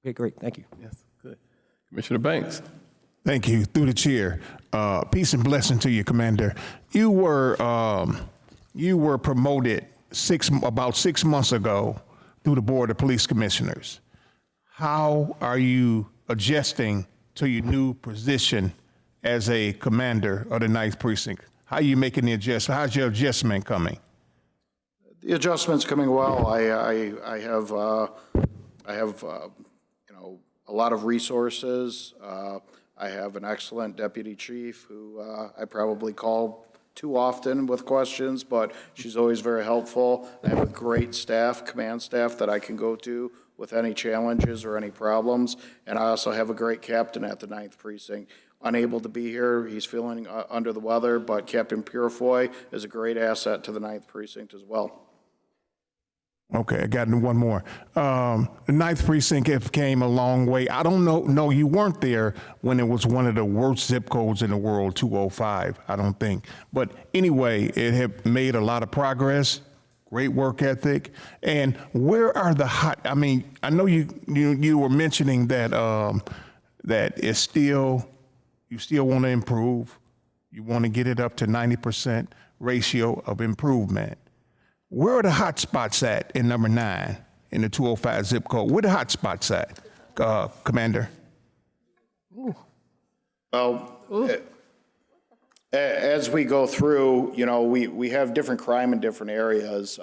Okay, great. Thank you. Yes, good. Commissioner Banks. Thank you. Through the chair, peace and blessing to you, Commander. You were promoted about 6 months ago through the Board of Police Commissioners. How are you adjusting to your new position as a commander of the 9th Precinct? How are you making the adjustment? How's your adjustment coming? The adjustment's coming well. I have a lot of resources. I have an excellent deputy chief who I probably call too often with questions, but she's always very helpful. I have a great staff, command staff, that I can go to with any challenges or any problems. And I also have a great captain at the 9th Precinct. Unable to be here, he's feeling under the weather, but Captain Purifoy is a great asset to the 9th Precinct as well. Okay, I got one more. The 9th Precinct came a long way. I don't know, no, you weren't there when it was one of the worst zip codes in the world, 205, I don't think. But anyway, it had made a lot of progress, great work ethic. And where are the I know you were mentioning that it's still, you still want to improve. You want to get it up to 90% ratio of improvement. Where are the hot spots at in number 9 in the 205 zip code? Where are the hot spots at, Commander? Well, as we go through, you know, we have different crime in different areas.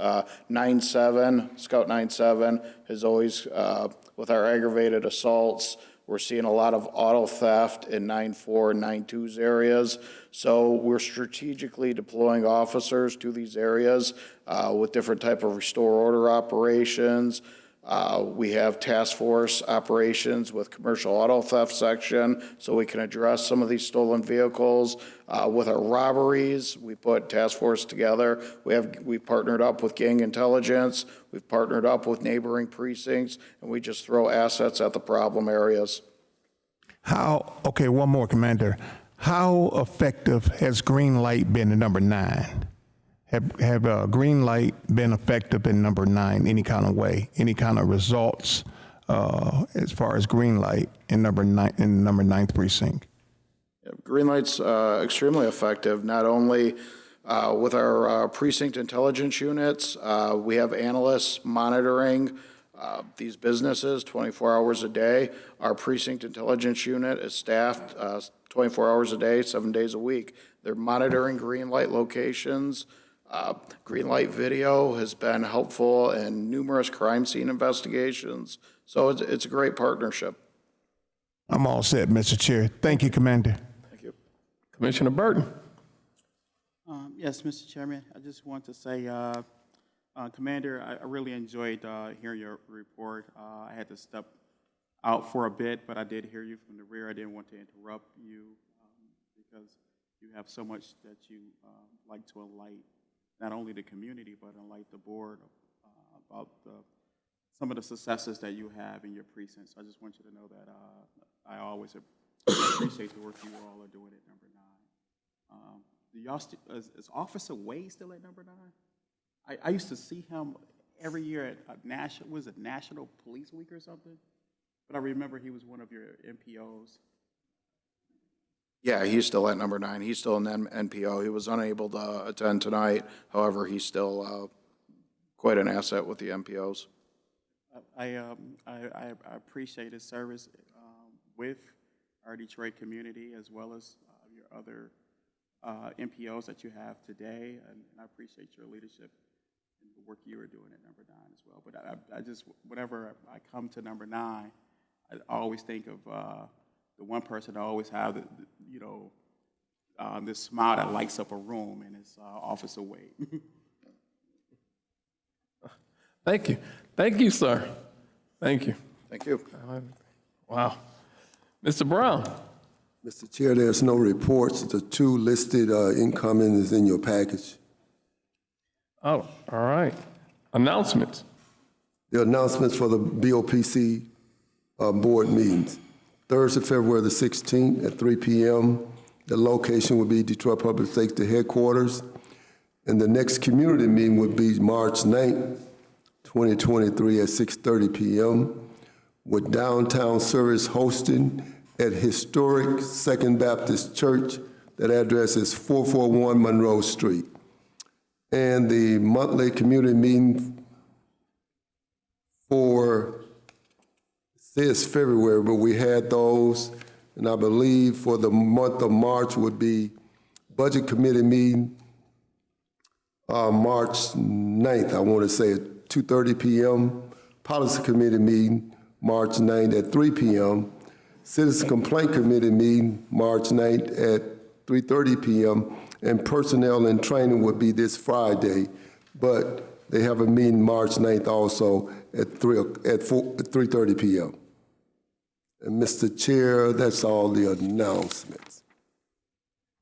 9/7, Scout 9/7 is always, with our aggravated assaults, we're seeing a lot of auto theft in 9/4 and 9/2's areas. So we're strategically deploying officers to these areas with different type of restore order operations. We have task force operations with commercial auto theft section, so we can address some of these stolen vehicles. With our robberies, we put task force together. We've partnered up with gang intelligence. We've partnered up with neighboring precincts, and we just throw assets at the problem areas. Okay, one more, Commander. How effective has green light been in number 9? Have green light been effective in number 9 any kind of way? Any kind of results as far as green light in number 9th precinct? Yeah, green light's extremely effective, not only with our precinct intelligence units. We have analysts monitoring these businesses 24 hours a day. Our precinct intelligence unit is staffed 24 hours a day, 7 days a week. They're monitoring green light locations. Green light video has been helpful in numerous crime scene investigations. So it's a great partnership. I'm all set, Mr. Chair. Thank you, Commander. Thank you. Commissioner Burton. Yes, Mr. Chairman, I just want to say, Commander, I really enjoyed hearing your report. I had to step out for a bit, but I did hear you from the rear. I didn't want to interrupt you because you have so much that you like to enlighten not only the community, but enlighten the board about some of the successes that you have in your precinct. So I just want you to know that I always appreciate the work you all are doing at number 9. Do y'all is Officer Wade still at number 9? I used to see him every year at National Police Week or something? But I remember he was one of your MPOs. Yeah, he's still at number 9. He's still an NPO. He was unable to attend tonight. However, he's still quite an asset with the MPOs. I appreciate his service with our Detroit community as well as your other MPOs that you have today, and I appreciate your leadership and the work you are doing at number 9 as well. But I just, whenever I come to number 9, I always think of the one person I always have, this smile that lights up a room, and it's Officer Wade. Thank you. Thank you, sir. Thank you. Thank you. Wow. Mr. Brown. Mr. Chair, there's no reports. The 2 listed incoming is in your package. Oh, all right. Announcements. The announcements for the BOPC board meetings. Thursday, February the 16th at 3 p.m. The location will be Detroit Public Safety Headquarters. And the next community meeting would be March 9th, 2023 at 6:30 p.m. with downtown service hosting at historic Second Baptist Church. That address is 441 Monroe Street. And the monthly community meeting for, it says February, but we had those, and I believe for the month of March would be Budget Committee meeting, March 9th, I want to say at 2:30 p.m. Policy Committee meeting, March 9th at 3 p.m. Citizen Complaint Committee meeting, March 9th at 3:30 p.m. And Personnel and Training would be this Friday, but they have a meeting March 9th also at 3:30 p.m. And Mr. Chair, that's all the announcements.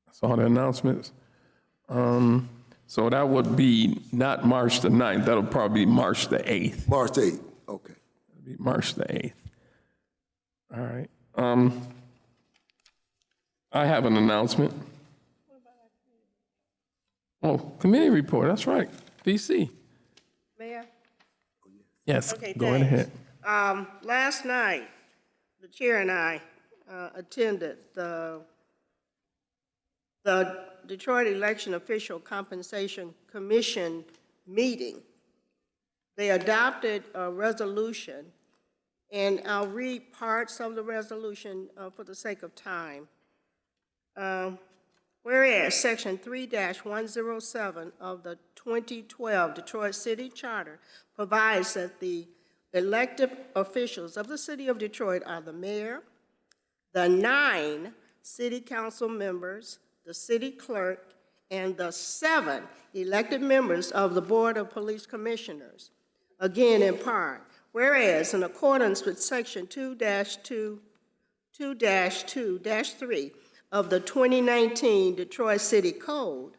That's all the announcements. So that would be not March the 9th. That'll probably be March the 8th. March 8th, okay. It'll be March the 8th. All right. I have an announcement. Oh, committee report, that's right. VC. Mayor? Yes, Okay, go right thanks. ahead. Last night, the chair and I attended the Detroit Election Official Compensation Commission meeting. They adopted a resolution, and I'll read parts of the resolution for the sake of time. Whereas Section 3-107 of the 2012 Detroit City Charter provides that the elected officials of the city of Detroit are the mayor, the 9 city council members, the city clerk, and the 7 elected members of the Board of Police Commissioners. Again, in part, whereas in accordance with Section 2-2-3 of the 2019 Detroit City Code,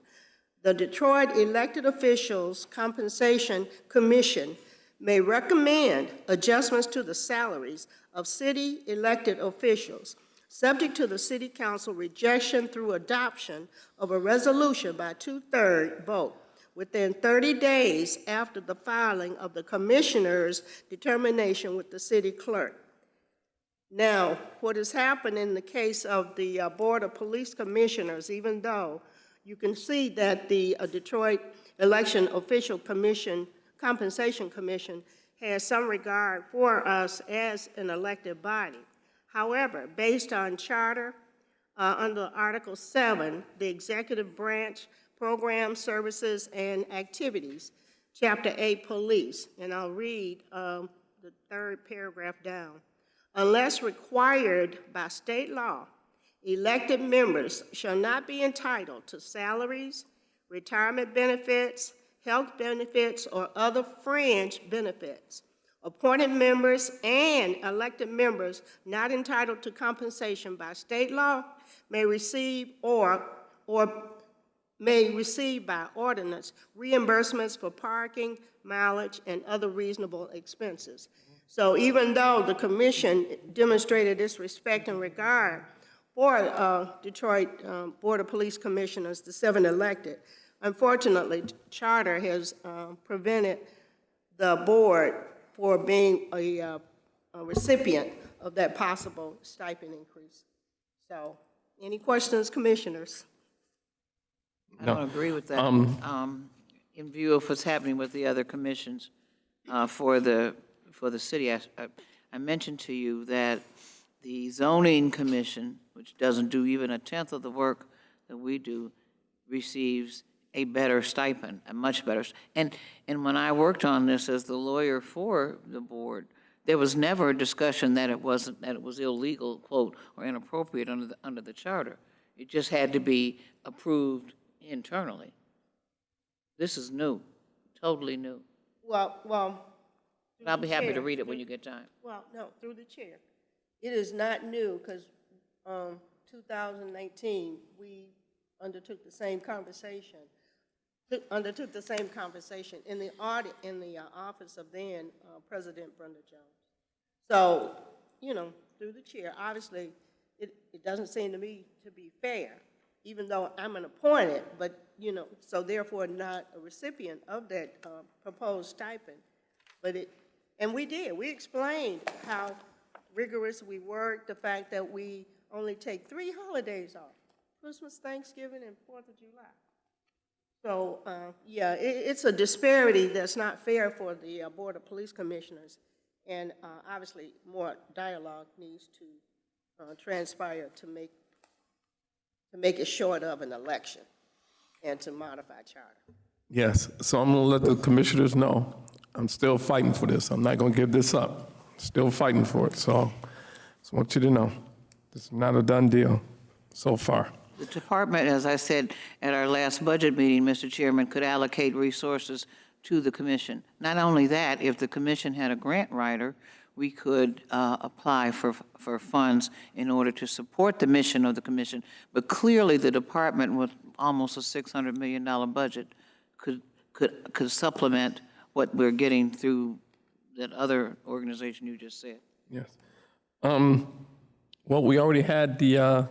the Detroit Elected Officials Compensation Commission may recommend adjustments to the salaries of city elected officials, subject to the City Council rejection through adoption of a resolution by 2/3 vote within 30 days after the filing of the Commissioner's determination with the City Clerk. Now, what has happened in the case of the Board of Police Commissioners, even though you can see that the Detroit Election Official Commission, Compensation Commission, has some regard for us as an elected body. However, based on charter, under Article 7, the executive branch, programs, services, and activities, Chapter 8, Police, and I'll read the 3rd paragraph down. Unless required by state law, elected members shall not be entitled to salaries, retirement benefits, health benefits, or other fringe benefits. Appointed members and elected members not entitled to compensation by state law may receive or may receive by ordinance reimbursements for parking, mileage, and other reasonable expenses. So even though the commission demonstrated its respect and regard for Detroit Board of Police Commissioners, the 7 elected, unfortunately, charter has prevented the board for being a recipient of that possible stipend increase. So, any questions, commissioners? I don't agree with that. In view of what's happening with the other commissions for the city, I mentioned to you that the zoning commission, which doesn't do even 1/10 of the work that we do, receives a better stipend, a much better. And when I worked on this as the lawyer for the board, there was never a discussion that it was illegal, quote, or inappropriate under the charter. It just had to be approved internally. This is new, totally new. Well, I'll be happy to read it when you get time. Well, no, through the chair. It is not new because 2019, we undertook the same conversation. In the audit, in the office of then President Brenda Jones. So, through the chair, obviously, it doesn't seem to me to be fair, even though I'm an appointed, but, so therefore not a recipient of that proposed stipend. And we explained how rigorous we work, the fact that we only take 3 holidays off, Christmas, Thanksgiving, and 4th of July. So, yeah, it's a disparity that's not fair for the Board of Police Commissioners. And obviously, more dialogue needs to transpire to make it short of an election and to modify charter. Yes, so I'm going to let the commissioners know I'm still fighting for this. I'm not going to give this up. Still fighting for it. So I just want you to know this is not a done deal so far. The department, as I said at our last budget meeting, Mr. Chairman, could allocate resources to the commission. Not only that, if the commission had a grant writer, we could apply for funds in order to support the mission of the commission. But clearly, the department with almost a $600 million budget could supplement what we're getting through that other organization you just said. Yes. Well, we already had the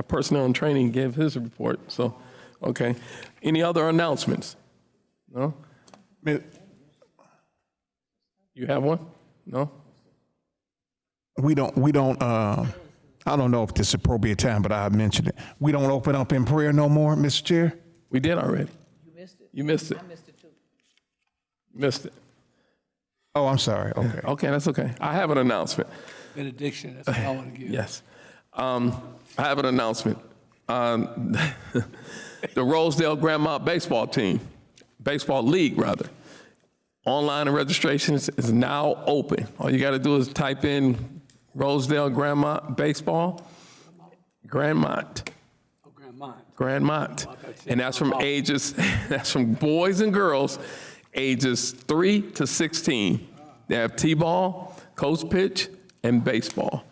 personnel and training give his report. So, okay. Any other announcements? No? You have one? No? We don't, I don't know if this is appropriate time, but I mentioned it. We don't open up in prayer no more, Mr. Chair? We did already. You missed it. You missed it. I missed it too. Missed it. Oh, I'm sorry. Okay. Okay, that's okay. I have an announcement. Benediction, that's what I want to give. Yes. I have an announcement. The Rosedale Grandmont baseball team, baseball league rather, online registration is now open. All you got to do is type in Rosedale Grandmont baseball, Grandmont. Grandmont. And that's from that's from boys and girls ages 3 to 16. They have t-ball, coach pitch, and baseball.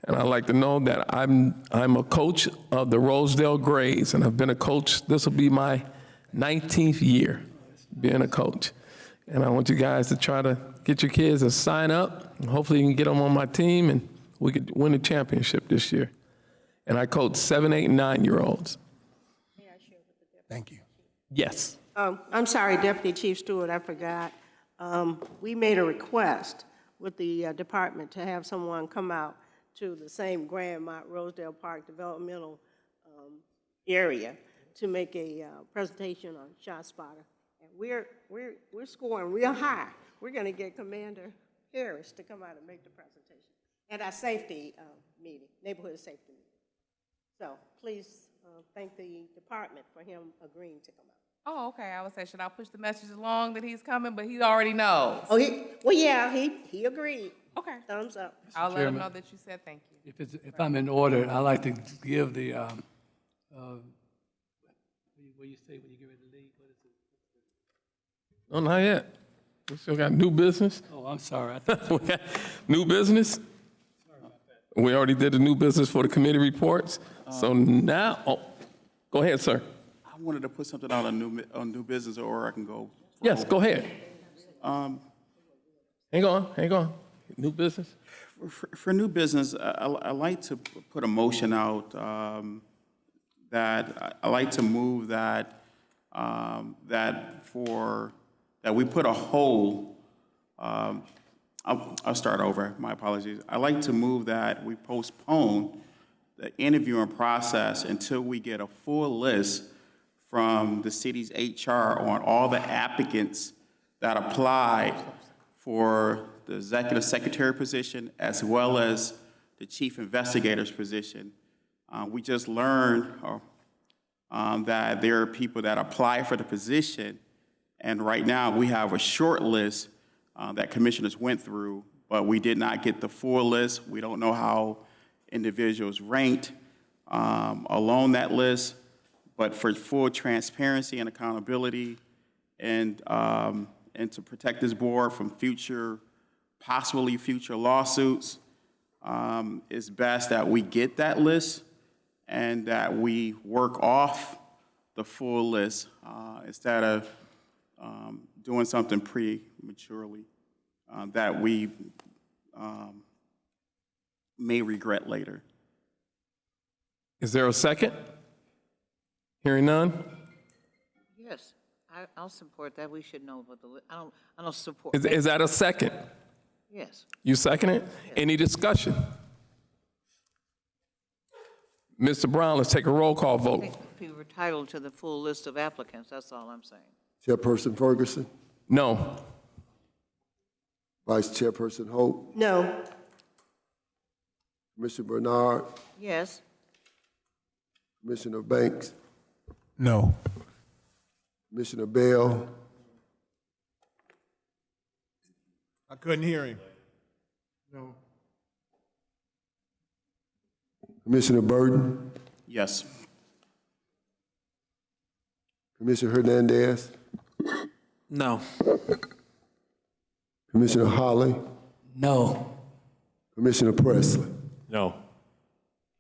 And I'd like to know that I'm a coach of the Rosedale Grays, and I've been a coach. This will be my 19th year being a coach. And I want you guys to try to get your kids to sign up. And hopefully you can get them on my team, and we could win the championship this year. And I coach 7, 8, and 9-year-olds. Thank you. Yes. I'm sorry, Deputy Chief Stewart, I forgot. We made a request with the department to have someone come out to the same Grandmont Rosedale Park developmental area to make a presentation on ShotSpotter. And we're scoring real high. We're going to get Commander Harris to come out and make the presentation at our safety meeting, neighborhood safety meeting. So please thank the department for him agreeing to come out. Oh, okay. I would say, should I push the message along that he's coming, but he already knows? Oh, he agreed. Okay. Thumbs up. I'll let him know that you said thank you. If I'm in order, I'd like to give the, what do you say when you get ready to leave? What is it? Oh, not yet. We still got new business. Oh, I'm sorry. We got new business. We already did the new business for the committee reports. So now, go ahead, sir. I wanted to put something out on new business, or I can go. Yes, go ahead. Hang on. New business? For new business, I like to put a motion out that I like to move that we put a hold. I'll start over. My apologies. I like to move that we postpone the interviewing process until we get a full list from the city's HR on all the applicants that applied for the executive secretary position as well as the chief investigator's position. We just learned that there are people that apply for the position, and right now we have a short list that commissioners went through, but we did not get the full list. We don't know how individuals ranked along that list, but for full transparency and accountability and to protect this board from possibly future lawsuits, it's best that we get that list and that we work off the full list instead of doing something prematurely that we may regret later. Is there a second? Hearing none? Yes, I'll support that. We should know what I don't support. Is that a second? Yes. You second it? Yes. Any discussion? Mr. Brown, let's take a roll call vote. I think we were entitled to the full list of applicants, that's all I'm saying. Chairperson Ferguson, No. Vice Chairperson Hope, No. Commissioner Bernard, Yes. Commissioner Banks, No. Commissioner Bell, I couldn't hear him. No. Commissioner Burton, Yes. Commissioner Hernandez, No. Commissioner Holly, No. Commissioner Presley. No.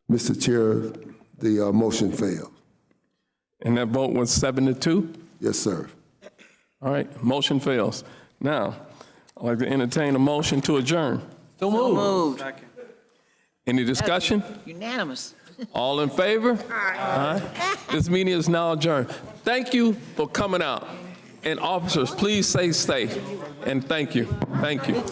Mr. Chair, the motion failed. And that vote was 7-2? Yes, sir. All right, motion fails. Now, I'd like to entertain a motion to adjourn. So Moved. Any discussion? Unanimous. All in favor? Aye. This meeting is now adjourned. Thank you for coming out. And officers, please stay safe. And thank you. Thank you.